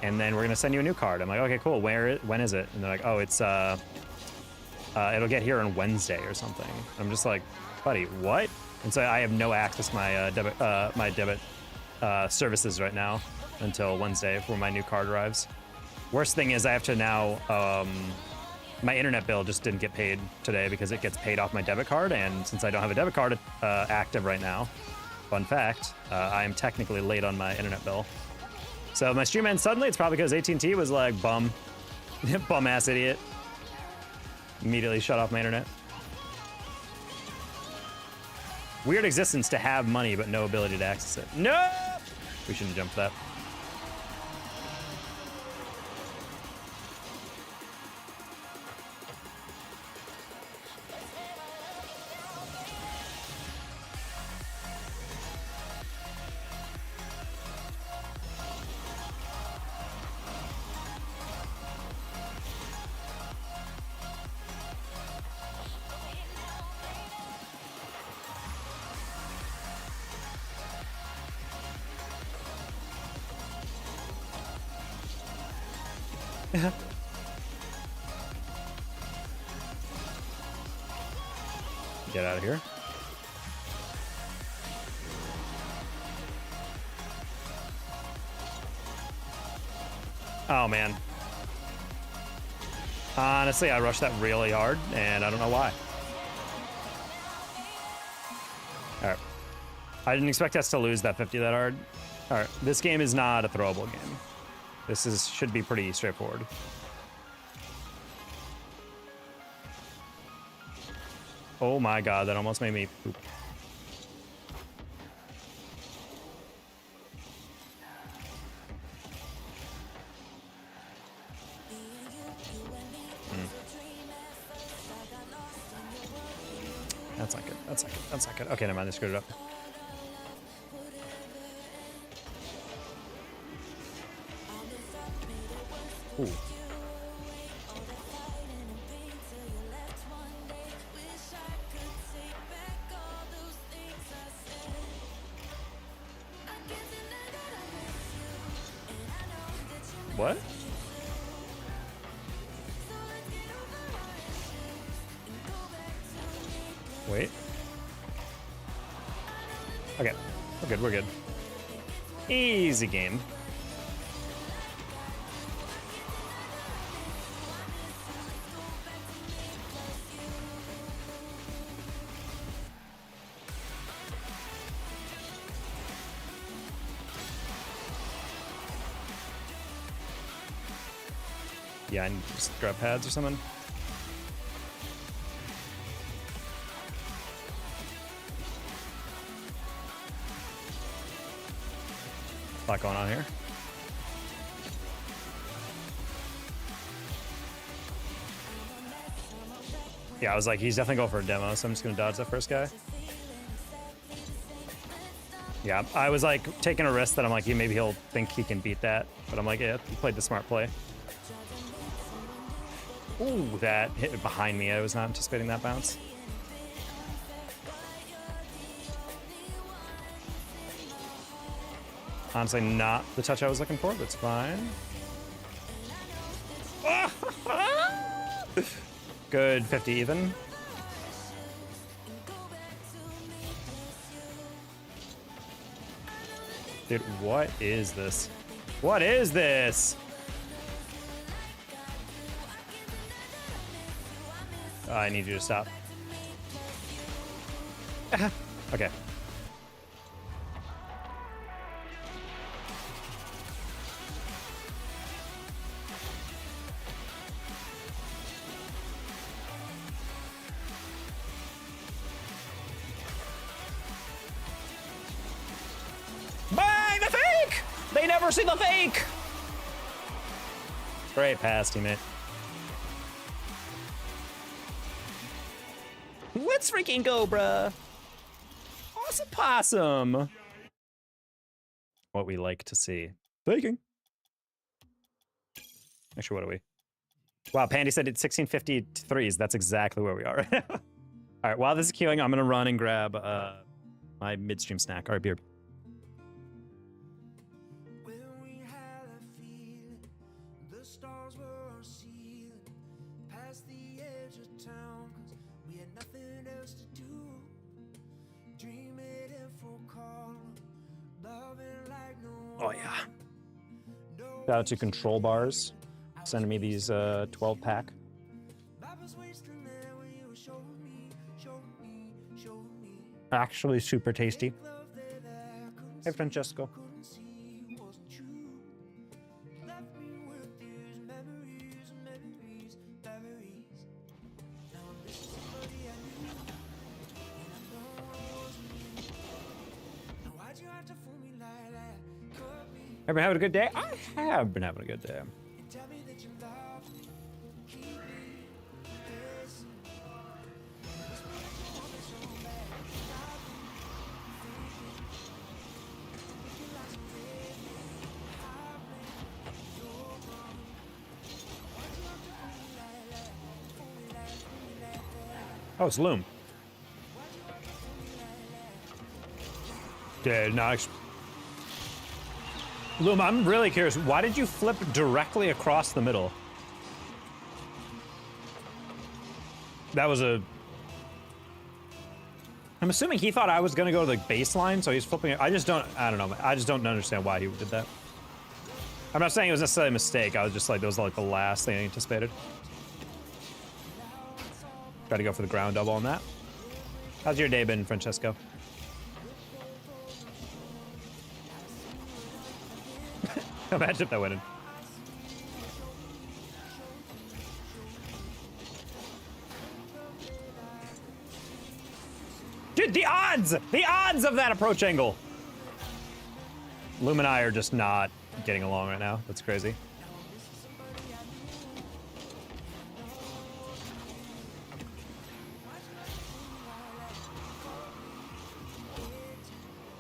And then we're going to send you a new card. I'm like, okay, cool. When is it? And they're like, oh, it's, it'll get here on Wednesday or something. I'm just like, buddy, what? And so I have no access to my debit services right now until Wednesday when my new card arrives. Worst thing is I have to now, my internet bill just didn't get paid today because it gets paid off my debit card. And since I don't have a debit card active right now, fun fact, I am technically late on my internet bill. So my stream ends suddenly. It's probably because AT&T was like, bum ass idiot. Immediately shut off my internet. Weird existence to have money but no ability to access it. No! We shouldn't jump for that. Get out of here. Oh, man. Honestly, I rushed that really hard, and I don't know why. All right. I didn't expect us to lose that 50 that hard. All right. This game is not a throwable game. This should be pretty straightforward. Oh my god, that almost made me poop. That's not good. That's not good. That's not good. Okay, never mind. They screwed it up. Ooh. What? Wait. Okay. We're good. We're good. Easy game. Yeah, I need to just grab pads or something. A lot going on here. Yeah, I was like, he's definitely going for a demo, so I'm just gonna dodge that first guy. Yeah, I was like taking a risk that I'm like, maybe he'll think he can beat that, but I'm like, yeah, he played the smart play. Ooh, that hit behind me. I was not anticipating that bounce. Honestly, not the touch I was looking for, but it's fine. Good 50 even. Dude, what is this? What is this? I need you to stop. Okay. Bang! The fake! They never see the fake! Great pass, teammate. Let's freaking go, bruh. Awesome possum. What we like to see. Faking. Actually, what are we? Wow, Pandy said it's 1653s. That's exactly where we are. All right, while this is queuing, I'm going to run and grab my midstream snack. All right, beer. Oh, yeah. Shout out to Control Bars, sending me these 12-pack. Actually super tasty. Hey, Francesco. Have been having a good day? I have been having a good day. Oh, it's Loom. Dude, nice. Loom, I'm really curious. Why did you flip directly across the middle? That was a I'm assuming he thought I was gonna go to the baseline, so he's flipping it. I don't know. I just don't understand why he did that. I'm not saying it was necessarily a mistake. I was just like, that was like the last thing I anticipated. Try to go for the ground double on that. How's your day been, Francesco? Imagine if that went in. Dude, the odds! The odds of that approach angle! Loom and I are just not getting along right now. That's crazy.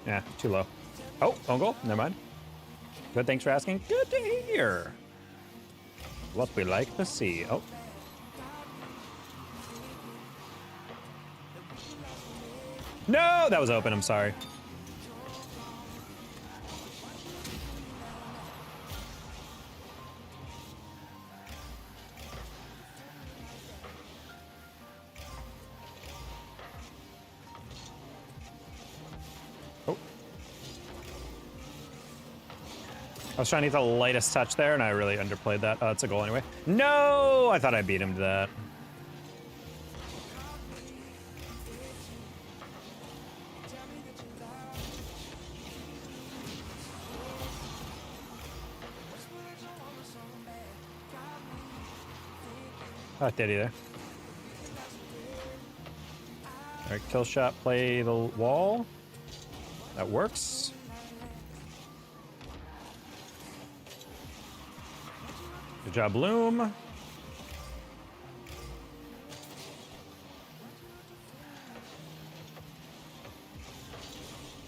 Yeah, too low. Oh, own goal. Never mind. Good, thanks for asking. Good to hear. What we like to see. Oh. No, that was open. I'm sorry. Oh. I was trying to get the lightest touch there, and I really underplayed that. Oh, it's a goal anyway. No! I thought I beat him to that. Oh, did he there? All right, kill shot, play the wall. That works. Good job, Bloom. Yeah,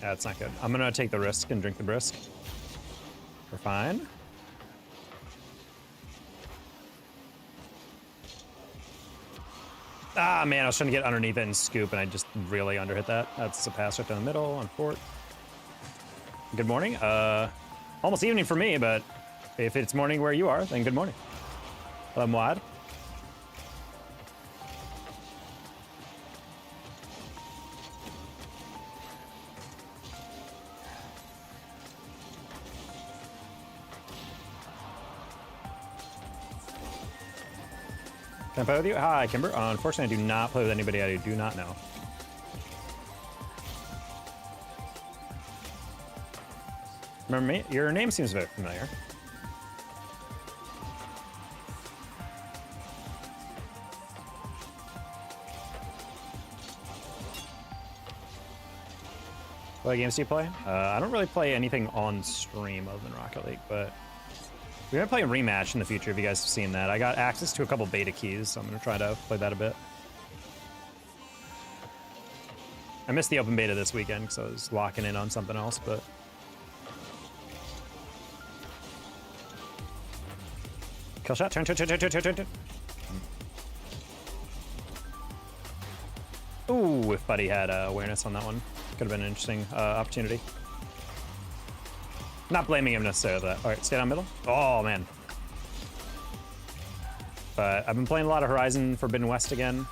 that's not good. I'm gonna take the risk and drink the brisk. We're fine. Ah, man, I was trying to get underneath it and scoop, and I just really underhit that. That's a pass right down the middle on Fort. Good morning. Almost evening for me, but if it's morning where you are, then good morning. Hello, Mwad. Can I play with you? Hi, Kimber. Unfortunately, I do not play with anybody I do not know. Remember me? Your name seems very familiar. What games do you play? I don't really play anything on stream other than Rocket League, but we're gonna play a rematch in the future if you guys have seen that. I got access to a couple beta keys, so I'm gonna try to play that a bit. I missed the open beta this weekend because I was locking in on something else, but kill shot, turn. Ooh, if Buddy had awareness on that one, could have been an interesting opportunity. Not blaming him necessarily for that. All right, stay down middle. Oh, man. But I've been playing a lot of Horizon Forbidden West again.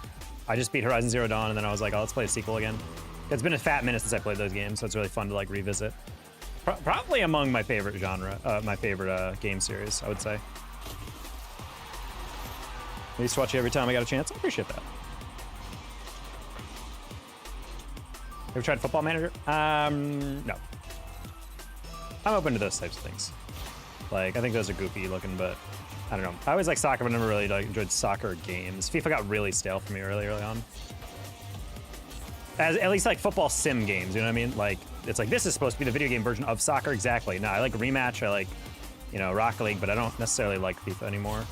I just beat Horizon Zero Dawn, and then I was like, oh, let's play a sequel again. It's been a fat minute since I played those games, so it's really fun to like revisit. Probably among my favorite genre, my favorite game series, I would say. I used to watch it every time I got a chance. I appreciate that. Ever tried Football Manager? No. I'm open to those types of things. Like, I think those are goofy looking, but I don't know. I always like soccer, but never really like enjoyed soccer games. FIFA got really stale for me early on. At least like football sim games, you know what I mean? Like, it's like, this is supposed to be the video game version of soccer. Exactly. No, I like Rematch. I like, you know, Rocket League, but I don't necessarily like FIFA anymore.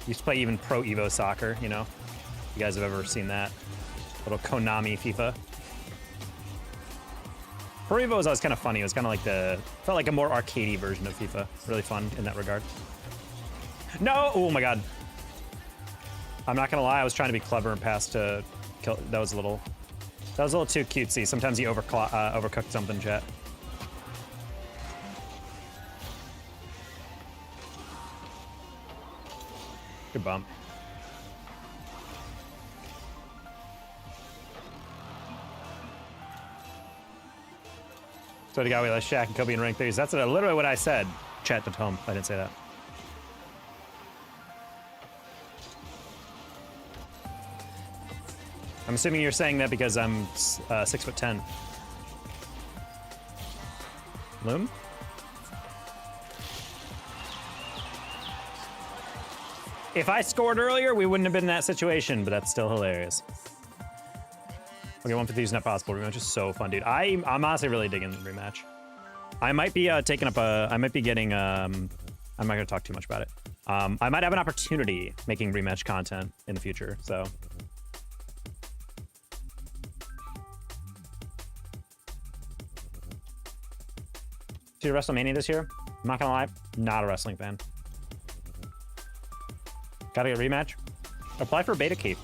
Used to play even Pro Evo Soccer, you know? You guys have ever seen that? Little Konami FIFA. Pro Evo was always kind of funny. It was kind of like felt like a more arcadey version of FIFA. Really fun in that regard. No! Oh my god. I'm not gonna lie, I was trying to be clever and pass to kill. That was a little too cutesy. Sometimes you overcook something, chat. Good bump. So the guy we let Shaq and Kobe in rank 3s. That's literally what I said. Chat at home. I didn't say that. I'm assuming you're saying that because I'm 6'10". Loom? If I scored earlier, we wouldn't have been in that situation, but that's still hilarious. Okay, 150 is not possible. Rematch is so fun, dude. I'm honestly really digging the rematch. I might be taking up a. I might be getting. I'm not gonna talk too much about it. I might have an opportunity making rematch content in the future. So. See WrestleMania this year? I'm not gonna lie, not a wrestling fan. Gotta get a rematch. Apply for beta key.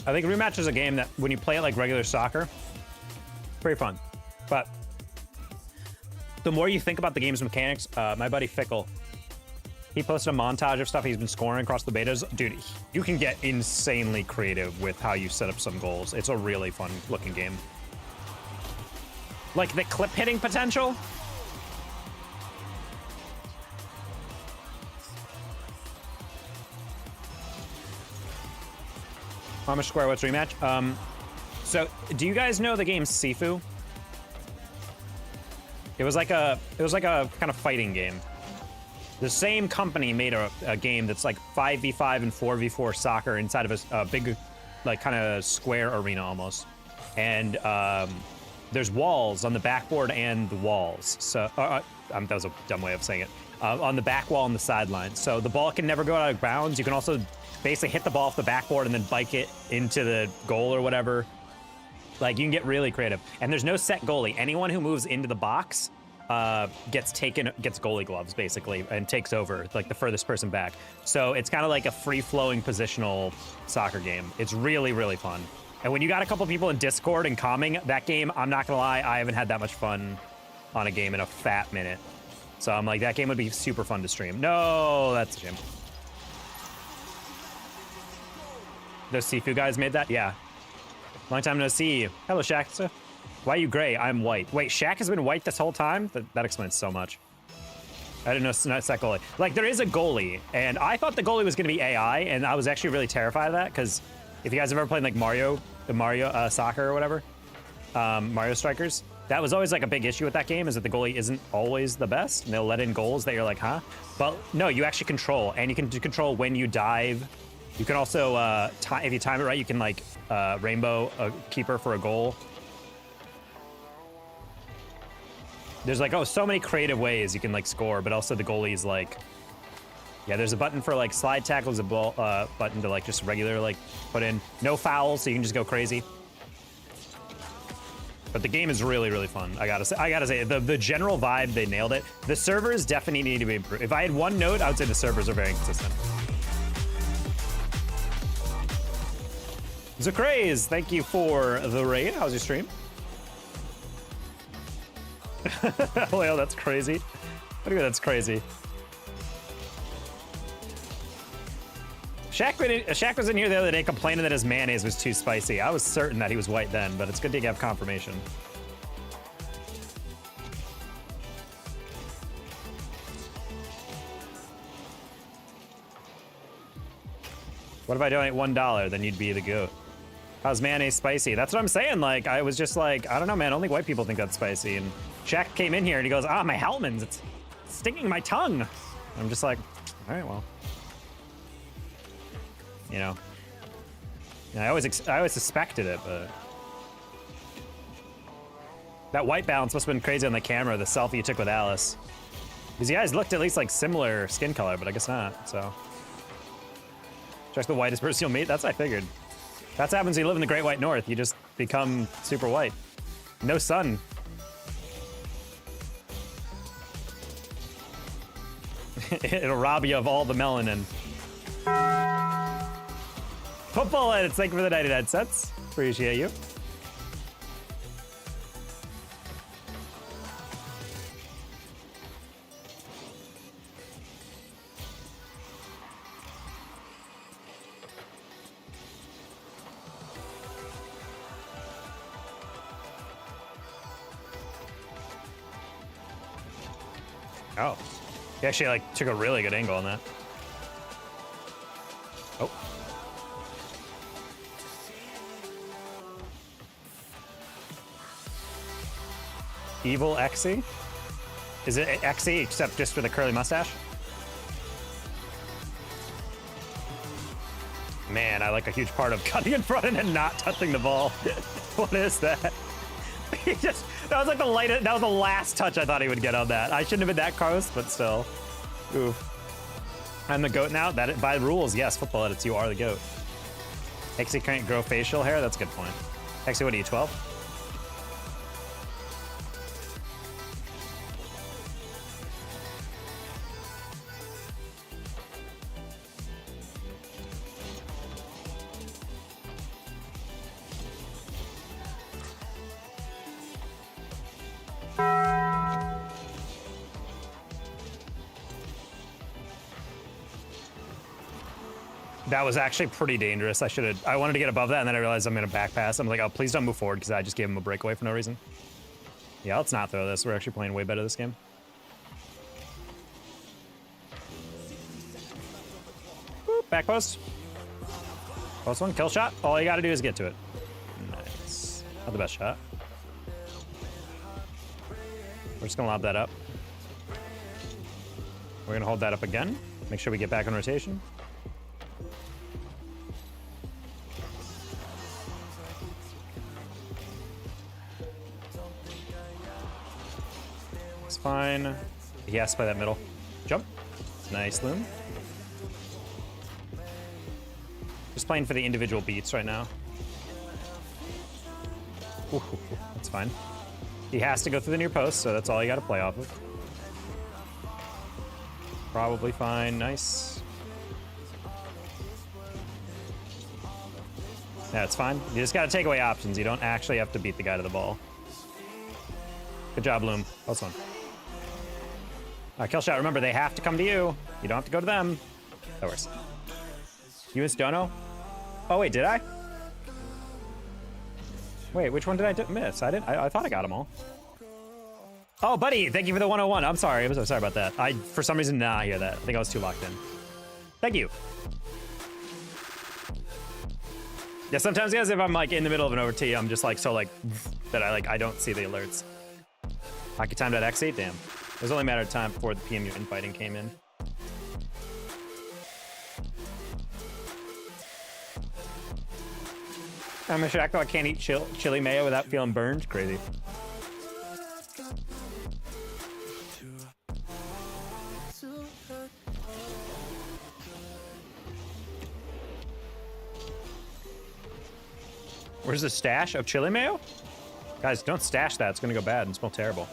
I think rematch is a game that when you play it like regular soccer, pretty fun. But the more you think about the game's mechanics, my buddy Fickle, he posted a montage of stuff he's been scoring across the betas. Dude, you can get insanely creative with how you set up some goals. It's a really fun looking game. Like the clip hitting potential. Amish Square, what's rematch? So do you guys know the game Sifu? It was like a kind of fighting game. The same company made a game that's like 5v5 and 4v4 soccer inside of a big, like kind of square arena almost. And there's walls on the backboard and the walls. So that was a dumb way of saying it. On the back wall and the sideline. So the ball can never go out of bounds. You can also basically hit the ball off the backboard and then bike it into the goal or whatever. Like, you can get really creative. And there's no set goalie. Anyone who moves into the box gets goalie gloves, basically, and takes over, like, the furthest person back. So it's kind of like a free-flowing positional soccer game. It's really, really fun. And when you got a couple people in Discord and calming that game, I'm not gonna lie, I haven't had that much fun on a game in a fat minute. So I'm like, that game would be super fun to stream. No, that's Jim. Those Sifu guys made that? Yeah. Long time no see. Hello, Shaq. Why are you gray? I'm white. Wait, Shaq has been white this whole time? That explains so much. I didn't know it's not that goalie. Like, there is a goalie, and I thought the goalie was going to be AI, and I was actually really terrified of that, because if you guys have ever played, like, Mario Soccer or whatever, Mario Strikers, that was always, like, a big issue with that game, is that the goalie isn't always the best, and they'll let in goals that you're like, huh? But, no, you actually control, and you can control when you dive. You can also, if you time it right, you can, like, rainbow a keeper for a goal. There's, like, so many creative ways you can, like, score, but also the goalie's, like... Yeah, there's a button for, like, slide tackles, a button to, like, just regular, like, put in. No fouls, so you can just go crazy. But the game is really, really fun. I gotta say, the general vibe, they nailed it. The servers definitely need to be improved. If I had one note, I would say the servers are very inconsistent. Zacraze, thank you for the raid. How's your stream? Well, that's crazy. What do you mean that's crazy? Shaq was in here the other day complaining that his mayonnaise was too spicy. I was certain that he was white then, but it's good to have confirmation. What if I donate $1? Then you'd be the goat. How's mayonnaise spicy? That's what I'm saying. Like, I was just like, I don't know, man. Only white people think that's spicy. And Shaq came in here and he goes, ah, my Hellman's, it's stinging my tongue. And I'm just like, all right, well. You know. And I always suspected it, but. That white balance must have been crazy on the camera, the selfie you took with Alice. Because you guys looked at least like similar skin color, but I guess not, so. Just the whitest person you'll meet? That's what I figured. That's what happens when you live in the Great White North. You just become super white. No sun. It'll rob you of all the melanin. Football edits, thank you for the 99 cents. Appreciate you. Oh, he actually like took a really good angle on that. Oh. Evil Exy? Is it Exy except just with a curly mustache? Man, I like a huge part of cutting in front and not touching the ball. What is that? That was like the lightest, that was the last touch I thought he would get on that. I shouldn't have been that close, but still. Oof. I'm the GOAT now? That by rules, yes, football edits, you are the GOAT. Exy can't grow facial hair? That's a good point. Exy, what are you, 12? That was actually pretty dangerous. I wanted to get above that, and then I realized I'm gonna back pass. I'm like, oh, please don't move forward, because I just gave him a breakaway for no reason. Yeah, let's not throw this. We're actually playing way better this game. Boop, back post. Post one, kill shot. All you gotta do is get to it. Nice. Not the best shot. We're just gonna lob that up. We're gonna hold that up again. Make sure we get back on rotation. Fine. He has to play that middle. Jump. Nice, Loom. Just playing for the individual beats right now. Ooh, that's fine. He has to go through the near post, so that's all you got to play off of. Probably fine. Nice. Yeah, it's fine. You just got to take away options. You don't actually have to beat the guy to the ball. Good job, Loom. That's one. Kill shot, remember, they have to come to you. You don't have to go to them. That works. You missed Dono? Oh, wait, did I? Wait, which one did I miss? I thought I got them all. Oh, buddy, thank you for the 101. I'm sorry. I'm so sorry about that. I, for some reason, did not hear that. I think I was too locked in. Thank you. Yeah, sometimes, guys, if I'm like in the middle of an over T, I'm just like so like that I don't see the alerts. Hockey timed at X8, damn. It was only a matter of time before the PMU infighting came in. I'm a Shacko, I can't eat chili mayo without feeling burned. Crazy. Where's the stash of chili mayo? Guys, don't stash that. It's gonna go bad and smell terrible.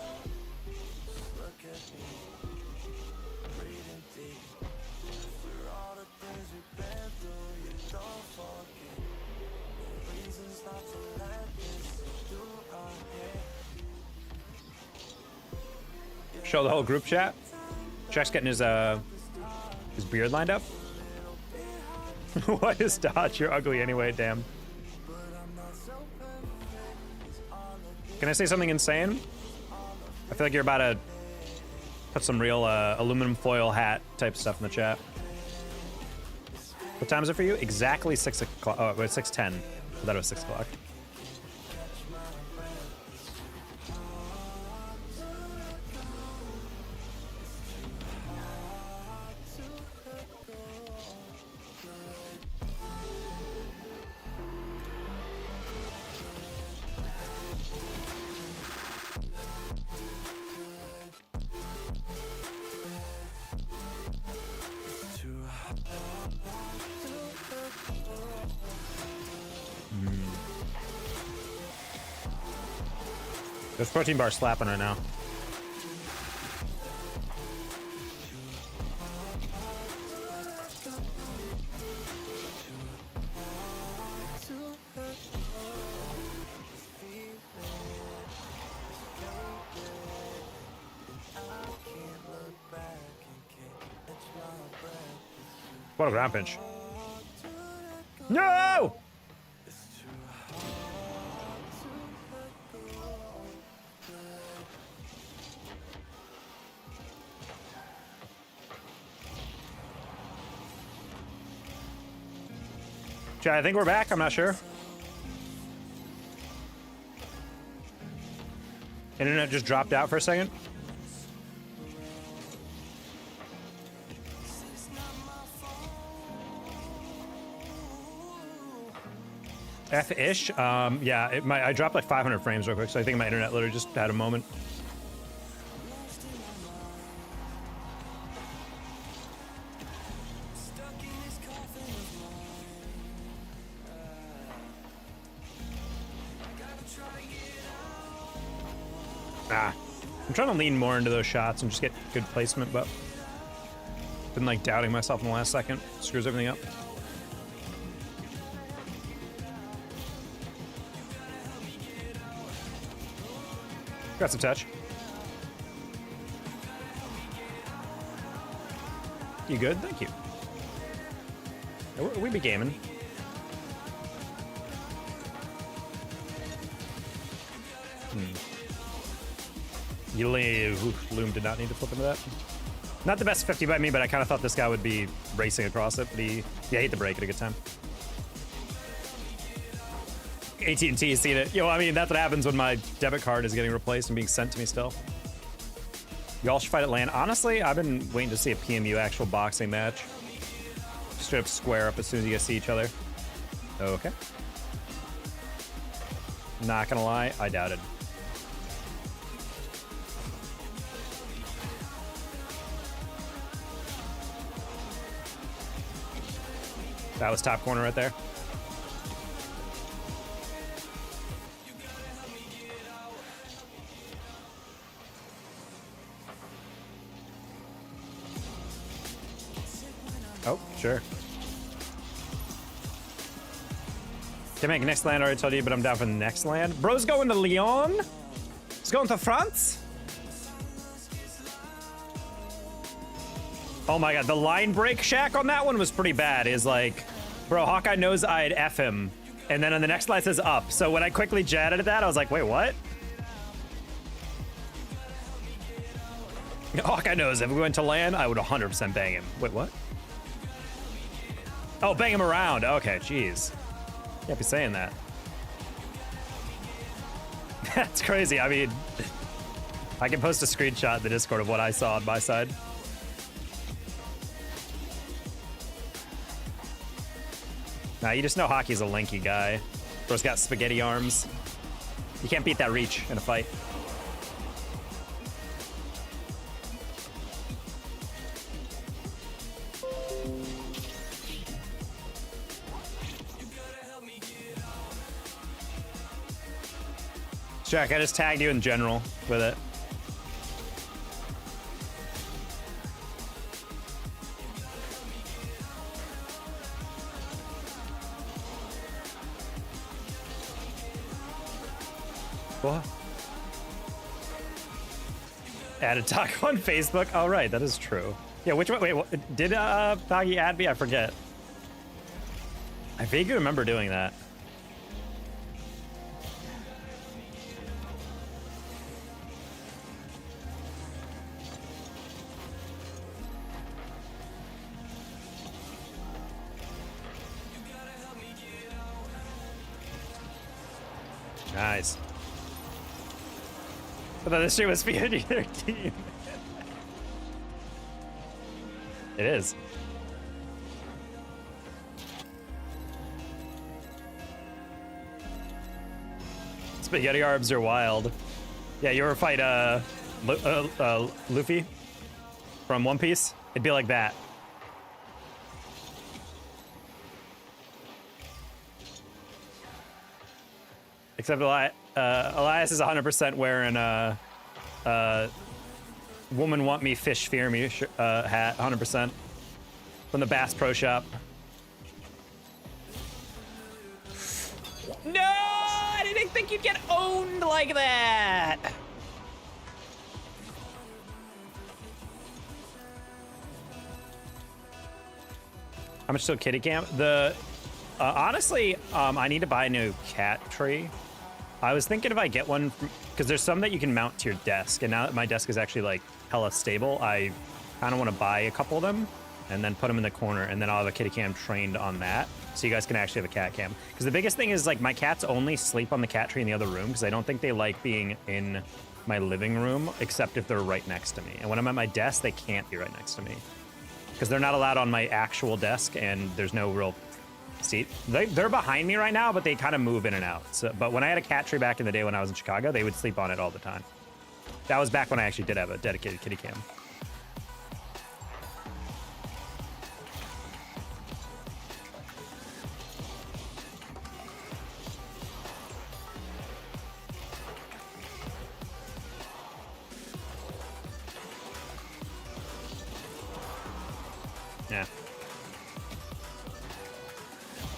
Show the whole group chat. Check's getting his beard lined up. What is Dodge? You're ugly anyway, damn. Can I say something insane? I feel like you're about to put some real aluminum foil hat type stuff in the chat. What time is it for you? Exactly 6 o'clock. Oh, it's 6:10. I thought it was 6 o'clock. This protein bar slapping right now. What a ground pinch. No! Chat, I think we're back. I'm not sure. Internet just dropped out for a second. F-ish. Yeah, I dropped like 500 frames real quick, so I think my internet literally just had a moment. I'm trying to lean more into those shots and just get good placement, but been like doubting myself in the last second. Screws everything up. Got some touch. You good? Thank you. We be gaming. Loom did not need to flip into that. Not the best 50 by me, but I kind of thought this guy would be racing across it. But he hate the break at a good time. AT&T seen it. Yo, I mean, that's what happens when my debit card is getting replaced and being sent to me still. Y'all should fight at LAN. Honestly, I've been waiting to see a PMU actual boxing match. Straight up square up as soon as you guys see each other. Okay. Not gonna lie, I doubted. That was top corner right there. Oh, sure. Can make next land, I already told you, but I'm down for the next land. Bro's going to Lyon? He's going to France? Oh my god, the line break shack on that one was pretty bad. Is like, bro, Hawkeye knows I'd F him. And then on the next line it says up. So when I quickly jetted at that, I was like, wait, what? Hawkeye knows if we went to land, I would 100% bang him. Wait, what? Oh, bang him around. Okay, jeez. Can't be saying that. That's crazy. I mean, I can post a screenshot in the Discord of what I saw on my side. Nah, you just know Hockey's a lanky guy. Bro's got spaghetti arms. You can't beat that reach in a fight. Jack, I just tagged you in general with it. What? Added Taco on Facebook? Oh, right, that is true. Yeah, which one? Wait, what, did Doggy add me? I forget. I vaguely remember doing that. Nice. I thought this shit was PG-13. It is. Spaghetti arms are wild. Yeah, you ever fight Luffy from One Piece? It'd be like that. Except Elias is 100% wearing a woman want me, fish fear me hat, 100%. From the Bass Pro Shop. No! I didn't think you'd get owned like that! How much still kitty camp? Honestly, I need to buy a new cat tree. I was thinking if I get one, because there's some that you can mount to your desk, and now that my desk is actually like hella stable, I kind of want to buy a couple of them and then put them in the corner, and then I'll have a kitty cam trained on that, so you guys can actually have a cat cam. Because the biggest thing is like my cats only sleep on the cat tree in the other room because I don't think they like being in my living room except if they're right next to me. And when I'm at my desk, they can't be right next to me because they're not allowed on my actual desk, and there's no real seat. They're behind me right now, but they kind of move in and out. So, but when I had a cat tree back in the day when I was in Chicago, they would sleep on it all the time. That was back when I actually did have a dedicated kitty cam. Yeah.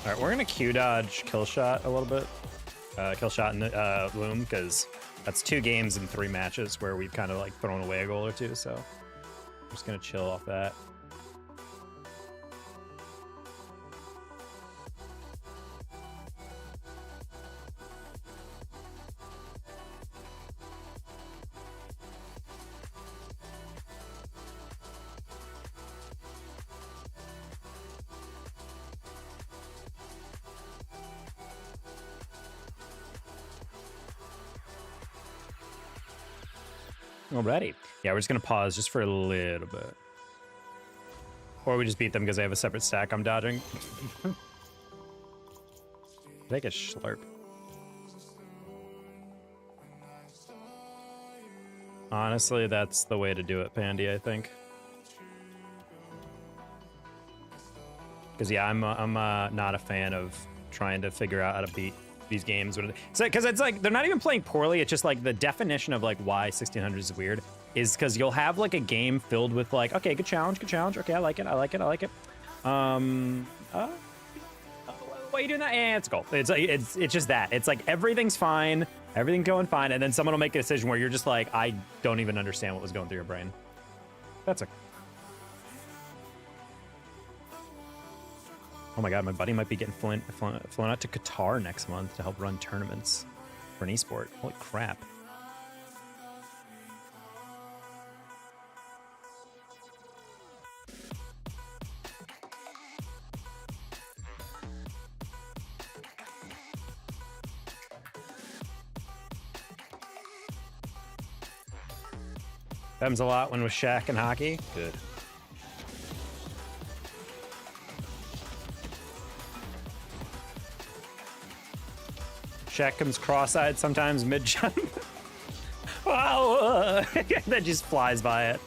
All right, we're gonna Q dodge kill shot a little bit. Kill shot and loom, because that's 2 games in 3 matches where we've kind of like thrown away a goal or 2. So I'm just gonna chill off that. Alrighty. Yeah, we're just gonna pause just for a little bit. Or we just beat them because they have a separate stack I'm dodging. Take a slurp. Honestly, that's the way to do it, Pandy, I think. Because yeah, I'm not a fan of trying to figure out how to beat these games. Because it's like, they're not even playing poorly, it's just like the definition of like why 1600 is weird is because you'll have like a game filled with like, okay, good challenge, okay, I like it. Why are you doing that? Yeah, it's cool. It's just that. It's like everything's fine, everything's going fine, and then someone will make a decision where you're just like, I don't even understand what was going through your brain. That's a... Oh my god, my buddy might be getting flown out to Qatar next month to help run tournaments for an esport. Holy crap. Happens a lot when with Shaq and hockey. Good. Shaq comes cross-eyed sometimes mid-jump. Wow! That just flies by it.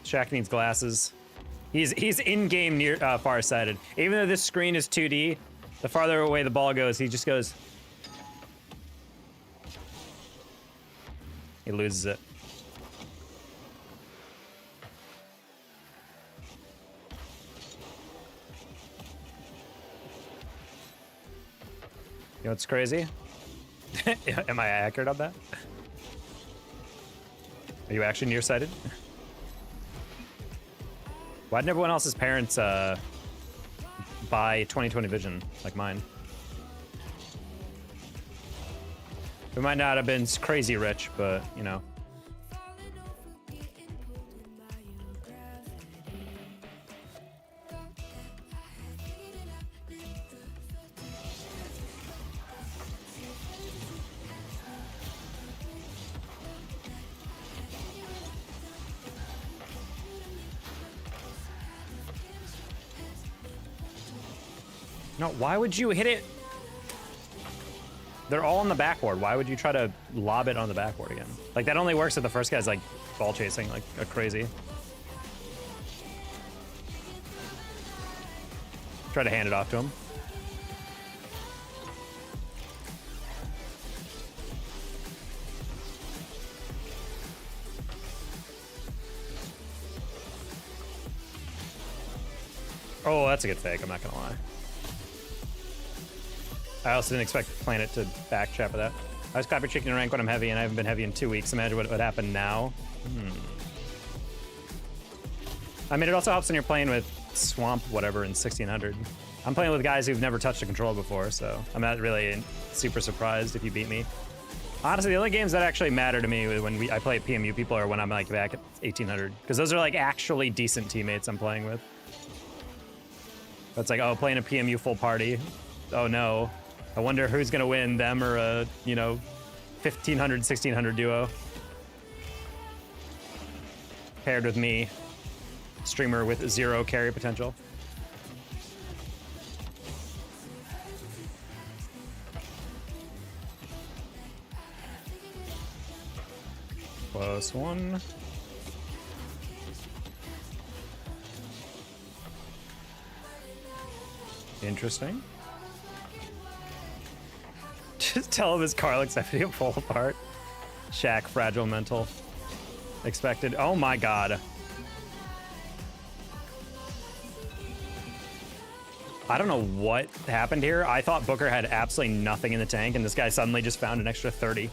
Shaq needs glasses. He's in-game near far-sighted. Even though this screen is 2D, the farther away the ball goes, he just goes. He loses it. You know what's crazy? Am I accurate on that? Are you actually nearsighted? Why didn't everyone else's parents buy 20/20 vision like mine? We might not have been crazy rich, but you know. No, why would you hit it? They're all on the backboard. Why would you try to lob it on the backboard again? Like, that only works if the first guy's, like, ball chasing like a crazy. Try to hand it off to him. Oh, that's a good fake, I'm not gonna lie. I also didn't expect Planet to back chat for that. I was copy chicken rank when I'm heavy, and I haven't been heavy in 2 weeks. Imagine what would happen now. I mean, it also helps when you're playing with Swamp, whatever, in 1600. I'm playing with guys who've never touched a control before, so I'm not really super surprised if you beat me. Honestly, the only games that actually matter to me when I play PMU people are when I'm like back at 1800, because those are like actually decent teammates I'm playing with. It's like, oh, playing a PMU full party. Oh no. I wonder who's gonna win, them or a, you know, 1500, 1600 duo. Paired with me, streamer with 0 carry potential. Close one. Interesting. Just tell him his car looks heavy to fall apart. Shaq, fragile mental. Expected. Oh my god. I don't know what happened here. I thought Booker had absolutely nothing in the tank, and this guy suddenly just found an extra 30.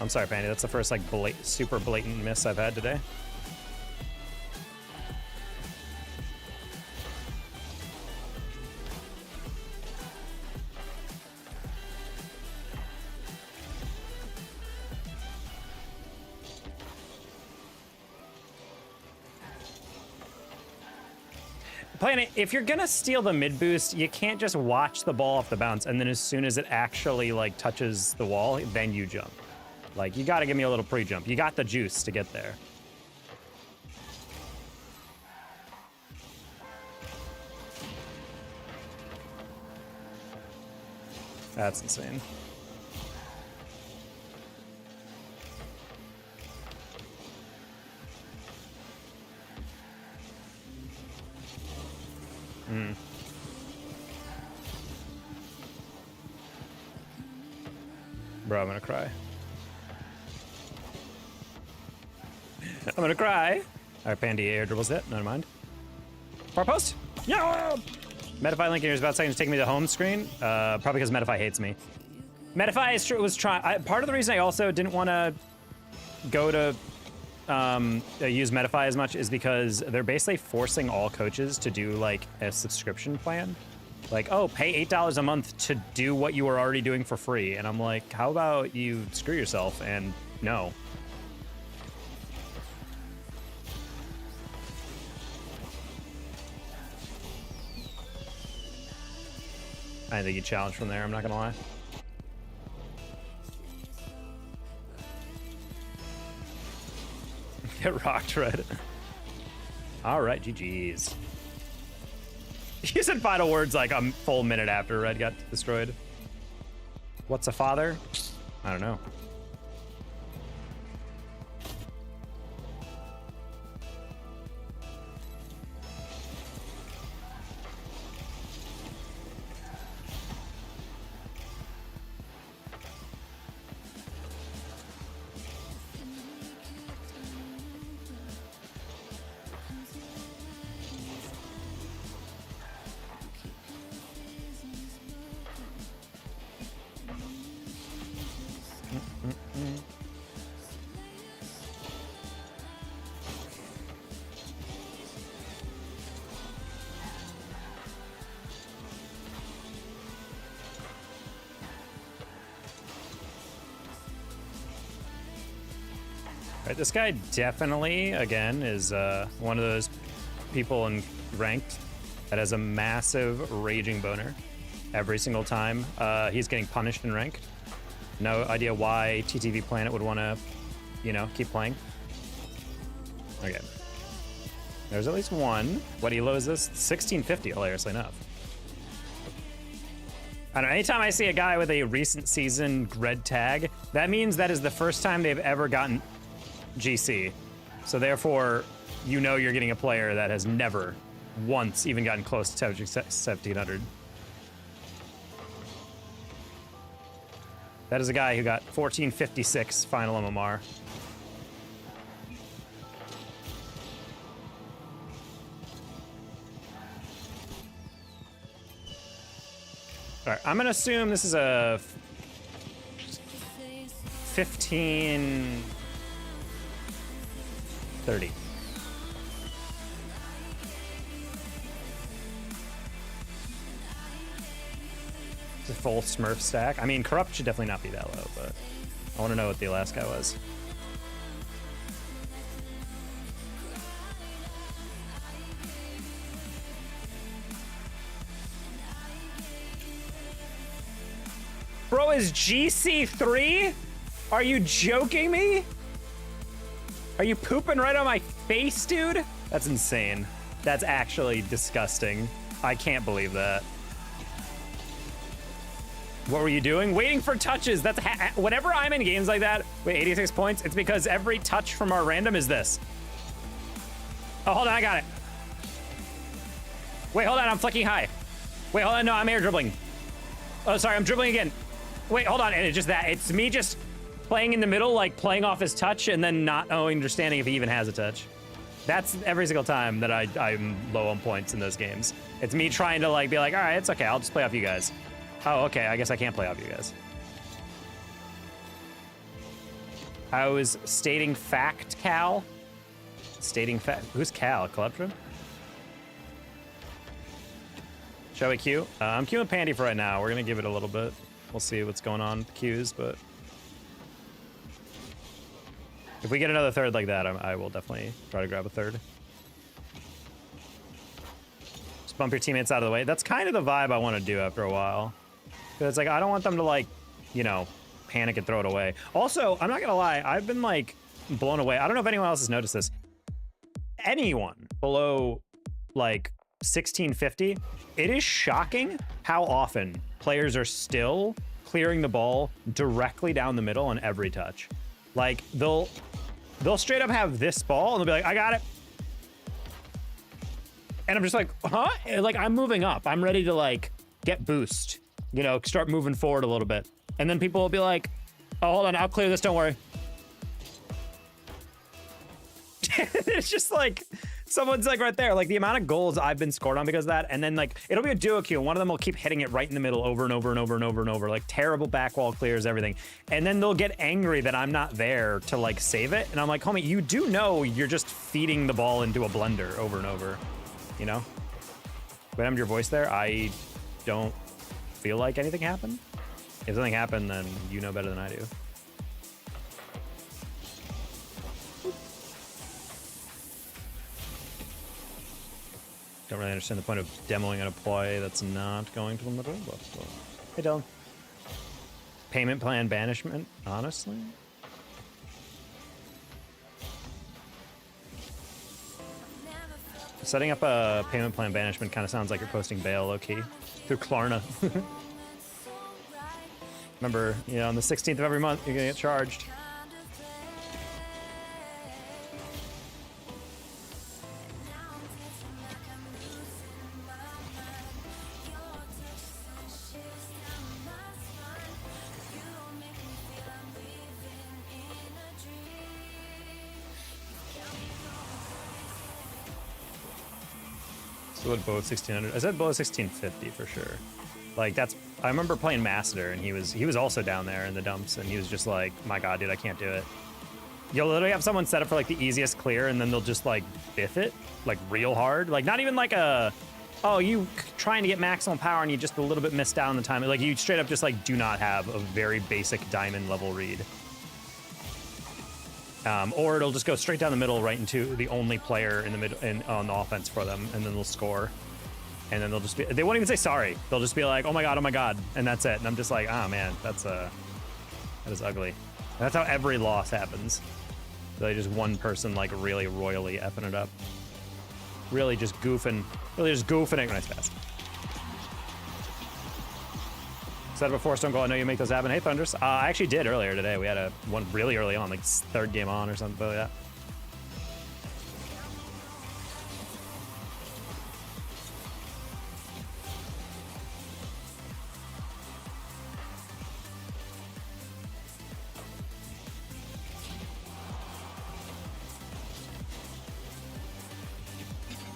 I'm sorry, Pandy. That's the first like super blatant miss I've had today. Playing, if you're gonna steal the mid boost, you can't just watch the ball off the bounce and then as soon as it actually like touches the wall, then you jump. Like, you gotta give me a little pre-jump. You got the juice to get there. That's insane. Bro, I'm gonna cry. I'm gonna cry. All right, Pandy air dribbles it. Never mind. Far post. Yeah. Medify link in here is about to take me to the home screen. Probably because Medify hates me. Medify was trying. Part of the reason I also didn't want to go to use Medify as much is because they're basically forcing all coaches to do like a subscription plan. Like, oh, pay $8 a month to do what you were already doing for free. And I'm like, how about you screw yourself and no. I think you challenge from there, I'm not gonna lie. Get rocked, Red. All right, GG's. You said final words like a full minute after Red got destroyed. What's a father? I don't know. Right, this guy definitely, again, is one of those people in ranked that has a massive raging boner every single time he's getting punished in ranked. No idea why TTV Planet would want to, you know, keep playing. Okay. There's at least one. What elo is this? 1650, hilariously enough. I don't know, anytime I see a guy with a recent season red tag, that means that is the first time they've ever gotten GC. So therefore, you know you're getting a player that has never once even gotten close to 1700. That is a guy who got 1456 final MMR. All right, I'm gonna assume this is a 1530. It's a full Smurf stack. I mean, corrupt should definitely not be that low, but I want to know what the last guy was. Bro, is GC3? Are you joking me? Are you pooping right on my face, dude? That's insane. That's actually disgusting. I can't believe that. What were you doing? Waiting for touches. That's whenever I'm in games like that, wait, 86 points, it's because every touch from our random is this. Oh, hold on, I got it. Wait, hold on, I'm flicking high. Wait, hold on, no, I'm air dribbling. Oh, sorry, I'm dribbling again. Wait, hold on, and it's just that. It's me just playing in the middle, like playing off his touch and then not understanding if he even has a touch. That's every single time that I'm low on points in those games. It's me trying to like be like, all right, it's okay, I'll just play off you guys. Oh, okay, I guess I can't play off you guys. I was stating fact, Cal. Stating fact. Who's Cal? Collabtron? Shall we queue? I'm queuing Pandy for right now. We're gonna give it a little bit. We'll see what's going on with the queues, but if we get another third like that, I will definitely try to grab a third. Just bump your teammates out of the way. That's kind of the vibe I want to do after a while. Because it's like, I don't want them to like, you know, panic and throw it away. Also, I'm not gonna lie, I've been like blown away. I don't know if anyone else has noticed this. Anyone below like 1650, it is shocking how often players are still clearing the ball directly down the middle on every touch. Like they'll straight up have this ball and they'll be like, I got it. And I'm just like, huh? Like I'm moving up. I'm ready to like get boost, you know, start moving forward a little bit. And then people will be like, oh, hold on, I'll clear this, don't worry. It's just like, someone's like right there, like the amount of goals I've been scored on because of that. And then like, it'll be a duo queue and one of them will keep hitting it right in the middle over and over and over and over and over, like terrible back wall clears, everything. And then they'll get angry that I'm not there to like save it. And I'm like, homie, you do know you're just feeding the ball into a blender over and over, you know? When I'm your voice there, I don't feel like anything happened. If something happened, then you know better than I do. Don't really understand the point of demoing a deploy that's not going to the middle. But, hey, Dylan. Payment plan banishment, honestly? Setting up a payment plan banishment kind of sounds like you're posting bail, low-key, through Klarna. Remember, you know, on the 16th of every month, you're gonna get charged. So what, below 1600? I said below 1650 for sure. Like that's, I remember playing Masseter and he was also down there in the dumps and he was just like, my God, dude, I can't do it. You'll literally have someone set up for like the easiest clear and then they'll just like biff it like real hard. Like not even like a, oh, you trying to get maximum power and you just a little bit missed out on the time. Like you straight up just like do not have a very basic diamond level read. Or it'll just go straight down the middle right into the only player in the mid on the offense for them, and then they'll score. And then they'll just be, they won't even say sorry. They'll just be like, oh my God, and that's it. And I'm just like, ah, man, that is ugly. And that's how every loss happens. Really just one person like really royally effing it up. Really just goofing it. Nice pass. Said before, Stone Cold, I know you make those happen. Hey, Thunders. I actually did earlier today. We had one really early on, like third game on or something like that.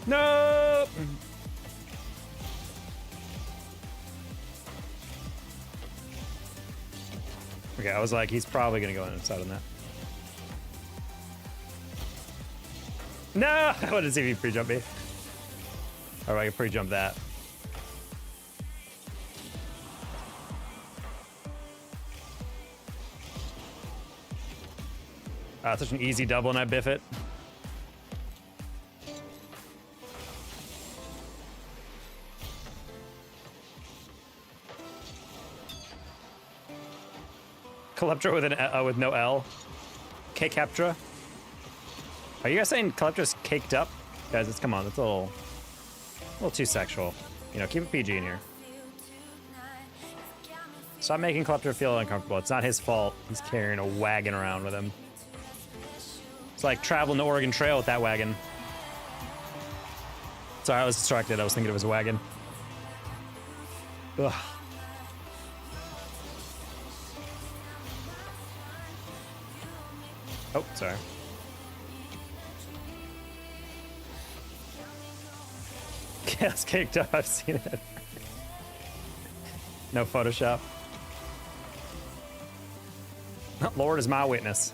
No! Okay, I was like, he's probably gonna go inside on that. No! I wanted to see if he pre-jump me. Or I can pre-jump that. Such an easy double and I biff it. Calyptra with an with no L. K-Captra. Are you guys saying Calyptra's caked up? Guys, come on, that's a little too sexual. You know, keep it PG in here. Stop making Calyptra feel uncomfortable. It's not his fault. He's carrying a wagon around with him. It's like traveling the Oregon Trail with that wagon. Sorry, I was distracted. I was thinking it was a wagon. Ugh. Oh, sorry. Chaos caked up. I've seen it. No Photoshop. Lord is my witness.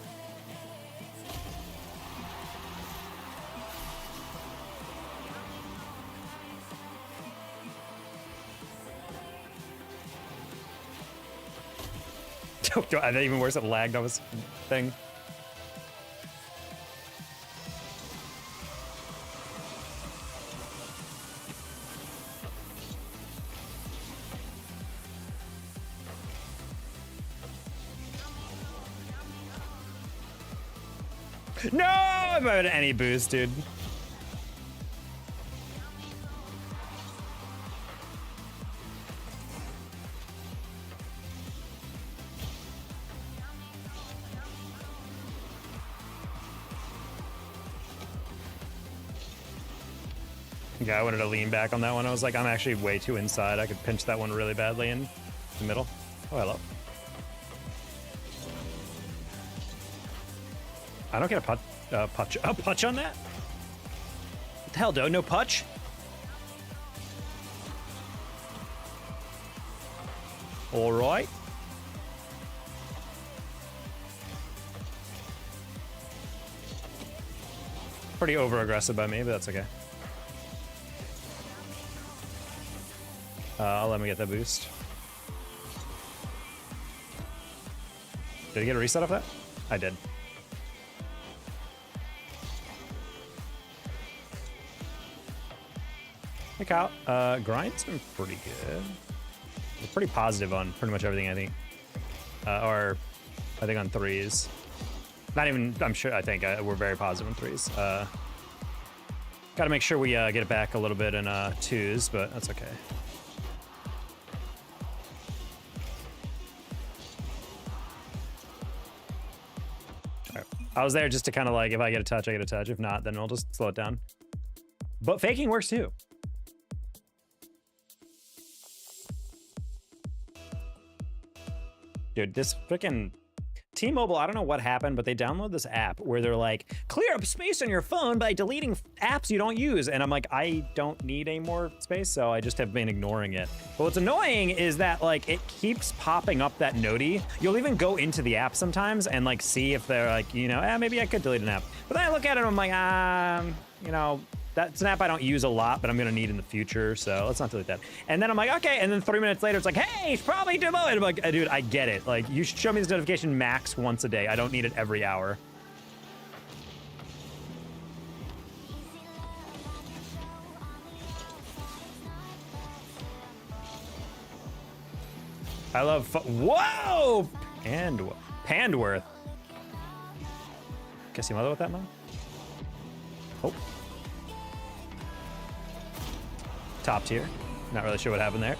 I think even worse, it lagged on this thing. No! I'm out of any boost, dude. Yeah, I wanted to lean back on that one. I was like, I'm actually way too inside. I could pinch that one really badly in the middle. Oh, hello. I don't get a putch on that? What the hell, dude? No putch? All right. Pretty over-aggressive by me, but that's okay. I'll let me get that boost. Did I get a reset off that? I did. Hey Kyle, grind's been pretty good. We're pretty positive on pretty much everything, I think. Or I think on threes. Not even, I'm sure, I think we're very positive on threes. Gotta make sure we get it back a little bit in twos, but that's okay. I was there just to kind of like, if I get a touch, I get a touch. If not, then I'll just slow it down. But faking works too. Dude, this freaking T-Mobile, I don't know what happened, but they download this app where they're like, clear up space on your phone by deleting apps you don't use. And I'm like, I don't need any more space, so I just have been ignoring it. But what's annoying is that like it keeps popping up that noti. You'll even go into the app sometimes and like see if they're like, you know, maybe I could delete an app. But then I look at it and I'm like, you know, that's an app I don't use a lot, but I'm gonna need in the future, so let's not delete that. And then I'm like, okay, and then 3 minutes later, it's like, hey, it's probably too low. And I'm like, dude, I get it. Like, you should show me this notification max once a day. I don't need it every hour. I love, whoa! Pandworth. Guess you mother with that, man? Oh. Top tier. Not really sure what happened there.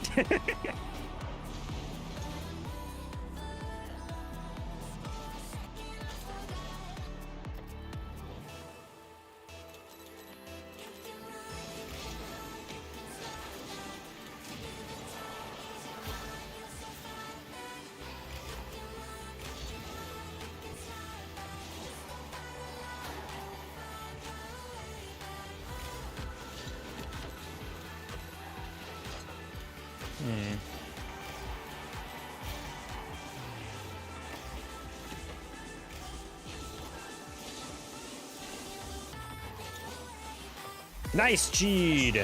Nice cheat.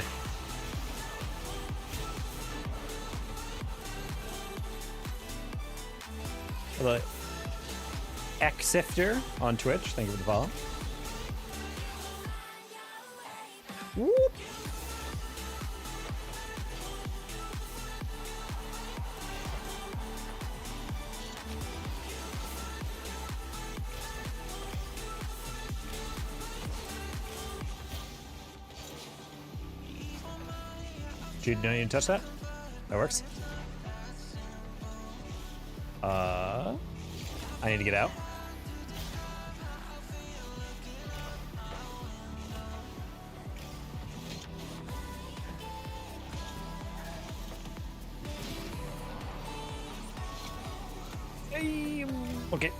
Hello, Xifter on Twitch. Thank you for the follow. Whoop. Dude, no, you didn't touch that? That works. I need to get out. Okay.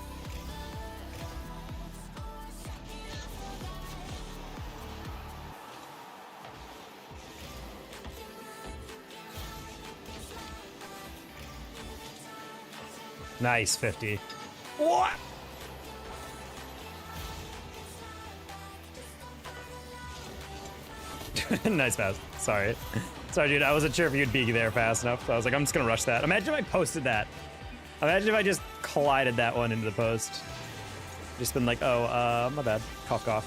Nice 50. What? Nice pass. Sorry. Sorry, dude. I wasn't sure if you'd be there fast enough. So I was like, I'm just going to rush that. Imagine if I posted that. Imagine if I just collided that one into the post. Just been like, oh, my bad. Cough, cough.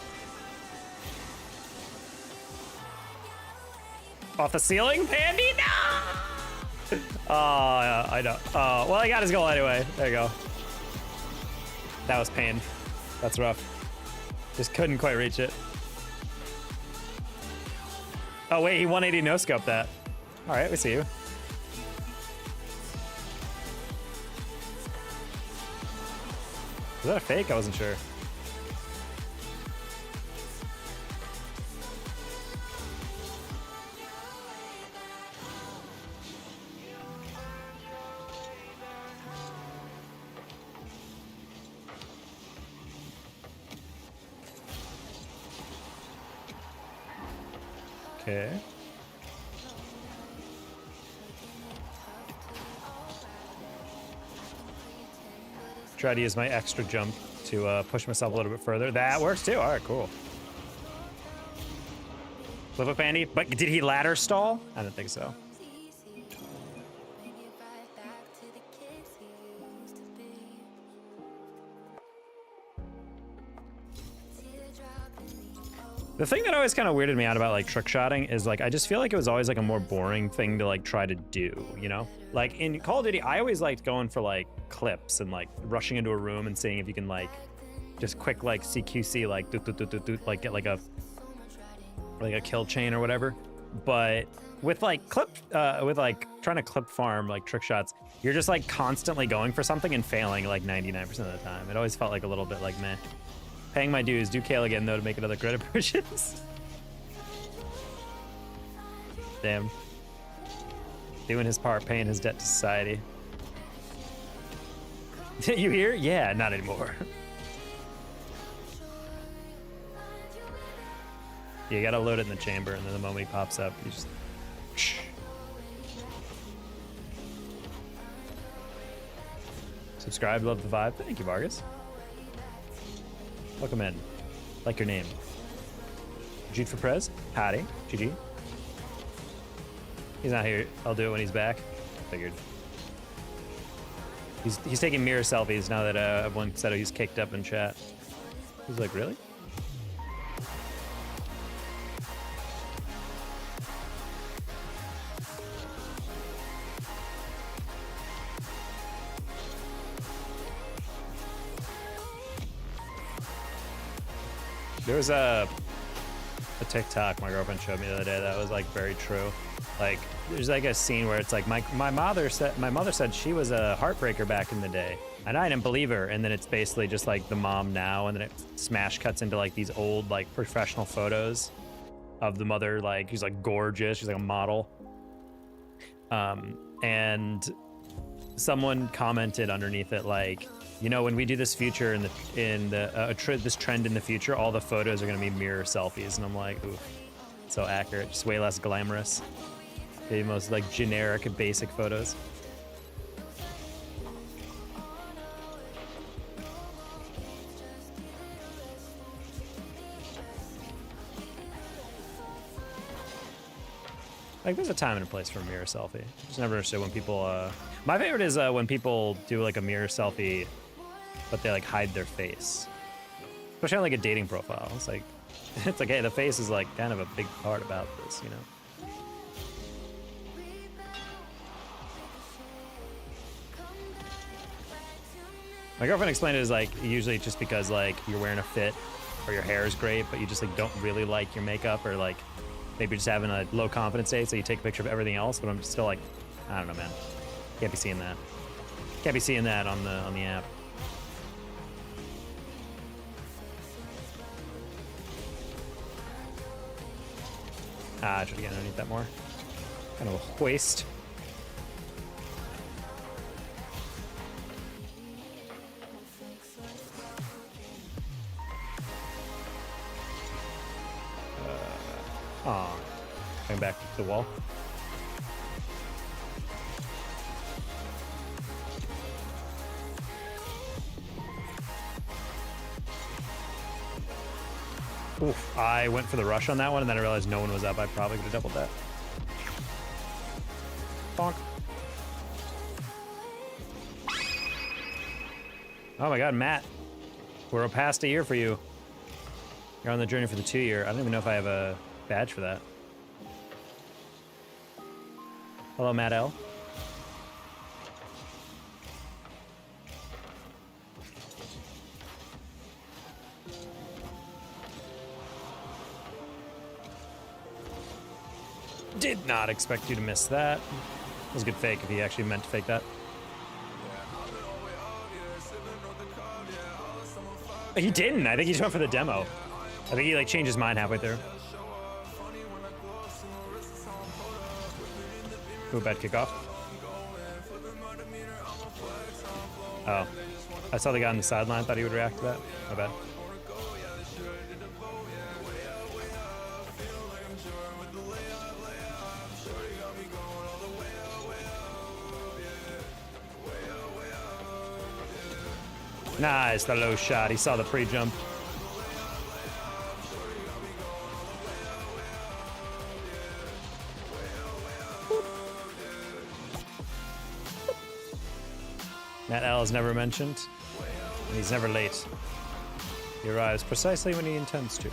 Off the ceiling, Pandy? No! Oh, yeah, I know. Oh, well, I got his goal anyway. There you go. That was pain. That's rough. Just couldn't quite reach it. Oh, wait, he 180 no-scope that. All right, we see you. Was that a fake? I wasn't sure. Okay. Try to use my extra jump to push myself a little bit further. That works too. All right, cool. Flip up, Andy. But did he ladder stall? I don't think so. The thing that always kind of weirded me out about like trick shotting is like I just feel like it was always like a more boring thing to like try to do, you know? Like in Call of Duty, I always liked going for like clips and like rushing into a room and seeing if you can like just quick like CQC like doot, doot, doot, doot, doot, like get like a kill chain or whatever. But with like with like trying to clip farm like trick shots, you're just like constantly going for something and failing like 99% of the time. It always felt like a little bit like meh. Paying my dues. Do Kale again, though, to make another credit purchase. Damn. Doing his part, paying his debt to society. You hear? Yeah, not anymore. You gotta load it in the chamber, and then the moment he pops up, you just... Subscribe, love the vibe. Thank you, Vargas. Welcome in. Like your name. Jude for Prez. Howdy. GG. He's not here. I'll do it when he's back. Figured. He's taking mirror selfies now that everyone said he's kicked up in chat. He's like, really? There was a TikTok my girlfriend showed me the other day that was like very true. Like there's like a scene where it's like my mother said she was a heartbreaker back in the day, and I didn't believe her. And then it's basically just like the mom now, and then it smash cuts into like these old like professional photos of the mother, like she's like gorgeous, she's like a model. And someone commented underneath it like, you know, when we do this future this trend in the future, all the photos are gonna be mirror selfies, and I'm like, ooh, so accurate, just way less glamorous. The most like generic and basic photos. Like, there's a time and a place for a mirror selfie. Just never understood when people, my favorite is when people do like a mirror selfie, but they like hide their face. Especially on like a dating profile. It's like, hey, the face is like kind of a big part about this, you know? My girlfriend explained it as like, usually just because like you're wearing a fit or your hair is great, but you just like don't really like your makeup, or like maybe you're just having a low confidence day, so you take a picture of everything else. But I'm just still like, I don't know, man. Can't be seeing that. Can't be seeing that on the app. Ah, try to get underneath that more. Kind of a waste. Aw. Going back to the wall. Oof, I went for the rush on that one, and then I realized no one was up. I probably could have doubled that. Bonk. Oh my god, Matt. We're past a year for you. You're on the journey for the 2-year. I don't even know if I have a badge for that. Hello, Matt L. Did not expect you to miss that. It was a good fake if he actually meant to fake that. He didn't. I think he just went for the demo. I think he like changed his mind halfway through. Ooh, bad kickoff. Oh. I saw the guy on the sideline. Thought he would react to that. My bad. Nice, the low shot. He saw the pre-jump. Matt L is never mentioned, and he's never late. He arrives precisely when he intends to.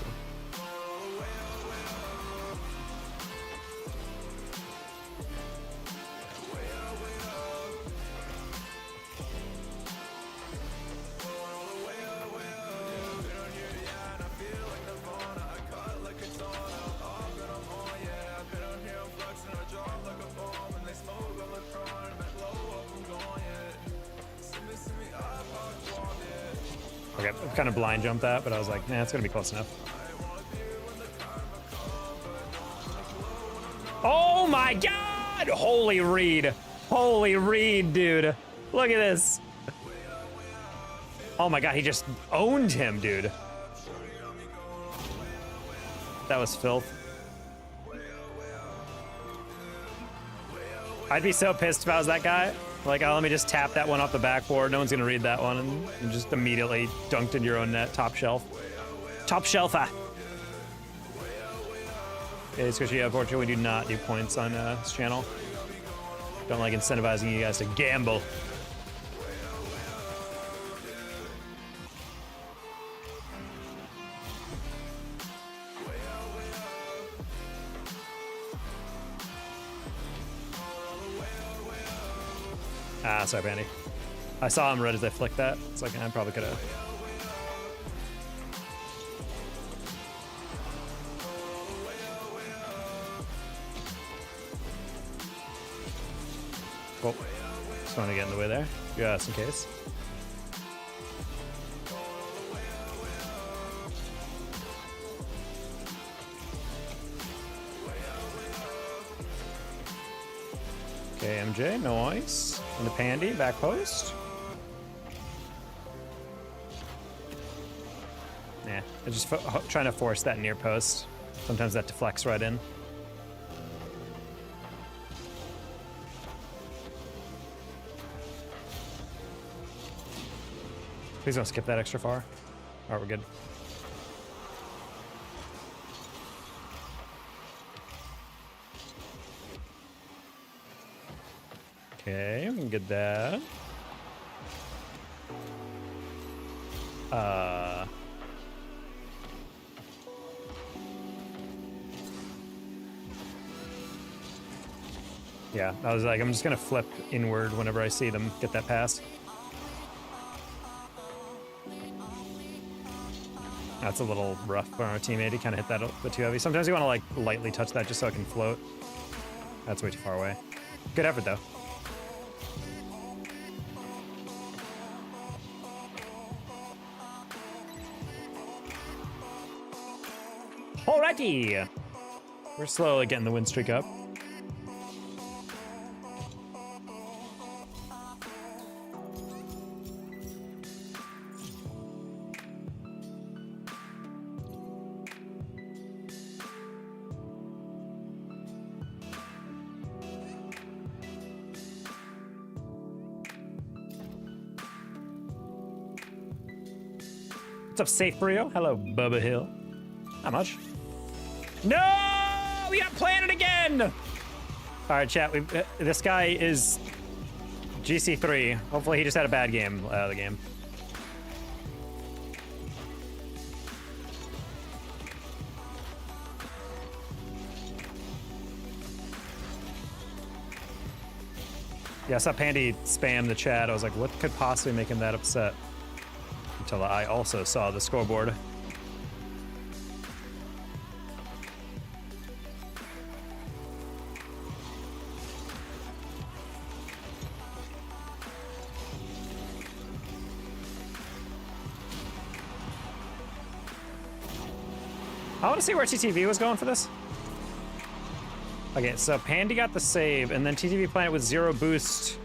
Okay, I kind of blind jumped that, but I was like, nah, it's gonna be close enough. Oh my god! Holy read. Holy read, dude. Look at this. Oh my god, he just owned him, dude. That was filth. I'd be so pissed if I was that guy. Like, oh, let me just tap that one off the backboard. No one's gonna read that one, and just immediately dunked in your own net. Top shelf. Top shelfer. Okay, Squishy, unfortunately, we do not do points on this channel. Don't like incentivizing you guys to gamble. Ah, sorry, Bandy. I saw him right as I flicked that. It's like, I probably could have. Cool. Just wanted to get in the way there, just in case. Okay, MJ, nice. Into Pandy, back post. Nah, I'm just trying to force that near post. Sometimes that deflects right in. Please don't skip that extra far. All right, we're good. Okay, we can get that. Yeah, I was like, I'm just gonna flip inward whenever I see them get that pass. That's a little rough for our teammate. He kind of hit that a bit too heavy. Sometimes you want to like lightly touch that just so it can float. That's way too far away. Good effort though. Alrighty! We're slowly getting the win streak up. What's up, Safe Brio? Hello, Bubba Hill. Not much. No! We got planted again! All right, chat. This guy is GC3. Hopefully he just had a bad game out of the game. Yeah, I saw Pandy spam the chat. I was like, what could possibly make him that upset? Until I also saw the scoreboard. I want to see where TTV was going for this. Okay, so Pandy got the save, and then TTV Planet with 0 boost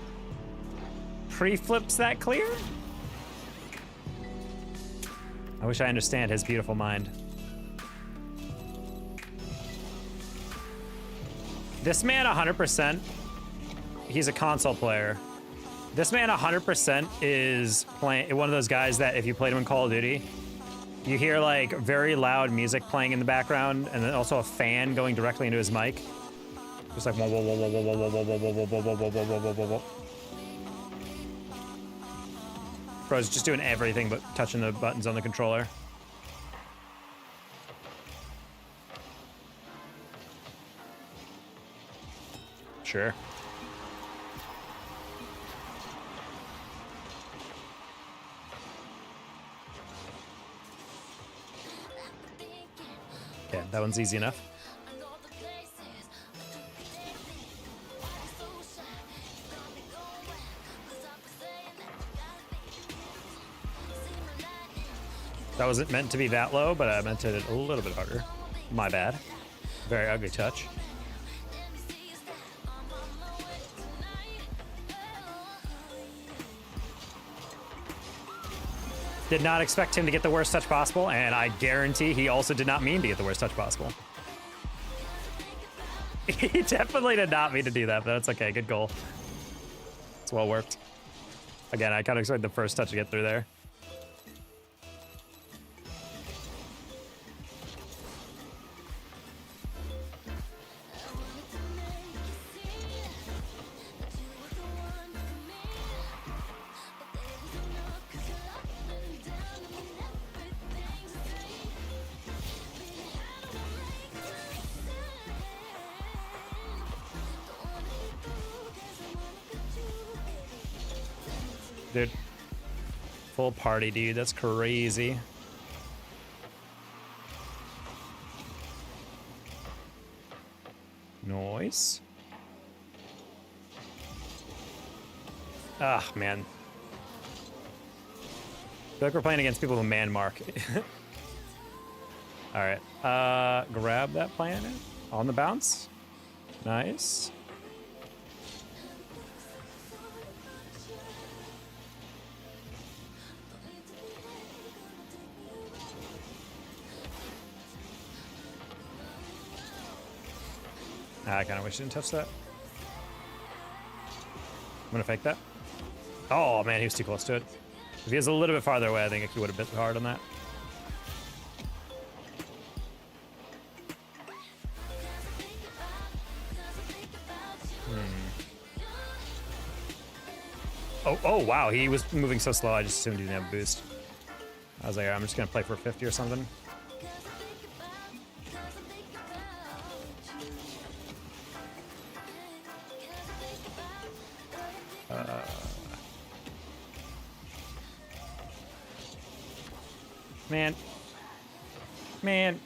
pre-flips that clear? I wish I understand his beautiful mind. This man 100%, he's a console player. This man 100% is playing one of those guys that if you played him in Call of Duty, you hear like very loud music playing in the background and then also a fan going directly into his mic. Just like whoa, whoa, whoa, whoa, whoa, whoa, whoa, whoa, whoa, whoa, whoa, whoa, whoa, whoa, whoa, whoa, whoa. Bro's just doing everything but touching the buttons on the controller. Sure. Okay, that one's easy enough. That wasn't meant to be that low, but I meant it a little bit harder. My bad. Very ugly touch. Did not expect him to get the worst touch possible, and I guarantee he also did not mean to get the worst touch possible. He definitely did not mean to do that, but that's okay. Good goal. It's well worked. Again, I kind of expected the first touch to get through there. Dude, full party, dude. That's crazy. Noise. Ah, man. I feel like we're playing against people with man mark. All right. Grab that planet on the bounce. Nice. I kind of wish I didn't touch that. I'm gonna fake that. Oh man, he was too close to it. If he was a little bit farther away, I think he would have bit hard on that. Oh, wow, he was moving so slow, I just assumed he didn't have a boost. I was like, I'm just gonna play for 50 or something. Man.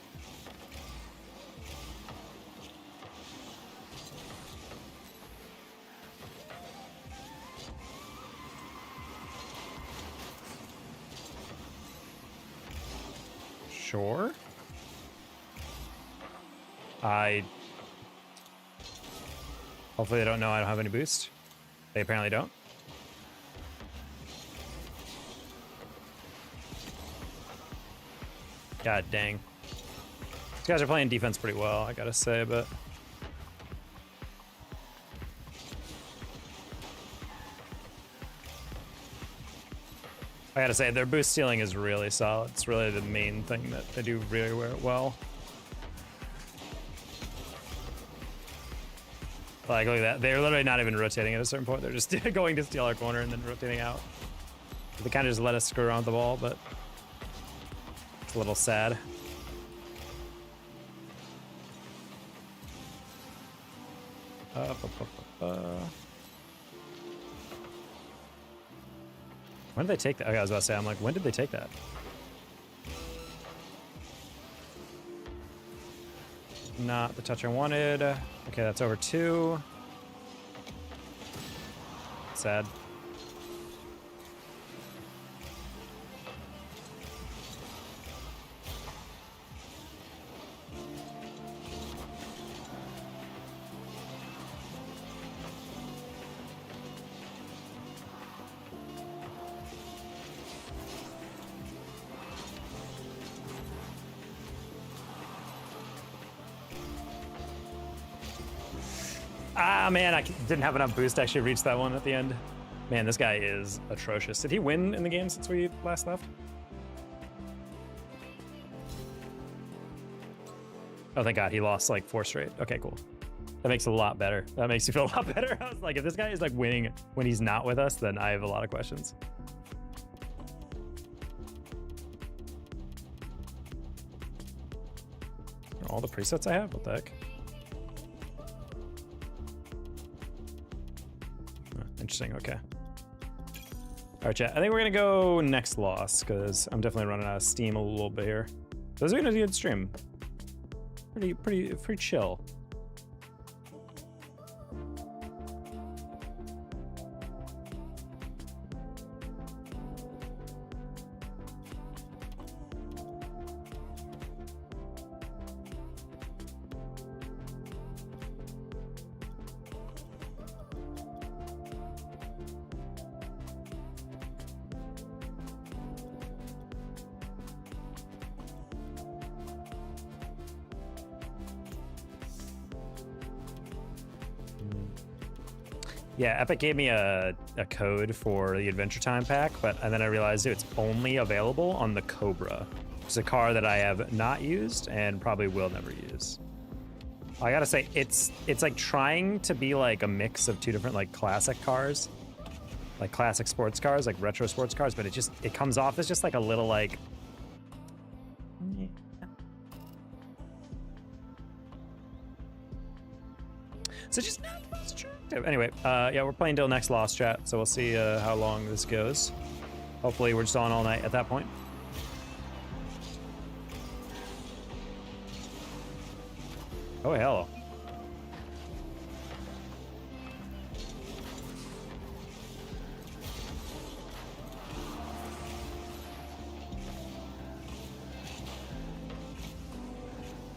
Sure. Hopefully they don't know I don't have any boost. They apparently don't. God dang. These guys are playing defense pretty well, I gotta say, but... I gotta say, their boost stealing is really solid. It's really the main thing that they do really well. Like, look at that. They're literally not even rotating at a certain point. They're just going to steal our corner and then rotating out. They kind of just let us screw around with the ball, but it's a little sad. When did they take that? Okay, I was about to say, I'm like, when did they take that? Not the touch I wanted. Okay, that's over 2. Sad. Ah, man, I didn't have enough boost to actually reach that one at the end. Man, this guy is atrocious. Did he win in the game since we last left? Oh, thank God, he lost like 4 straight. Okay, cool. That makes it a lot better. That makes you feel a lot better. I was like, if this guy is like winning when he's not with us, then I have a lot of questions. All the presets I have? What the heck? Interesting, okay. All right, chat. I think we're gonna go next loss because I'm definitely running out of steam a little bit here. This is gonna be a good stream. Pretty chill. Yeah, Epic gave me a code for the Adventure Time pack, and then I realized it's only available on the Cobra. It's a car that I have not used and probably will never use. I gotta say, it's like trying to be like a mix of 2 different like classic cars, like classic sports cars, like retro sports cars, but it comes off as just like a little like. So just not the most attractive. Anyway, yeah, we're playing till next loss, chat. So we'll see how long this goes. Hopefully, we're just on all night at that point. Oh hell!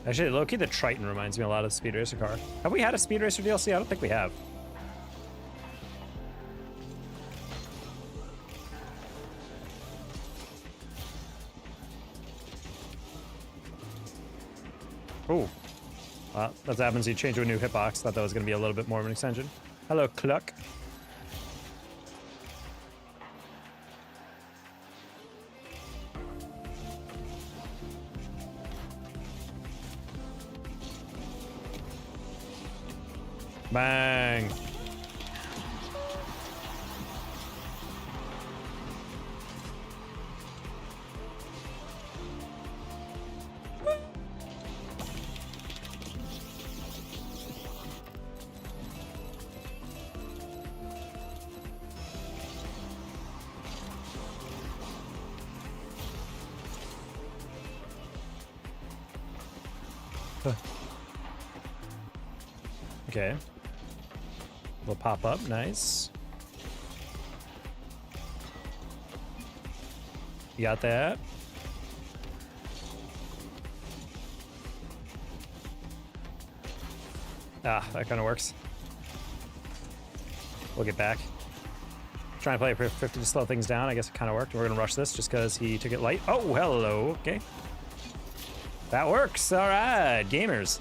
Actually, low-key, the Triton reminds me a lot of the Speed Racer car. Have we had a Speed Racer DLC? I don't think we have. Ooh. Well, that's what happens. You change to a new hitbox. Thought that was going to be a little bit more of an extension. Hello, Cluck. Bang. Okay. Will pop up, nice. You got that? Ah, that kind of works. We'll get back. Trying to play a 50 to slow things down. I guess it kind of worked. We're gonna rush this just because he took it light. Oh, hello. Okay. That works. All right, gamers.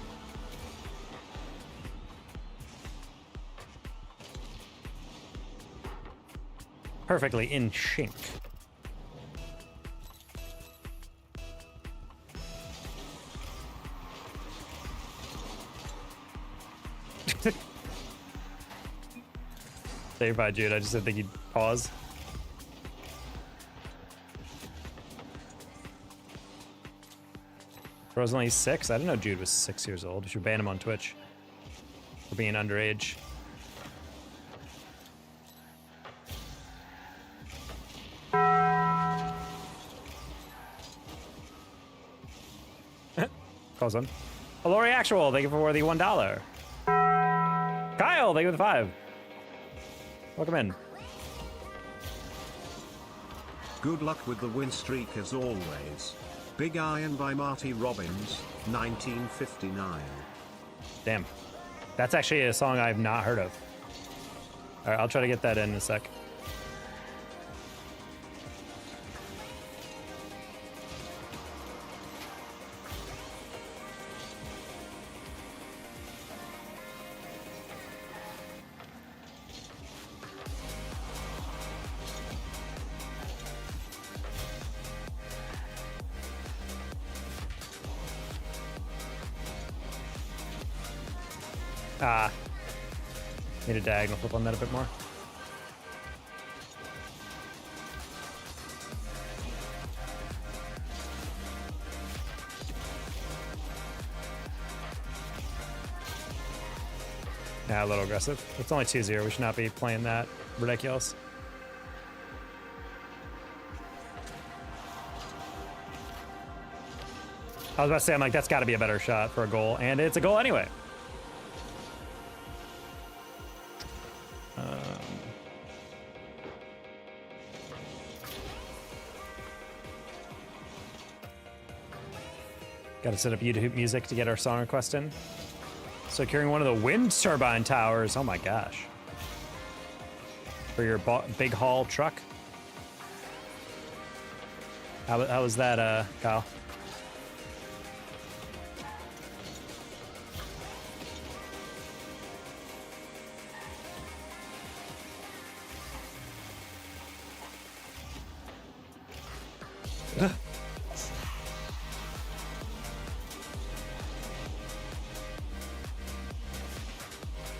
Perfectly in sync. Saved by Jude. I just didn't think he'd pause. Bro's only 6? I didn't know Jude was 6 years old. We should ban him on Twitch for being underage. Calls on. Lori Actual, thank you for the $1. Kyle, thank you for the 5. Welcome in. Good luck with the win streak as always. Big Iron by Marty Robbins, 1959. Damn. That's actually a song I've not heard of. All right, I'll try to get that in a sec. Ah, need a diagonal flip on that a bit more. Yeah, a little aggressive. It's only 2-0. We should not be playing that ridiculous. I was about to say, I'm like, that's got to be a better shot for a goal, and it's a goal anyway. Got to set up YouTube music to get our song request in. Securing one of the wind turbine towers. Oh my gosh. For your big haul truck. How was that, Kyle?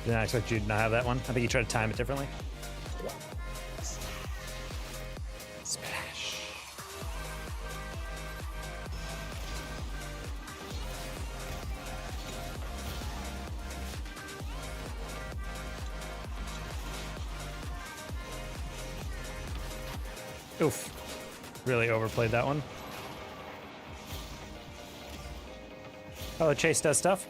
Did not expect you to not have that one. I think you tried to time it differently. Splash. Oof. Really overplayed that one. Oh, Chase does stuff.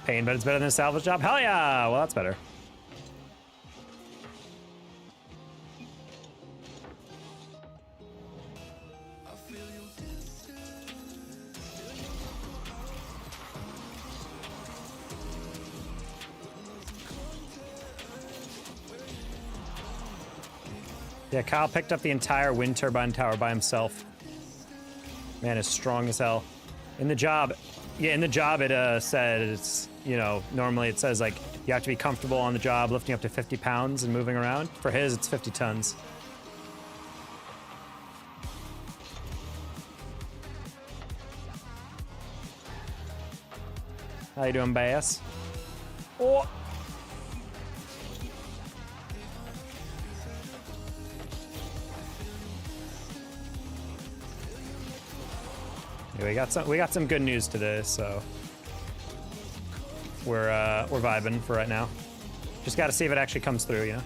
Pain, but it's better than a salvage job. Hell yeah! Well, that's better. Yeah, Kyle picked up the entire wind turbine tower by himself. Man is strong as hell. In the job, yeah, in the job it said it's, you know, normally it says like you have to be comfortable on the job lifting up to 50 pounds and moving around. For his, it's 50 tons. How you doing, Bass? Oh. Yeah, we got some good news today, so we're vibing for right now. Just got to see if it actually comes through, you know.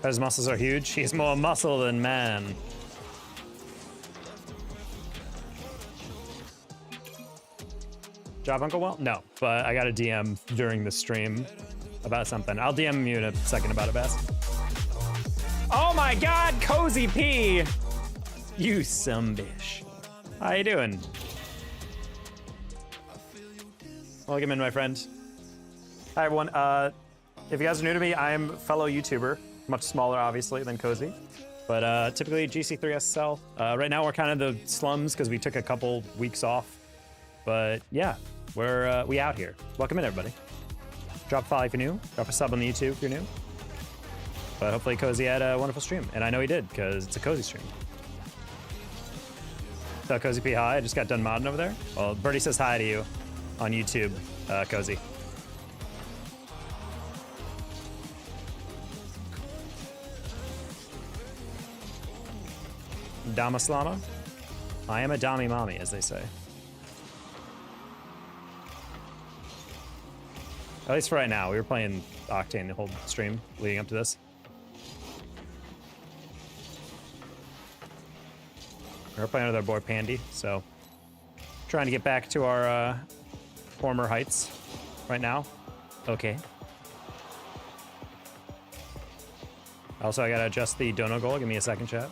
His muscles are huge. He's more muscle than man. Job, Uncle Will? No, but I got a DM during the stream about something. I'll DM you in a second about it, Best. Oh my God, Cozy P! You sumbitch. How you doing? Welcome in, my friend. Hi, everyone. If you guys are new to me, I'm a fellow YouTuber. Much smaller, obviously, than Cozy. But typically GC3 SSL. Right now, we're kind of the slums because we took a couple weeks off. But yeah, we out here. Welcome in, everybody. Drop a follow if you're new. Drop a sub on the YouTube if you're new. But hopefully Cozy had a wonderful stream. And I know he did, because it's a Cozy stream. So Cozy P, hi. I just got done modding over there. Well, Birdie says hi to you on YouTube, Cozy. Damaslama? I am a Dami Mommy, as they say. At least for right now. We were playing Octane the whole stream leading up to this. We were playing with our boy Pandy, so trying to get back to our former heights right now. Okay. Also, I gotta adjust the dono goal. Give me a second, chat.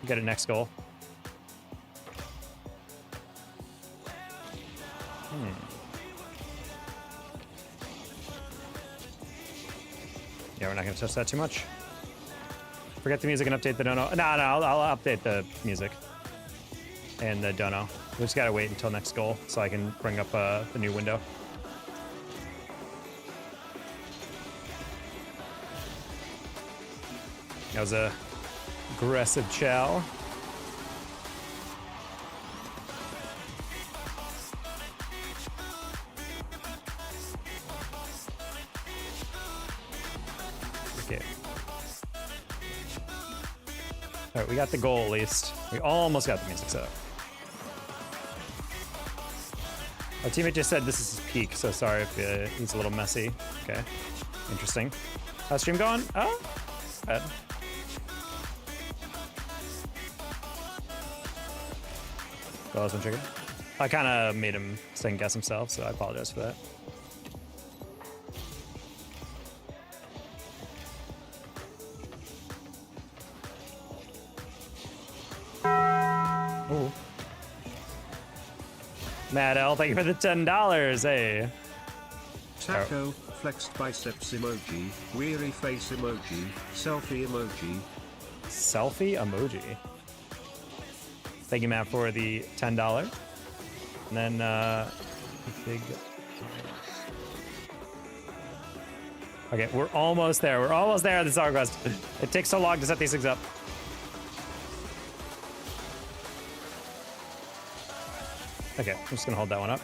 Get it next goal. Yeah, we're not gonna touch that too much. Forget the music and update the dono. No, I'll update the music and the dono. We just gotta wait until next goal so I can bring up the new window. That was a aggressive chow. Okay. All right, we got the goal at least. We almost got the music set up. Our teammate just said this is his peak, so sorry if he's a little messy. Okay, interesting. How's stream going? Oh, bad. Well, that's one chicken. I kind of made him second guess himself, so I apologize for that. Ooh. Mad L, thank you for the $10. Hey. Taco, flexed biceps emoji, weary face emoji, selfie emoji. Selfie emoji. Thank you, Matt, for the $10. And then, big. Okay, we're almost there. We're almost there at the song quest. It takes so long to set these things up. Okay, I'm just gonna hold that one up.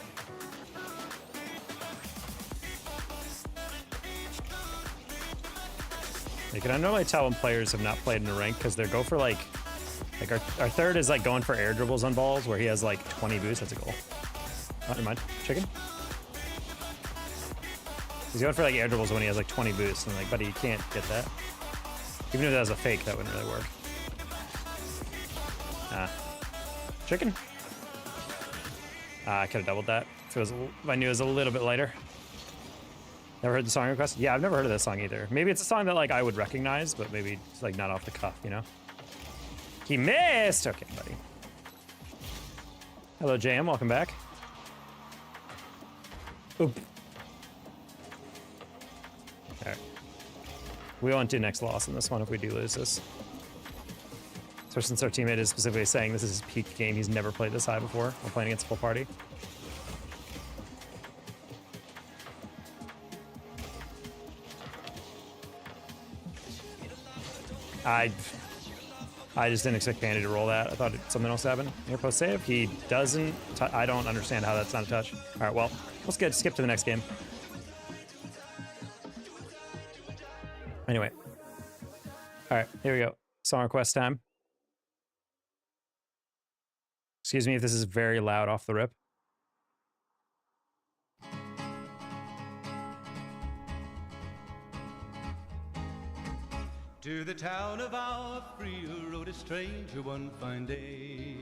You can normally tell when players have not played in a rank because they go for like our third is like going for air dribbles on balls where he has like 20 boosts. That's a goal. Oh, never mind. Chicken. He's going for like air dribbles when he has like 20 boosts. And I'm like, buddy, you can't get that. Even if that was a fake, that wouldn't really work. Chicken. I could have doubled that if I knew it was a little bit lighter. Never heard the song request? Yeah, I've never heard of this song either. Maybe it's a song that like I would recognize, but maybe it's like not off the cuff, you know? He missed! Okay, buddy. Hello, JM. Welcome back. Oop. Alright. We won't do next loss in this one if we do lose this. Especially since our teammate is specifically saying this is his peak game. He's never played this high before. We're playing against a full party. I just didn't expect Pandy to roll that. I thought something else happened. Near post save. He doesn't. I don't understand how that's not a touch. All right, well, let's skip to the next game. Anyway. All right, here we go. Song request time. Excuse me if this is very loud off the rip. To the town of our Freer rode a stranger one fine day.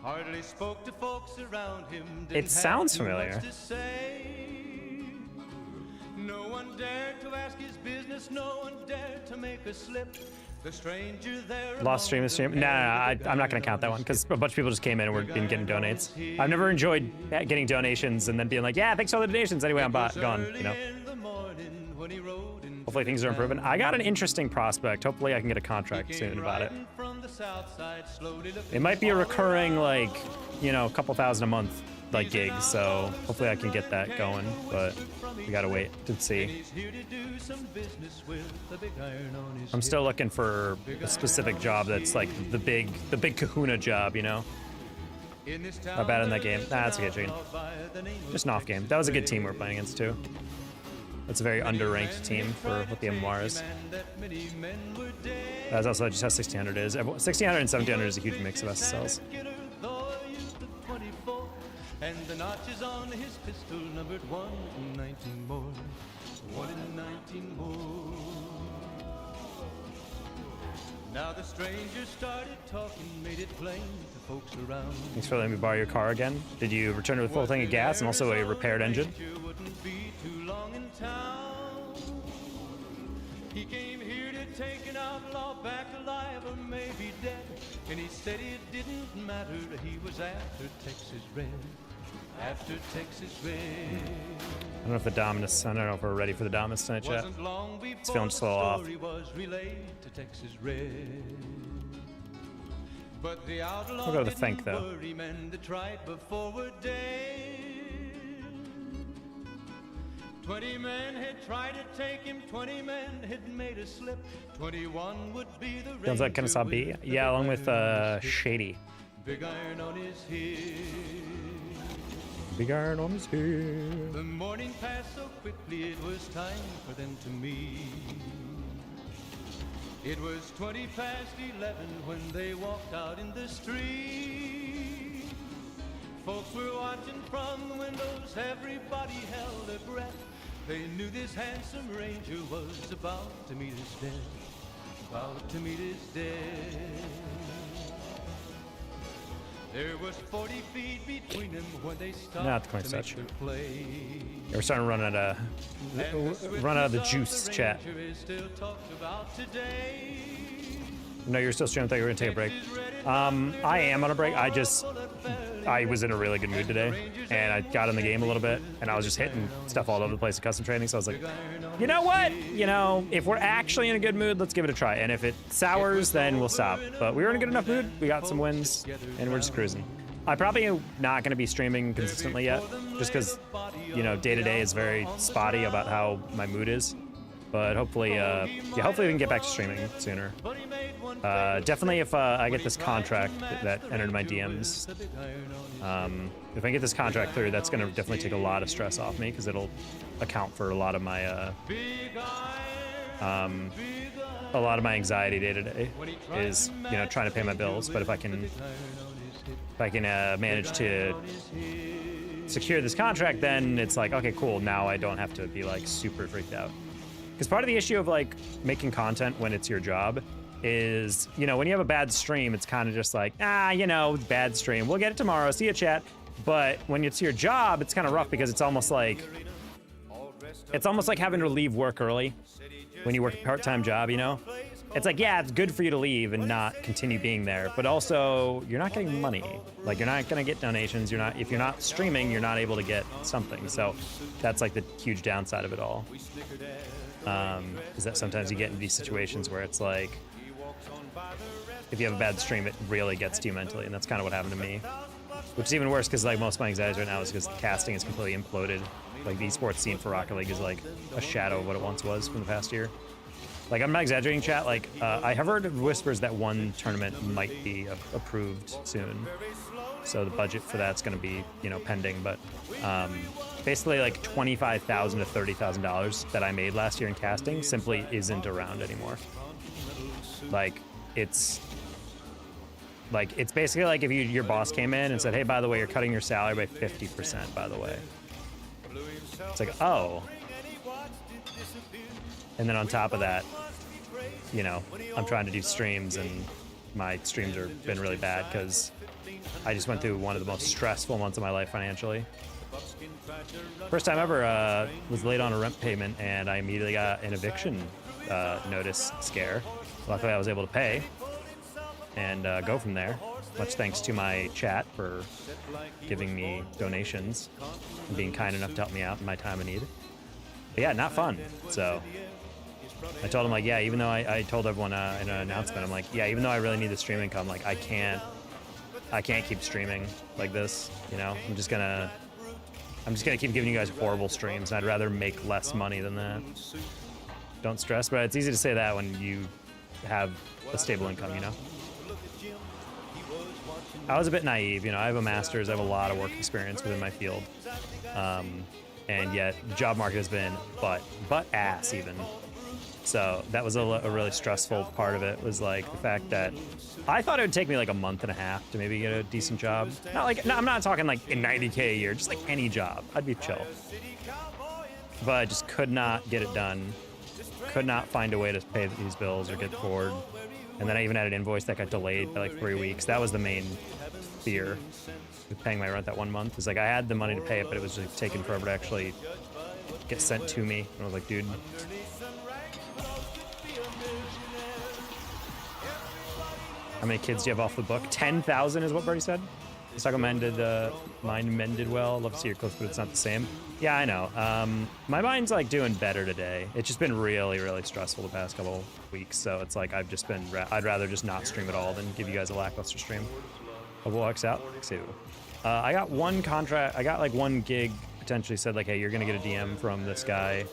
Hardly spoke to folks around him. It sounds familiar. No one dared to ask his business, no one dared to make a slip. The stranger there Lost stream. No, I'm not going to count that one because a bunch of people just came in and were getting donates. I've never enjoyed getting donations and then being like, yeah, thanks for all the donations. Anyway, I'm gone, you know. Hopefully things are improving. I got an interesting prospect. Hopefully I can get a contract soon about it. It might be a recurring, like, you know, a couple thousand a month, like, gig. So hopefully I can get that going, but we gotta wait to see. I'm still looking for a specific job that's like the big kahuna job, you know? Not bad in that game. Nah, that's a good chicken. Just an off game. That was a good team we're playing against too. That's a very underranked team for what the MMR is. That's also just how 1600 is. 1600 and 1700 is a huge mix of SSLs. And the notches on his pistol numbered 1 in 19 more. 1 in 19 more. Now the stranger started talking, made it plain to folks around. Thanks for letting me borrow your car again. Did you return it with a full tank of gas and also a repaired engine? He came here to take an outlaw back alive or maybe dead. And he said it didn't matter, he was after Texas Red. After Texas Red. I don't know if the Dominus, I don't know if we're ready for the Dominus tonight, chat. It's feeling just a little off. We'll go to the Think, though. 20 men had tried to take him, 20 men had made a slip, 21 would be the feels like Kennesaw B? Yeah, along with Shady. Big iron on his head. Big iron on his head. The morning passed so quickly, it was time for them to meet. It was 20 past 11 when they walked out in the street. Folks were watching from the windows, everybody held their breath. They knew this handsome ranger was about to meet his death, about to meet his death. There was 40 feet between them when they stopped. Not quite such. We're starting to run out of the juice, chat. No, you're still streaming. I thought you were gonna take a break. I am on a break. I was in a really good mood today, and I got in the game a little bit, and I was just hitting stuff all over the place at custom training. So I was like, you know what? You know, if we're actually in a good mood, let's give it a try. And if it sours, then we'll stop. But we were in a good enough mood. We got some wins, and we're just cruising. I probably am not going to be streaming consistently yet, just because, you know, day to day is very spotty about how my mood is. But hopefully, yeah, hopefully we can get back to streaming sooner. Definitely if I get this contract that entered my DMs. If I get this contract through, that's going to definitely take a lot of stress off me because it'll account for a lot of my anxiety day to day is, you know, trying to pay my bills. But if I can manage to secure this contract, then it's like, okay, cool. Now I don't have to be like super freaked out. Because part of the issue of like making content when it's your job is, you know, when you have a bad stream, it's kind of just like, you know, bad stream. We'll get it tomorrow. See you, chat. But when it's your job, it's kind of rough because it's almost like having to leave work early when you work a part-time job, you know? It's like, yeah, it's good for you to leave and not continue being there, but also you're not getting money. Like, you're not gonna get donations. If you're not streaming, you're not able to get something. So that's like the huge downside of it all. Is that sometimes you get in these situations where it's like, if you have a bad stream, it really gets to you mentally, and that's kind of what happened to me. Which is even worse because like most of my anxiety right now is because the casting is completely imploded. Like the esports scene for Rocket League is like a shadow of what it once was from the past year. Like, I'm not exaggerating, chat. Like, I have heard whispers that one tournament might be approved soon. So the budget for that's going to be, you know, pending. But basically, like $25,000 to $30,000 that I made last year in casting simply isn't around anymore. Like, it's basically like if your boss came in and said, hey, by the way, you're cutting your salary by 50%, by the way. It's like, oh. And then on top of that, you know, I'm trying to do streams, and my streams have been really bad because I just went through one of the most stressful months of my life financially. First time ever, was late on a rent payment, and I immediately got an eviction notice scare. Luckily, I was able to pay and go from there. Much thanks to my chat for giving me donations and being kind enough to help me out in my time of need. But yeah, not fun. So I told him, like, yeah, even though I told everyone in an announcement, I'm like, yeah, even though I really need the stream income, like, I can't keep streaming like this, you know? I'm just gonna keep giving you guys horrible streams, and I'd rather make less money than that. Don't stress, but it's easy to say that when you have a stable income, you know? I was a bit naive, you know, I have a master's, I have a lot of work experience within my field. And yet the job market has been butt ass even. So that was a really stressful part of it, was like the fact that I thought it would take me like a month and a half to maybe get a decent job. I'm not talking like in 90K a year, just like any job. I'd be chill. But I just could not get it done. Could not find a way to pay these bills or get forward. And then I even had an invoice that got delayed by like 3 weeks. That was the main fear with paying my rent that 1 month. Is like I had the money to pay it, but it was just taking forever to actually get sent to me. And I was like, dude. How many kids do you have off the book? 10,000 is what Birdie said. Stuck mended, mind mended well. Love to see your clips, but it's not the same. Yeah, I know. My mind's like doing better today. It's just been really, really stressful the past couple weeks. So it's like I've just been, I'd rather just not stream at all than give you guys a lackluster stream. We'll X out. I got one contract. I got like one gig potentially said like, hey, you're going to get a DM from this guy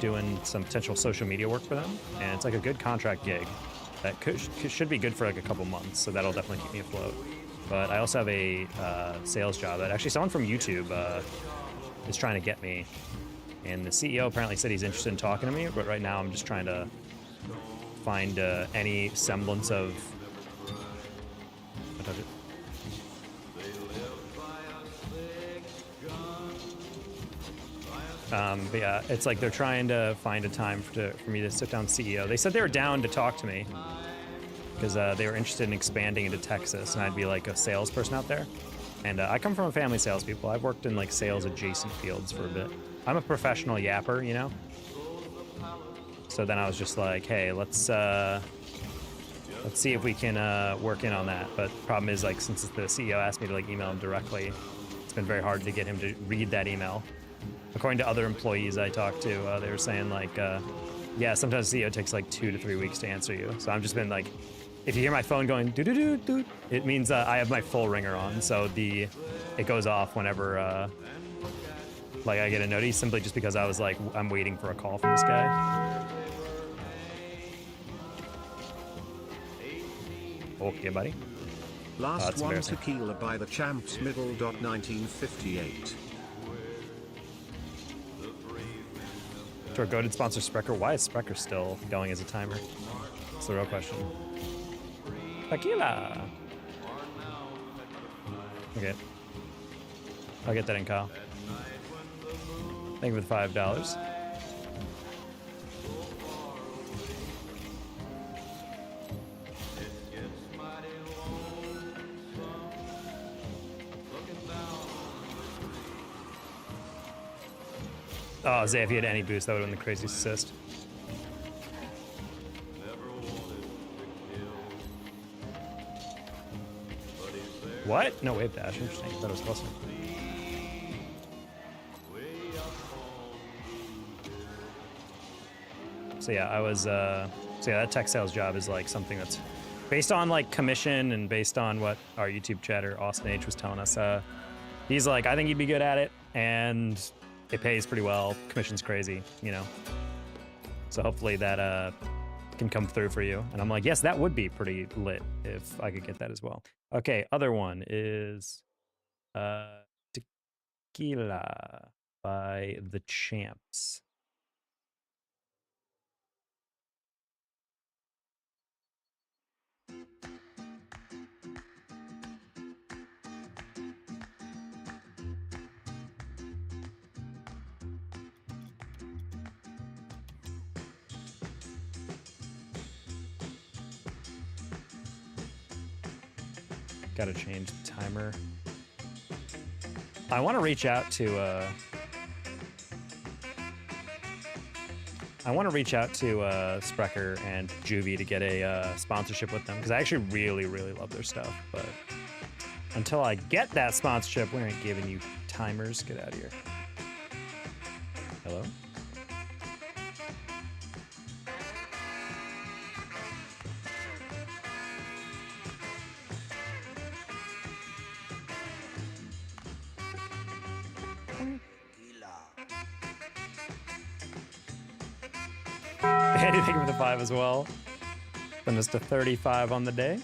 doing some potential social media work for them. And it's like a good contract gig that should be good for like a couple months. So that'll definitely keep me afloat. But I also have a sales job that actually someone from YouTube is trying to get me. And the CEO apparently said he's interested in talking to me, but right now I'm just trying to find any semblance of... I'll touch it. But yeah, it's like they're trying to find a time for me to sit down with CEO. They said they were down to talk to me because they were interested in expanding into Texas, and I'd be like a salesperson out there. And I come from a family of salespeople. I've worked in like sales adjacent fields for a bit. I'm a professional yapper, you know? So then I was just like, hey, let's see if we can work in on that. But the problem is, like, since the CEO asked me to like email him directly, it's been very hard to get him to read that email. According to other employees I talked to, they were saying like, yeah, sometimes the CEO takes like 2 to 3 weeks to answer you. So I've just been like, if you hear my phone going doo doo doo doo, it means I have my full ringer on. So it goes off whenever like I get a notice, simply just because I was like, I'm waiting for a call from this guy. Okay, buddy. Last one tequila by the champs middle. 1958. To our goated sponsor Sprecher. Why is Sprecher still going as a timer? That's the real question. Tequila. Okay. I'll get that in, Kyle. Thank you for the $5. Oh, Zay, if he had any boost, that would have been the craziest assist. What? No wave dash. Interesting. I thought it was closer. So yeah, I was. So yeah, that tech sales job is like something that's based on like commission and based on what our YouTube chatter Austin H was telling us. He's like, I think you'd be good at it, and it pays pretty well. Commission's crazy, you know. So hopefully that can come through for you. And I'm like, yes, that would be pretty lit if I could get that as well. Okay, other one is Tequila by The Champs. Gotta change the timer. I want to reach out to Sprecher and Juvie to get a sponsorship with them, because I actually really, really love their stuff. But until I get that sponsorship, we ain't giving you timers. Get out of here. Hello? Anything with the 5 as well. Send us to 35 on the day.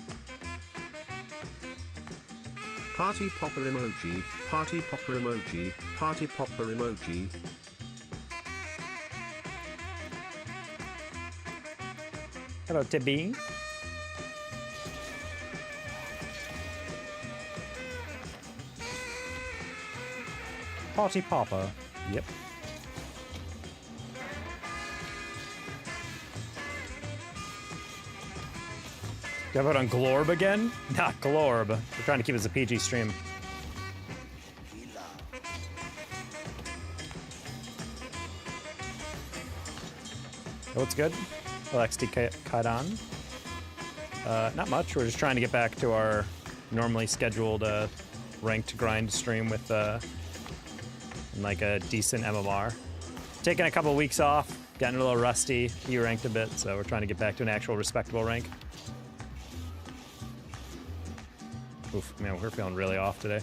Party popper emoji, party popper emoji, party popper emoji. Hello, Tibby. Party popper. Yep. Go vote on Glorb again? Not Glorb. We're trying to keep this a PG stream. Oh, it's good. LXT Kaidan. Not much. We're just trying to get back to our normally scheduled ranked grind stream with like a decent MMR. Taking a couple weeks off, getting a little rusty. You ranked a bit, so we're trying to get back to an actual respectable rank. Oof, man, we're feeling really off today.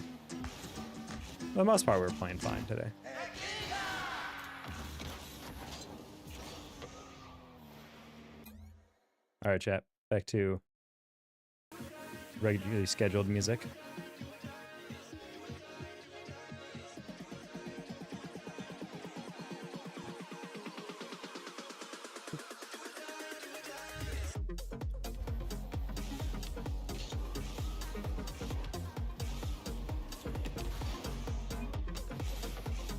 For the most part, we're playing fine today. All right, chat. Back to regularly scheduled music.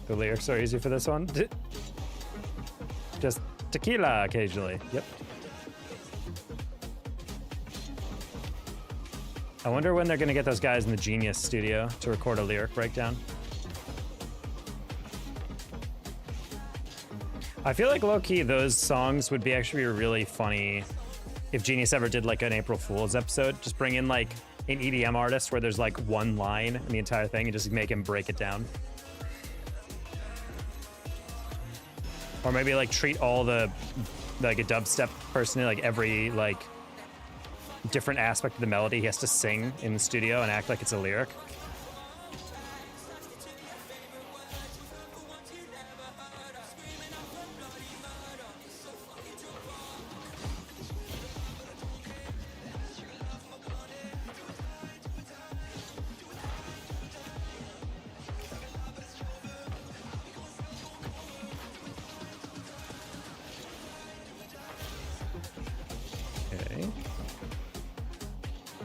The lyrics are easy for this one. Just tequila occasionally. Yep. I wonder when they're gonna get those guys in the Genius studio to record a lyric breakdown. I feel like low-key those songs would be actually really funny if Genius ever did like an April Fool's episode. Just bring in like an EDM artist where there's like one line in the entire thing and just make him break it down. Or maybe like treat all the, like a dubstep person, like every like different aspect of the melody he has to sing in the studio and act like it's a lyric.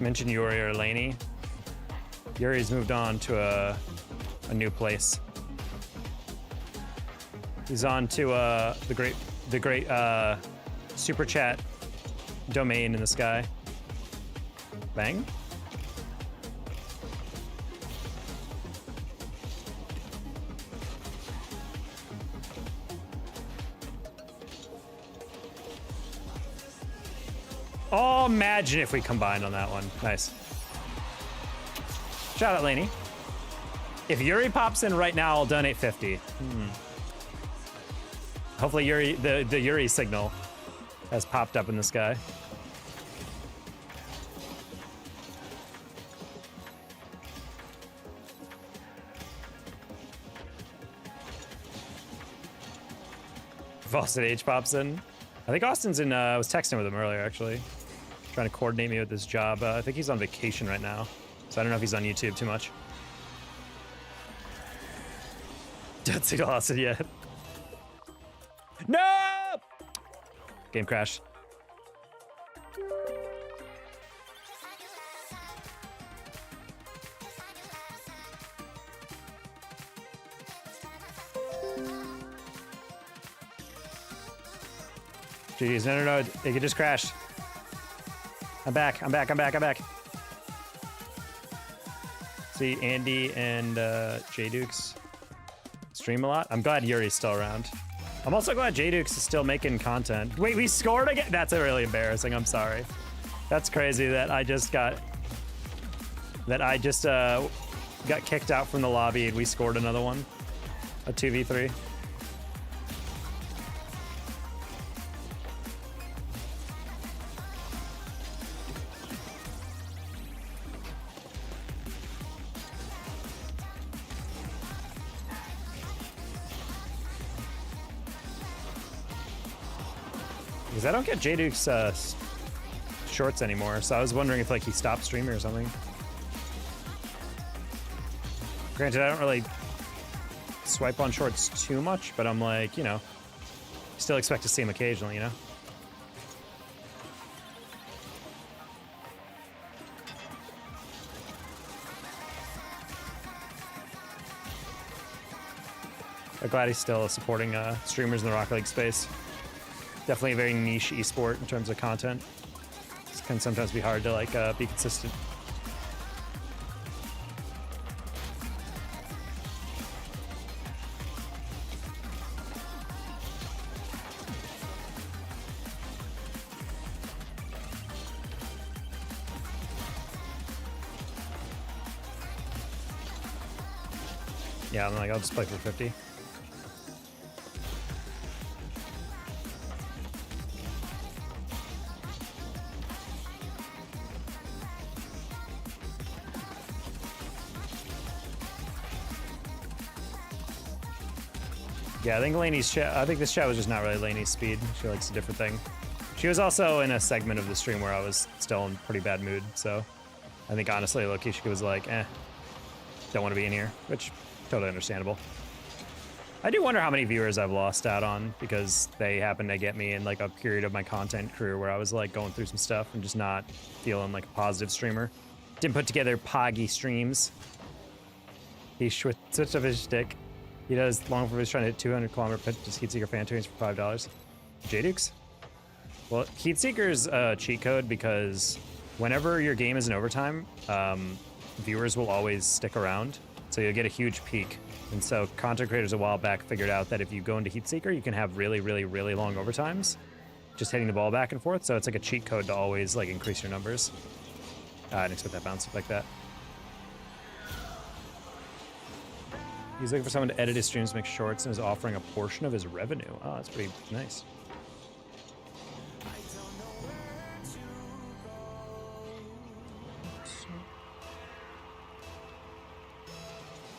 Mention Yuri or Laney. Yuri's moved on to a new place. He's on to the great super chat domain in the sky. Bang. Oh, imagine if we combined on that one. Nice. Shout out, Laney. If Yuri pops in right now, I'll donate 50. Hopefully Yuri, the Yuri signal has popped up in the sky. If Austin H pops in. I think Austin's in, I was texting with him earlier, actually. Trying to coordinate me with this job. I think he's on vacation right now. So I don't know if he's on YouTube too much. Don't see Austin yet. No! Game crashed. GG's, no, it just crashed. I'm back. See, Andy and J Dukes stream a lot. I'm glad Yuri's still around. I'm also glad J Dukes is still making content. Wait, we scored again? That's really embarrassing. I'm sorry. That's crazy that I just got kicked out from the lobby and we scored another one. A 2v3. Because I don't get J-Duke's shorts anymore, so I was wondering if like he stopped streaming or something. Granted, I don't really swipe on shorts too much, but I'm like, you know, still expect to see him occasionally, you know? I'm glad he's still supporting streamers in the Rocket League space. Definitely a very niche esport in terms of content. It can sometimes be hard to like be consistent. Yeah, I'm like, I'll just play for 50. Yeah, I think Lainey's chat. I think this chat was just not really Lainey's speed. She likes a different thing. She was also in a segment of the stream where I was still in pretty bad mood, so I think honestly, low-key, she was like, don't want to be in here, which totally understandable. I do wonder how many viewers I've lost out on because they happened to get me in like a period of my content career where I was like going through some stuff and just not feeling like a positive streamer. Didn't put together poggy streams. He switched up his shtick. He does long for his trying to hit 200-kilometer pitch, just Heatseeker fan tunes for $5. J-Dukes? Well, Heatseeker's a cheat code because whenever your game is in overtime, viewers will always stick around, so you'll get a huge peak. And so content creators a while back figured out that if you go into Heatseeker, you can have really, really, really long overtimes, just hitting the ball back and forth. So it's like a cheat code to always like increase your numbers. I didn't expect that bounce like that. He's looking for someone to edit his streams, make shorts, and is offering a portion of his revenue. Oh, that's pretty nice.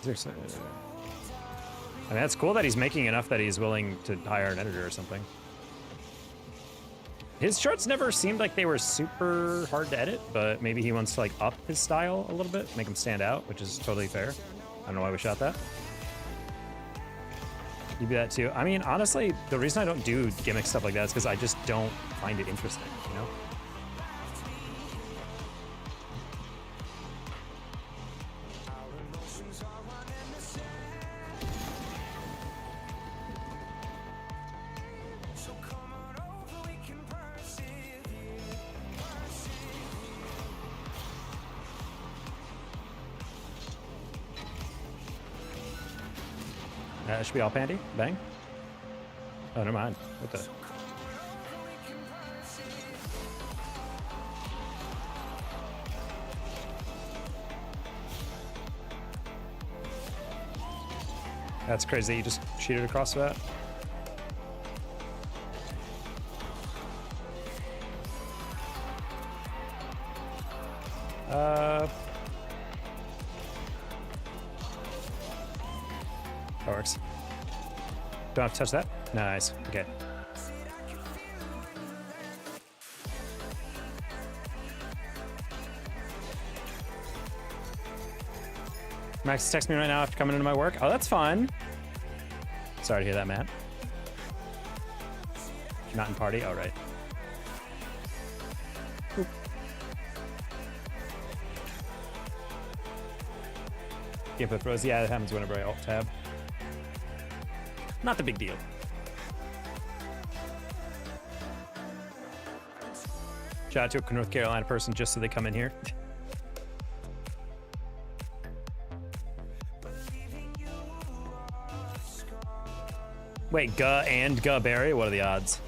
I mean, that's cool that he's making enough that he's willing to hire an editor or something. His shorts never seemed like they were super hard to edit, but maybe he wants to like up his style a little bit, make him stand out, which is totally fair. I don't know why we shot that. You do that too. I mean, honestly, the reason I don't do gimmick stuff like that is because I just don't find it interesting, you know? That should be all pandy. Bang. Oh, never mind. What the? That's crazy. You just cheated across that. That works. Don't have to touch that? Nice. Okay. Max is texting me right now after coming into my work. Oh, that's fun. Sorry to hear that, Matt. You're not in party? Oh, right. Oop. Gameplay froze. Yeah, that happens whenever I alt-tab. Not the big deal. Shout out to a North Carolina person just so they come in here. Wait, Guh and Guh Berry? What are the odds?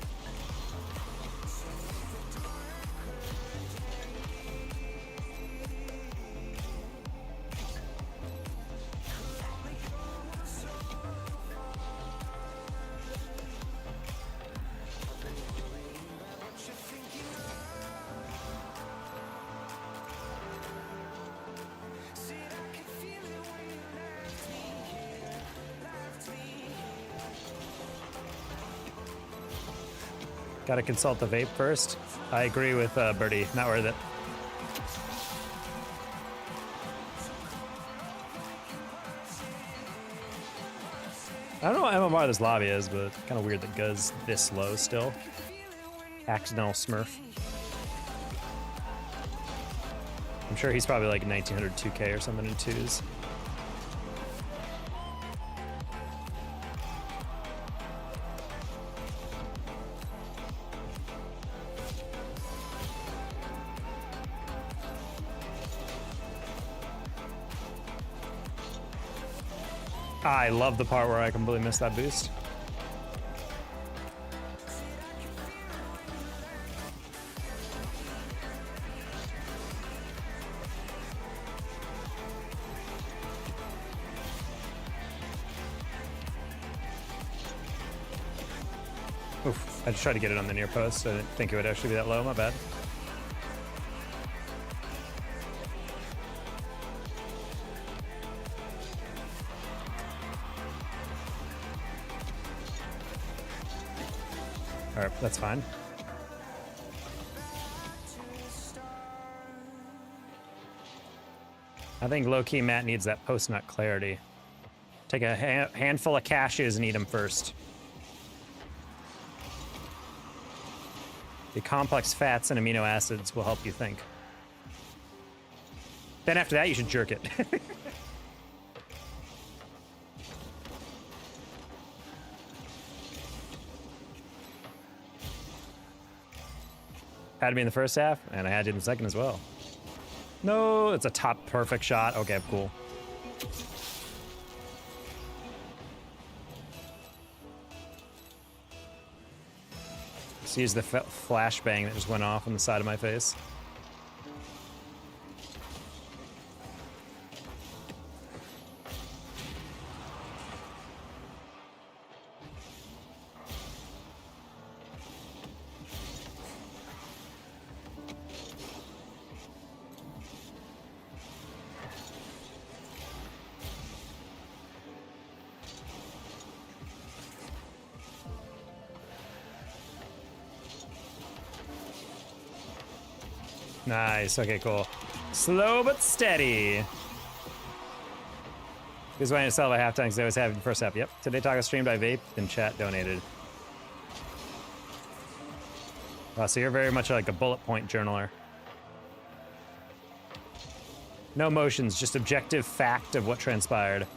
Gotta consult the vape first. I agree with Birdie. Not worth it. I don't know what MMR this lobby is, but it's kind of weird that Guh's this low still. Accidental smurf. I'm sure he's probably like 1900 2K or something in twos. I love the part where I completely missed that boost. Oof, I just tried to get it on the near post. I didn't think it would actually be that low, my bad. Alright, that's fine. I think low-key Matt needs that post-nut clarity. Take a handful of cashews and eat them first. The complex fats and amino acids will help you think. Then after that, you should jerk it. Had me in the first half, and I had you in the second as well. No, it's a top perfect shot. Okay, cool. Let's use the flashbang that just went off on the side of my face. Nice, okay, cool. Slow but steady. This is why I sell by halftime because I always have in the first half. Yep, today Taco streamed, I vaped, and chat donated. Wow, so you're very much like a bullet point journaler. No emotions, just objective fact of what transpired.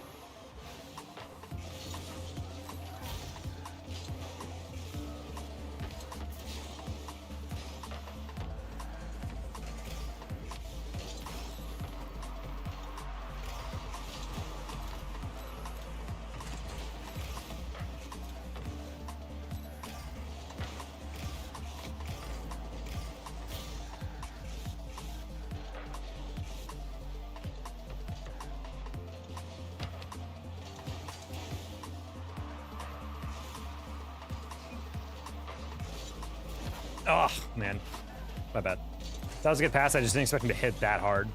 Oh, man. My bad. That was a good pass. I just didn't expect him to hit that hard.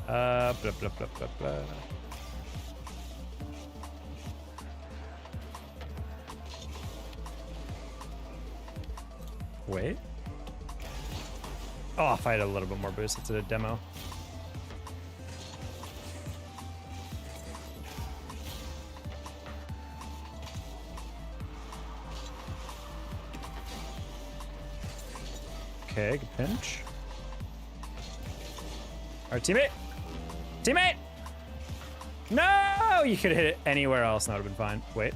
Blah, blah, blah, blah, blah. Wait. Oh, if I had a little bit more boost, it's a demo. Okay, good pinch. All right, teammate. Teammate! No! You could hit it anywhere else and that would have been fine. Wait.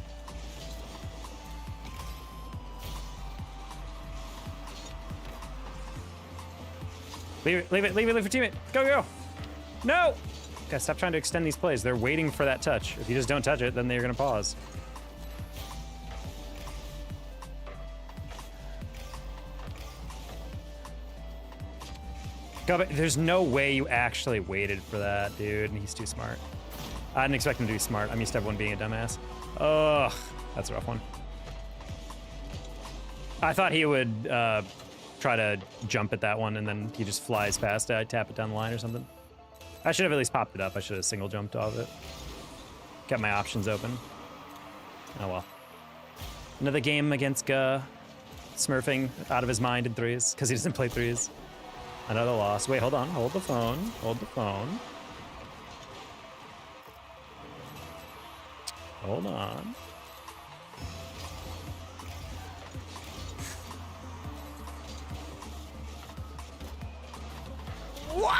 Leave it, leave it, leave it, leave it for teammate. Go, go! No! Guys, stop trying to extend these plays. They're waiting for that touch. If you just don't touch it, then they're gonna pause. Go, but there's no way you actually waited for that, dude. He's too smart. I didn't expect him to be smart. I'm used to everyone being a dumbass. Ugh, that's a rough one. I thought he would try to jump at that one and then he just flies past it. I tap it down the line or something. I should have at least popped it up. I should have single jumped off it. Kept my options open. Oh well. Another game against Guh. Smurfing out of his mind in threes because he doesn't play threes. Another loss. Wait, hold on. Hold the phone. Hold the phone. Hold on. Wow!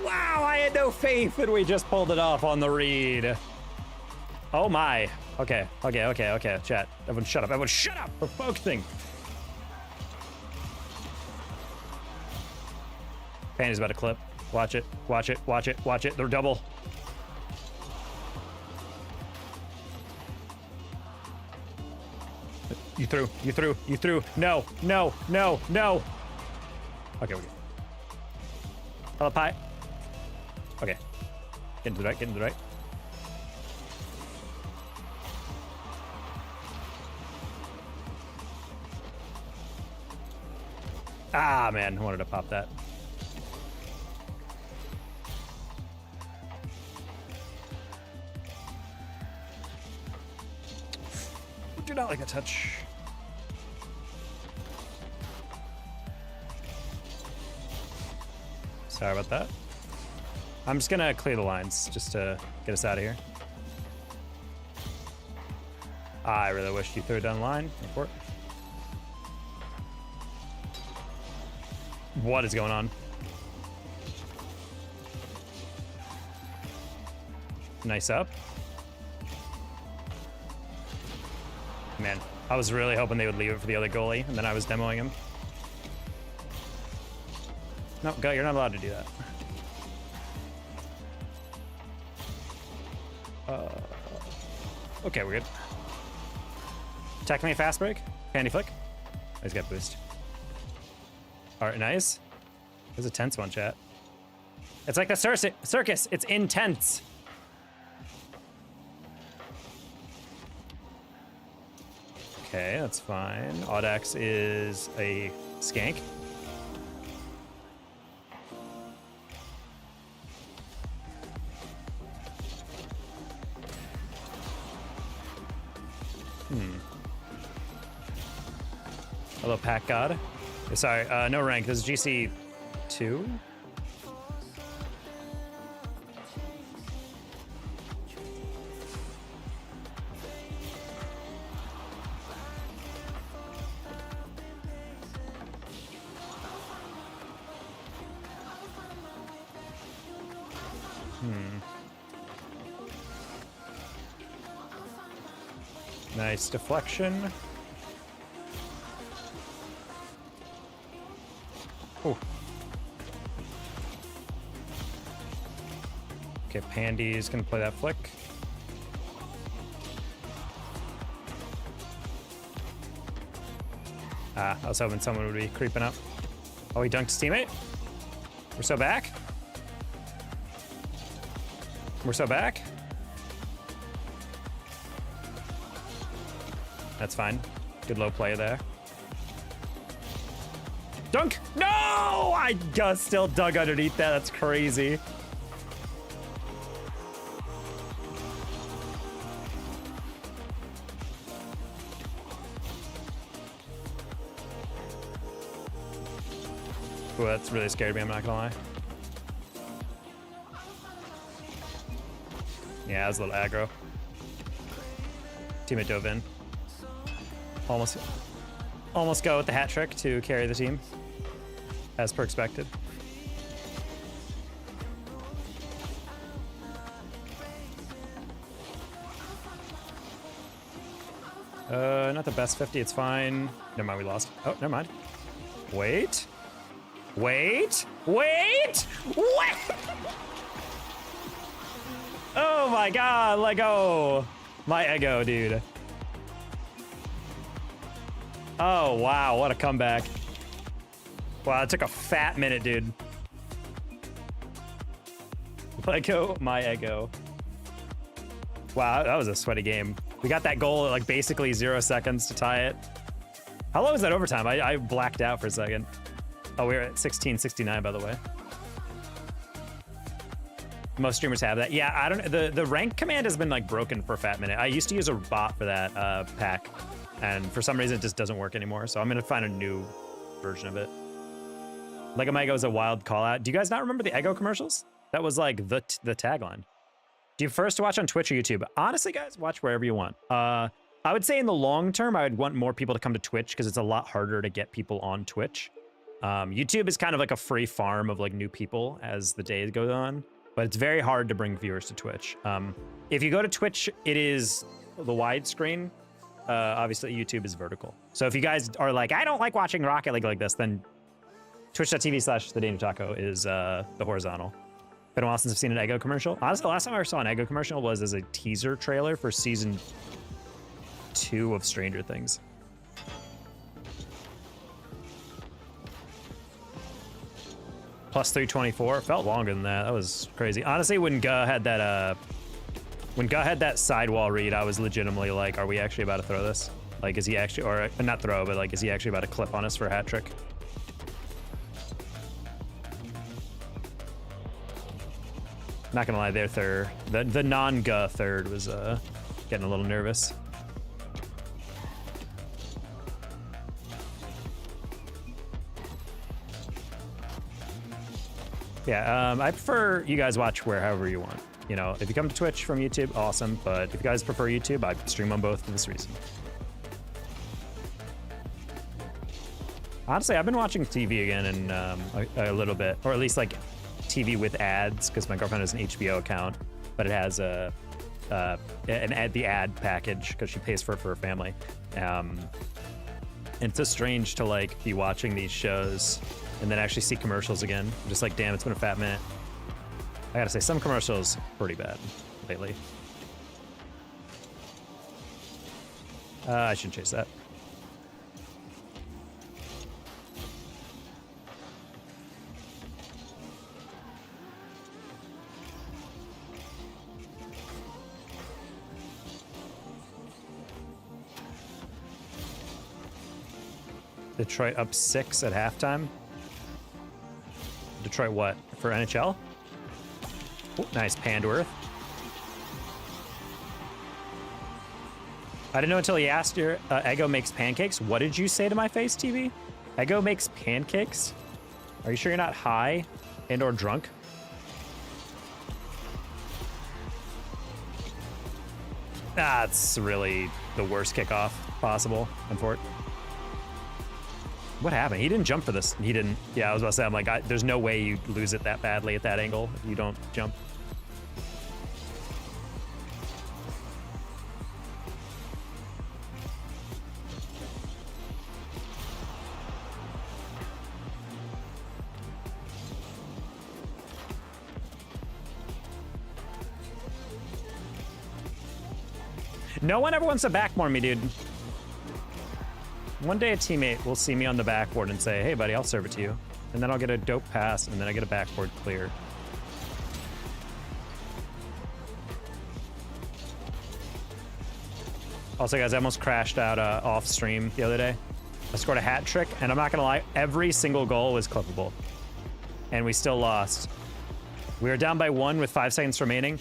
Wow, I had no faith and we just pulled it off on the read. Oh my. Okay, okay, okay, okay. Chat. Everyone shut up. Everyone shut up. We're focusing. Panty's about to clip. Watch it. Watch it. Watch it. Watch it. They're double. You threw. You threw. You threw. No. No. No. No. Okay, we're good. Hello, pie. Okay. Get into the right. Get into the right. Ah, man. I wanted to pop that. Do not like a touch. Sorry about that. I'm just gonna clear the lines just to get us out of here. I really wish you threw it down the line. Report. What is going on? Nice up. Man, I was really hoping they would leave it for the other goalie, and then I was demoing him. No, go, you're not allowed to do that. Okay, we're good. Attack me, fast break. Panty flick. He's got boost. All right, nice. There's a tense one, chat. It's like the circus. It's intense. Okay, that's fine. Audax is a skank. Hello, Pack God. Sorry, no rank. This is GC 2. Nice deflection. Oh. Okay, Pandy's gonna play that flick. Ah, I was hoping someone would be creeping up. Oh, he dunked his teammate. We're so back. We're so back. That's fine. Good low play there. Dunk! No! I just still dug underneath that. That's crazy. Ooh, that's really scared me, I'm not gonna lie. Yeah, it was a little aggro. Teammate dove in. Almost. almost go with the hat trick to carry the team, as per expected. Not the best 50, it's fine. Never mind, we lost. Oh, never mind. Wait. Wait. Wait. Wait. Oh my god, let go. My ego, dude. Oh, wow, what a comeback. Wow, it took a fat minute, dude. Let go, my ego. Wow, that was a sweaty game. We got that goal at like basically 0 seconds to tie it. How long was that overtime? I blacked out for a second. Oh, we were at 1669, by the way. Most streamers have that. Yeah, I don't know. The rank command has been like broken for a fat minute. I used to use a bot for that pack, and for some reason it just doesn't work anymore. So I'm gonna find a new version of it. Lego My Ego is a wild call out. Do you guys not remember the Ego commercials? That was like the tagline. Do you first watch on Twitch or YouTube? Honestly, guys, watch wherever you want. I would say in the long term, I would want more people to come to Twitch because it's a lot harder to get people on Twitch. YouTube is kind of like a free farm of like new people as the day goes on, but it's very hard to bring viewers to Twitch. If you go to Twitch, it is the widescreen. Obviously, YouTube is vertical. So if you guys are like, I don't like watching Rocket League like this, then twitch.tv/TheDanuTaco is the horizontal. Been a while since I've seen an Eggo commercial. Honestly, the last time I ever saw an Eggo commercial was as a teaser trailer for season 2 of Stranger Things. Plus 324. Felt longer than that. That was crazy. Honestly, when Guh had that sidewall read, I was legitimately like, are we actually about to throw this? Like, is he actually, or not throw, but like, is he actually about to clip on us for a hat trick? Not gonna lie, their third, the non-Guh third was getting a little nervous. Yeah, I prefer you guys watch wherever you want. You know, if you come to Twitch from YouTube, awesome. But if you guys prefer YouTube, I stream on both for this reason. Honestly, I've been watching TV again in a little bit, or at least like TV with ads, because my girlfriend has an HBO account, but it has the ad package because she pays for it for her family. And it's so strange to like be watching these shows and then actually see commercials again. I'm just like, damn, it's been a fat minute. I gotta say, some commercials pretty bad lately. I shouldn't chase that. Detroit up 6 at halftime. Detroit what? For NHL? Ooh, nice Pandworth. I didn't know until he asked your Eggo makes pancakes. What did you say to my face, TV? Eggo makes pancakes? Are you sure you're not high and or drunk? That's really the worst kickoff possible, unfortunately. What happened? He didn't jump for this. He didn't. Yeah, I was about to say, I'm like, there's no way you lose it that badly at that angle if you don't jump. No one ever wants to backboard me, dude. One day a teammate will see me on the backboard and say, hey buddy, I'll serve it to you. And then I'll get a dope pass and then I get a backboard clear. Also guys, I almost crashed out off stream the other day. I scored a hat trick and I'm not gonna lie, every single goal was clippable. And we still lost. We were down by 1 with 5 seconds remaining.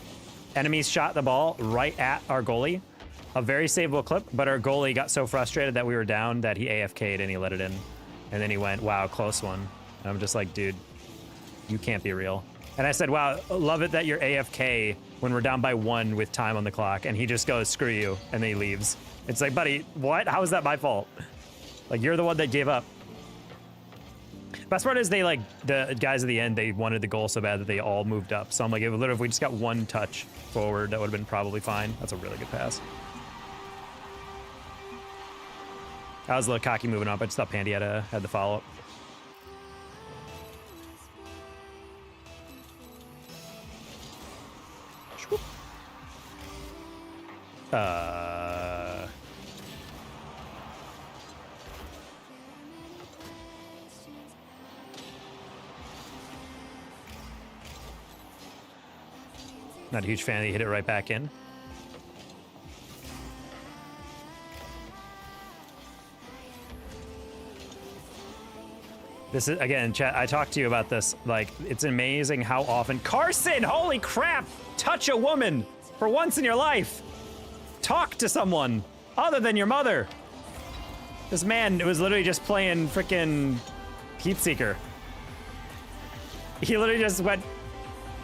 Enemies shot the ball right at our goalie. A very savable clip, but our goalie got so frustrated that we were down that he AFK'd and he let it in. And then he went, wow, close one. And I'm just like, dude, you can't be real. And I said, wow, love it that you're AFK when we're down by 1 with time on the clock. And he just goes, screw you. And then he leaves. It's like, buddy, what? How is that my fault? Like, you're the one that gave up. Best part is they, like, the guys at the end, they wanted the goal so bad that they all moved up. So I'm like, if we just got one touch forward, that would have been probably fine. That's a really good pass. I was a little cocky moving up. I just thought Pandy had the follow-up. Not a huge fan that he hit it right back in. This is, again, chat, I talked to you about this. Like, it's amazing how often... Carson, holy crap! Touch a woman for once in your life. Talk to someone other than your mother. This man was literally just playing frickin' Heatseeker. He literally just went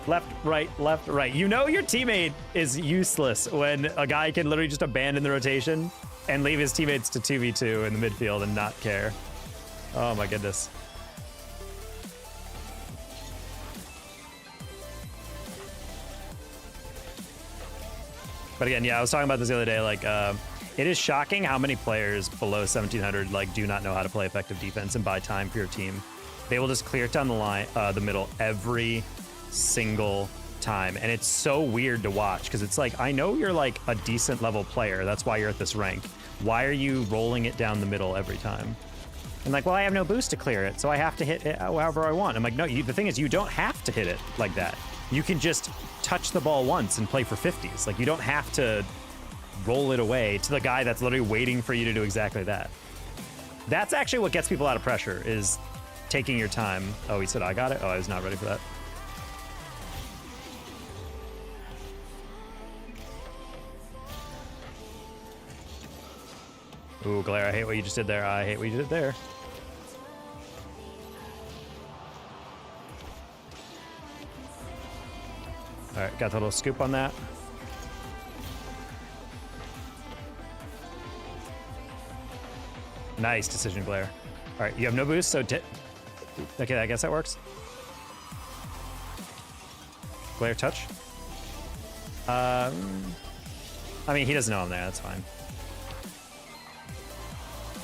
left, right. You know your teammate is useless when a guy can literally just abandon the rotation and leave his teammates to 2v2 in the midfield and not care. Oh my goodness. But again, yeah, I was talking about this the other day, like, it is shocking how many players below 1700 like do not know how to play effective defense and buy time for your team. They will just clear it down the line, the middle every single time, and it's so weird to watch because it's like, I know you're like a decent level player, that's why you're at this rank. Why are you rolling it down the middle every time? And like, well, I have no boost to clear it, so I have to hit it however I want. I'm like, no, the thing is, you don't have to hit it like that. You can just touch the ball once and play for 50s. Like, you don't have to roll it away to the guy that's literally waiting for you to do exactly that. That's actually what gets people out of pressure, is taking your time. Oh, he said I got it? Oh, I was not ready for that. Ooh, Glare, I hate what you just did there. I hate what you did there. All right, got the little scoop on that. Nice decision, Glare. All right, you have no boost, so okay, I guess that works. Glare touch. I mean, he doesn't know I'm there, that's fine.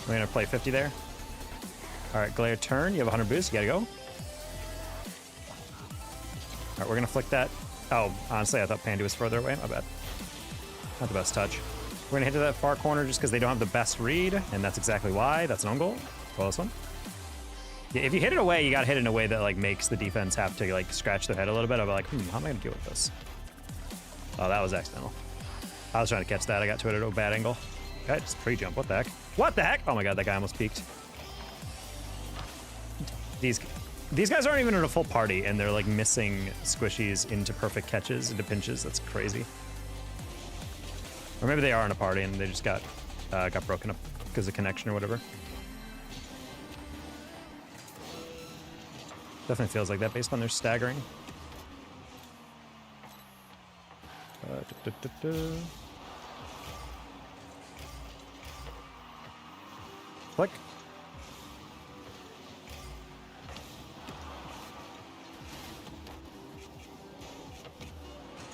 We're gonna play 50 there. All right, Glare turn, you have 100 boost, you gotta go. All right, we're gonna flick that. Oh, honestly, I thought Pandy was further away, my bad. Not the best touch. We're gonna hit to that far corner just because they don't have the best read, and that's exactly why. That's an own goal. Well, this one. Yeah, if you hit it away, you gotta hit it in a way that like makes the defense have to like scratch their head a little bit. I'll be like, how am I gonna deal with this? Oh, that was accidental. I was trying to catch that. I got to it at a bad angle. Okay, just pre-jump. What the heck? What the heck? Oh my god, that guy almost peeked. These guys aren't even in a full party, and they're like missing squishies into perfect catches, into pinches. That's crazy. Or maybe they are in a party and they just got broken up because of connection or whatever. Definitely feels like that based on their staggering. Click.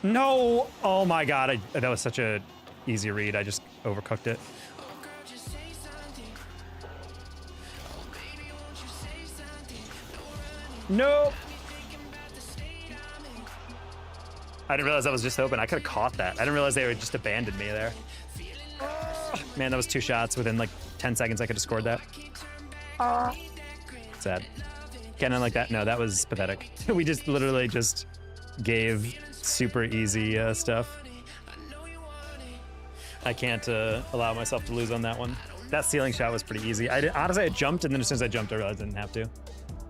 No! Oh my god, that was such a easy read. I just overcooked it. Nope! I didn't realize that was just open. I could have caught that. I didn't realize they would just abandoned me there. Man, that was 2 shots. Within like 10 seconds, I could have scored that. Sad. Can't like that. No, that was pathetic. We just literally just gave super easy stuff. I can't allow myself to lose on that one. That ceiling shot was pretty easy. Honestly, I jumped, and then as soon as I jumped, I realized I didn't have to,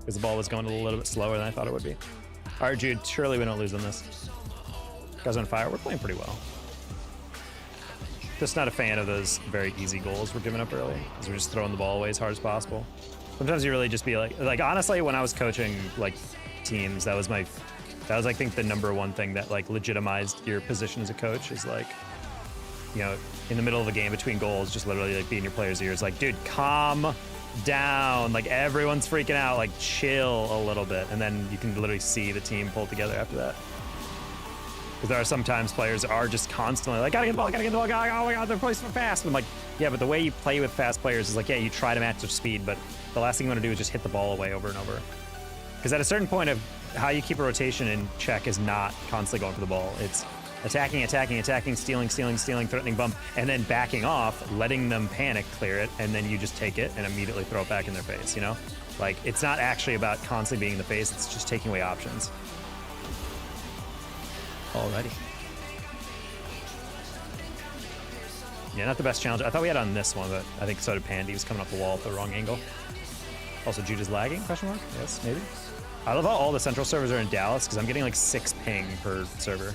because the ball was going a little bit slower than I thought it would be. All right, Jude, surely we don't lose on this. Guys on fire, we're playing pretty well. Just not a fan of those very easy goals we're giving up early, because we're just throwing the ball away as hard as possible. Sometimes you really just be like honestly, when I was coaching like teams, that was I think the #1 thing that like legitimized your position as a coach, is like you know, in the middle of the game between goals, just literally like be in your player's ears, like, dude, calm down. Like everyone's freaking out. Like chill a little bit, and then you can literally see the team pull together after that. Because there are sometimes players are just constantly like, gotta get the ball, gotta get the ball, oh my god, they're playing so fast. And I'm like, yeah, but the way you play with fast players is like, yeah, you try to match their speed, but the last thing you want to do is just hit the ball away over and over. Because at a certain point of how you keep a rotation in check is not constantly going for the ball. It's attacking, attacking, attacking, stealing, stealing, stealing, threatening bump, and then backing off, letting them panic clear it, and then you just take it and immediately throw it back in their face, you know? Like, it's not actually about constantly being in the face, it's just taking away options. Alrighty. Yeah, not the best challenge. I thought we had on this one, but I think so did Pandy. He was coming off the wall at the wrong angle. Also, Jude is lagging, question mark? Yes, maybe. I love how all the central servers are in Dallas, because I'm getting like 6 ping per server.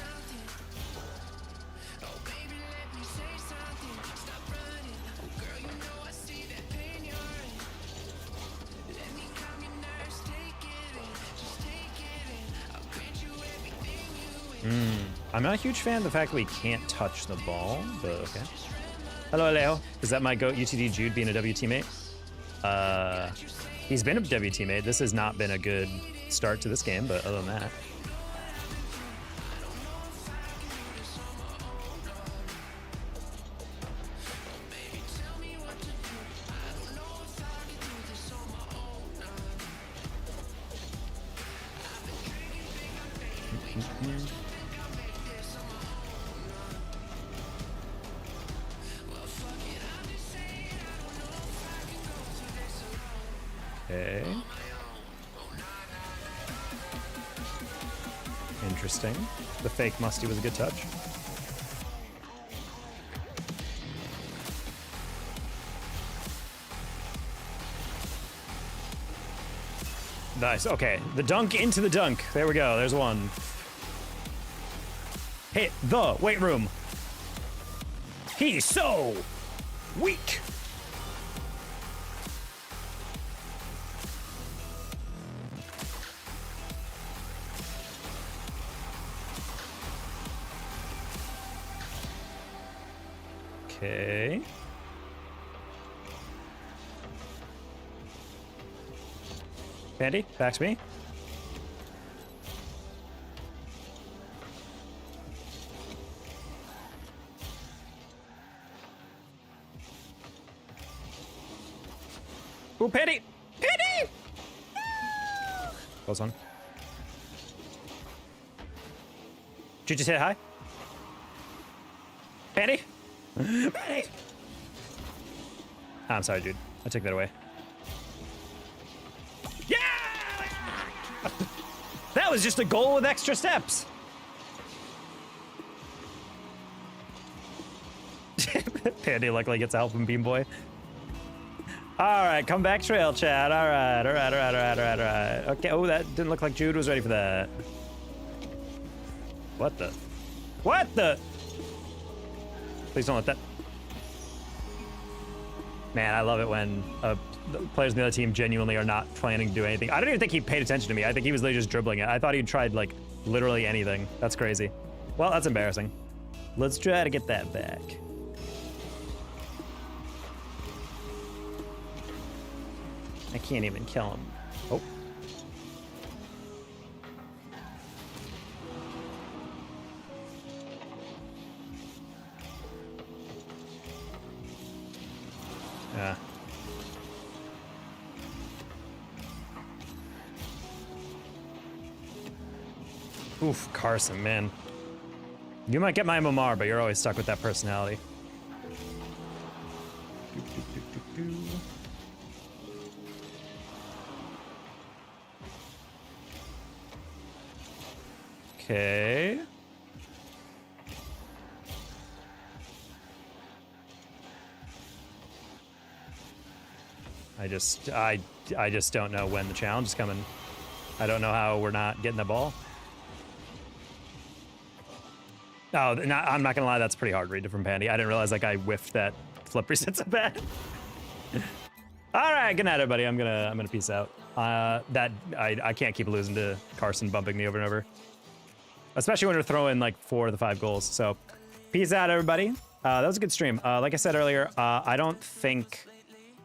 I'm not a huge fan of the fact that we can't touch the ball, but okay. Hello, Alejo. Is that my GOAT UTD Jude being a W teammate? He's been a W teammate. This has not been a good start to this game, but other than that. Okay. Interesting. The fake musty was a good touch. Nice. Okay. The dunk into the dunk. There we go. There's one. Hit the weight room. He's so weak. Okay. Pandy, back to me. Ooh, Pandy! Pandy! Close on. Did you just hit high? Pandy? Pandy! I'm sorry, dude. I took that away. Yeah! That was just a goal with extra steps. Pandy luckily gets help from Beam Boy. All right, come back trail chat. All right. Okay, oh, that didn't look like Jude was ready for that. What the? What the? Please don't let that. Man, I love it when the players on the other team genuinely are not planning to do anything. I don't even think he paid attention to me. I think he was literally just dribbling it. I thought he'd tried, like, literally anything. That's crazy. Well, that's embarrassing. Let's try to get that back. I can't even kill him. Oh. Yeah. Oof, Carson, man. You might get my MMR, but you're always stuck with that personality. Okay. I just don't know when the challenge is coming. I don't know how we're not getting the ball. Oh, I'm not gonna lie, that's pretty hard read from Pandy. I didn't realize like I whiffed that flip reset so bad. All right, good night, everybody. I'm gonna peace out. I can't keep losing to Carson bumping me over and over, especially when we're throwing like 4 of the 5 goals. So, peace out, everybody. That was a good stream. Like I said earlier, I don't think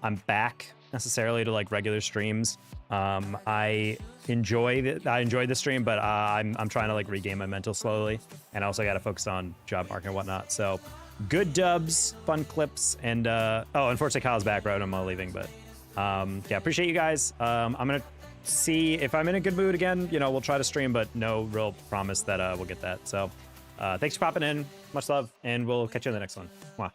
I'm back necessarily to like regular streams. I enjoyed the stream, but I'm trying to like regain my mental slowly, and also got to focus on job market and whatnot. So, good dubs, fun clips, and oh, unfortunately Kyle's back, right? I'm all leaving, but yeah, appreciate you guys. I'm gonna see if I'm in a good mood again. You know, we'll try to stream, but no real promise that we'll get that. So, thanks for popping in. Much love, and we'll catch you in the next one. Mwah.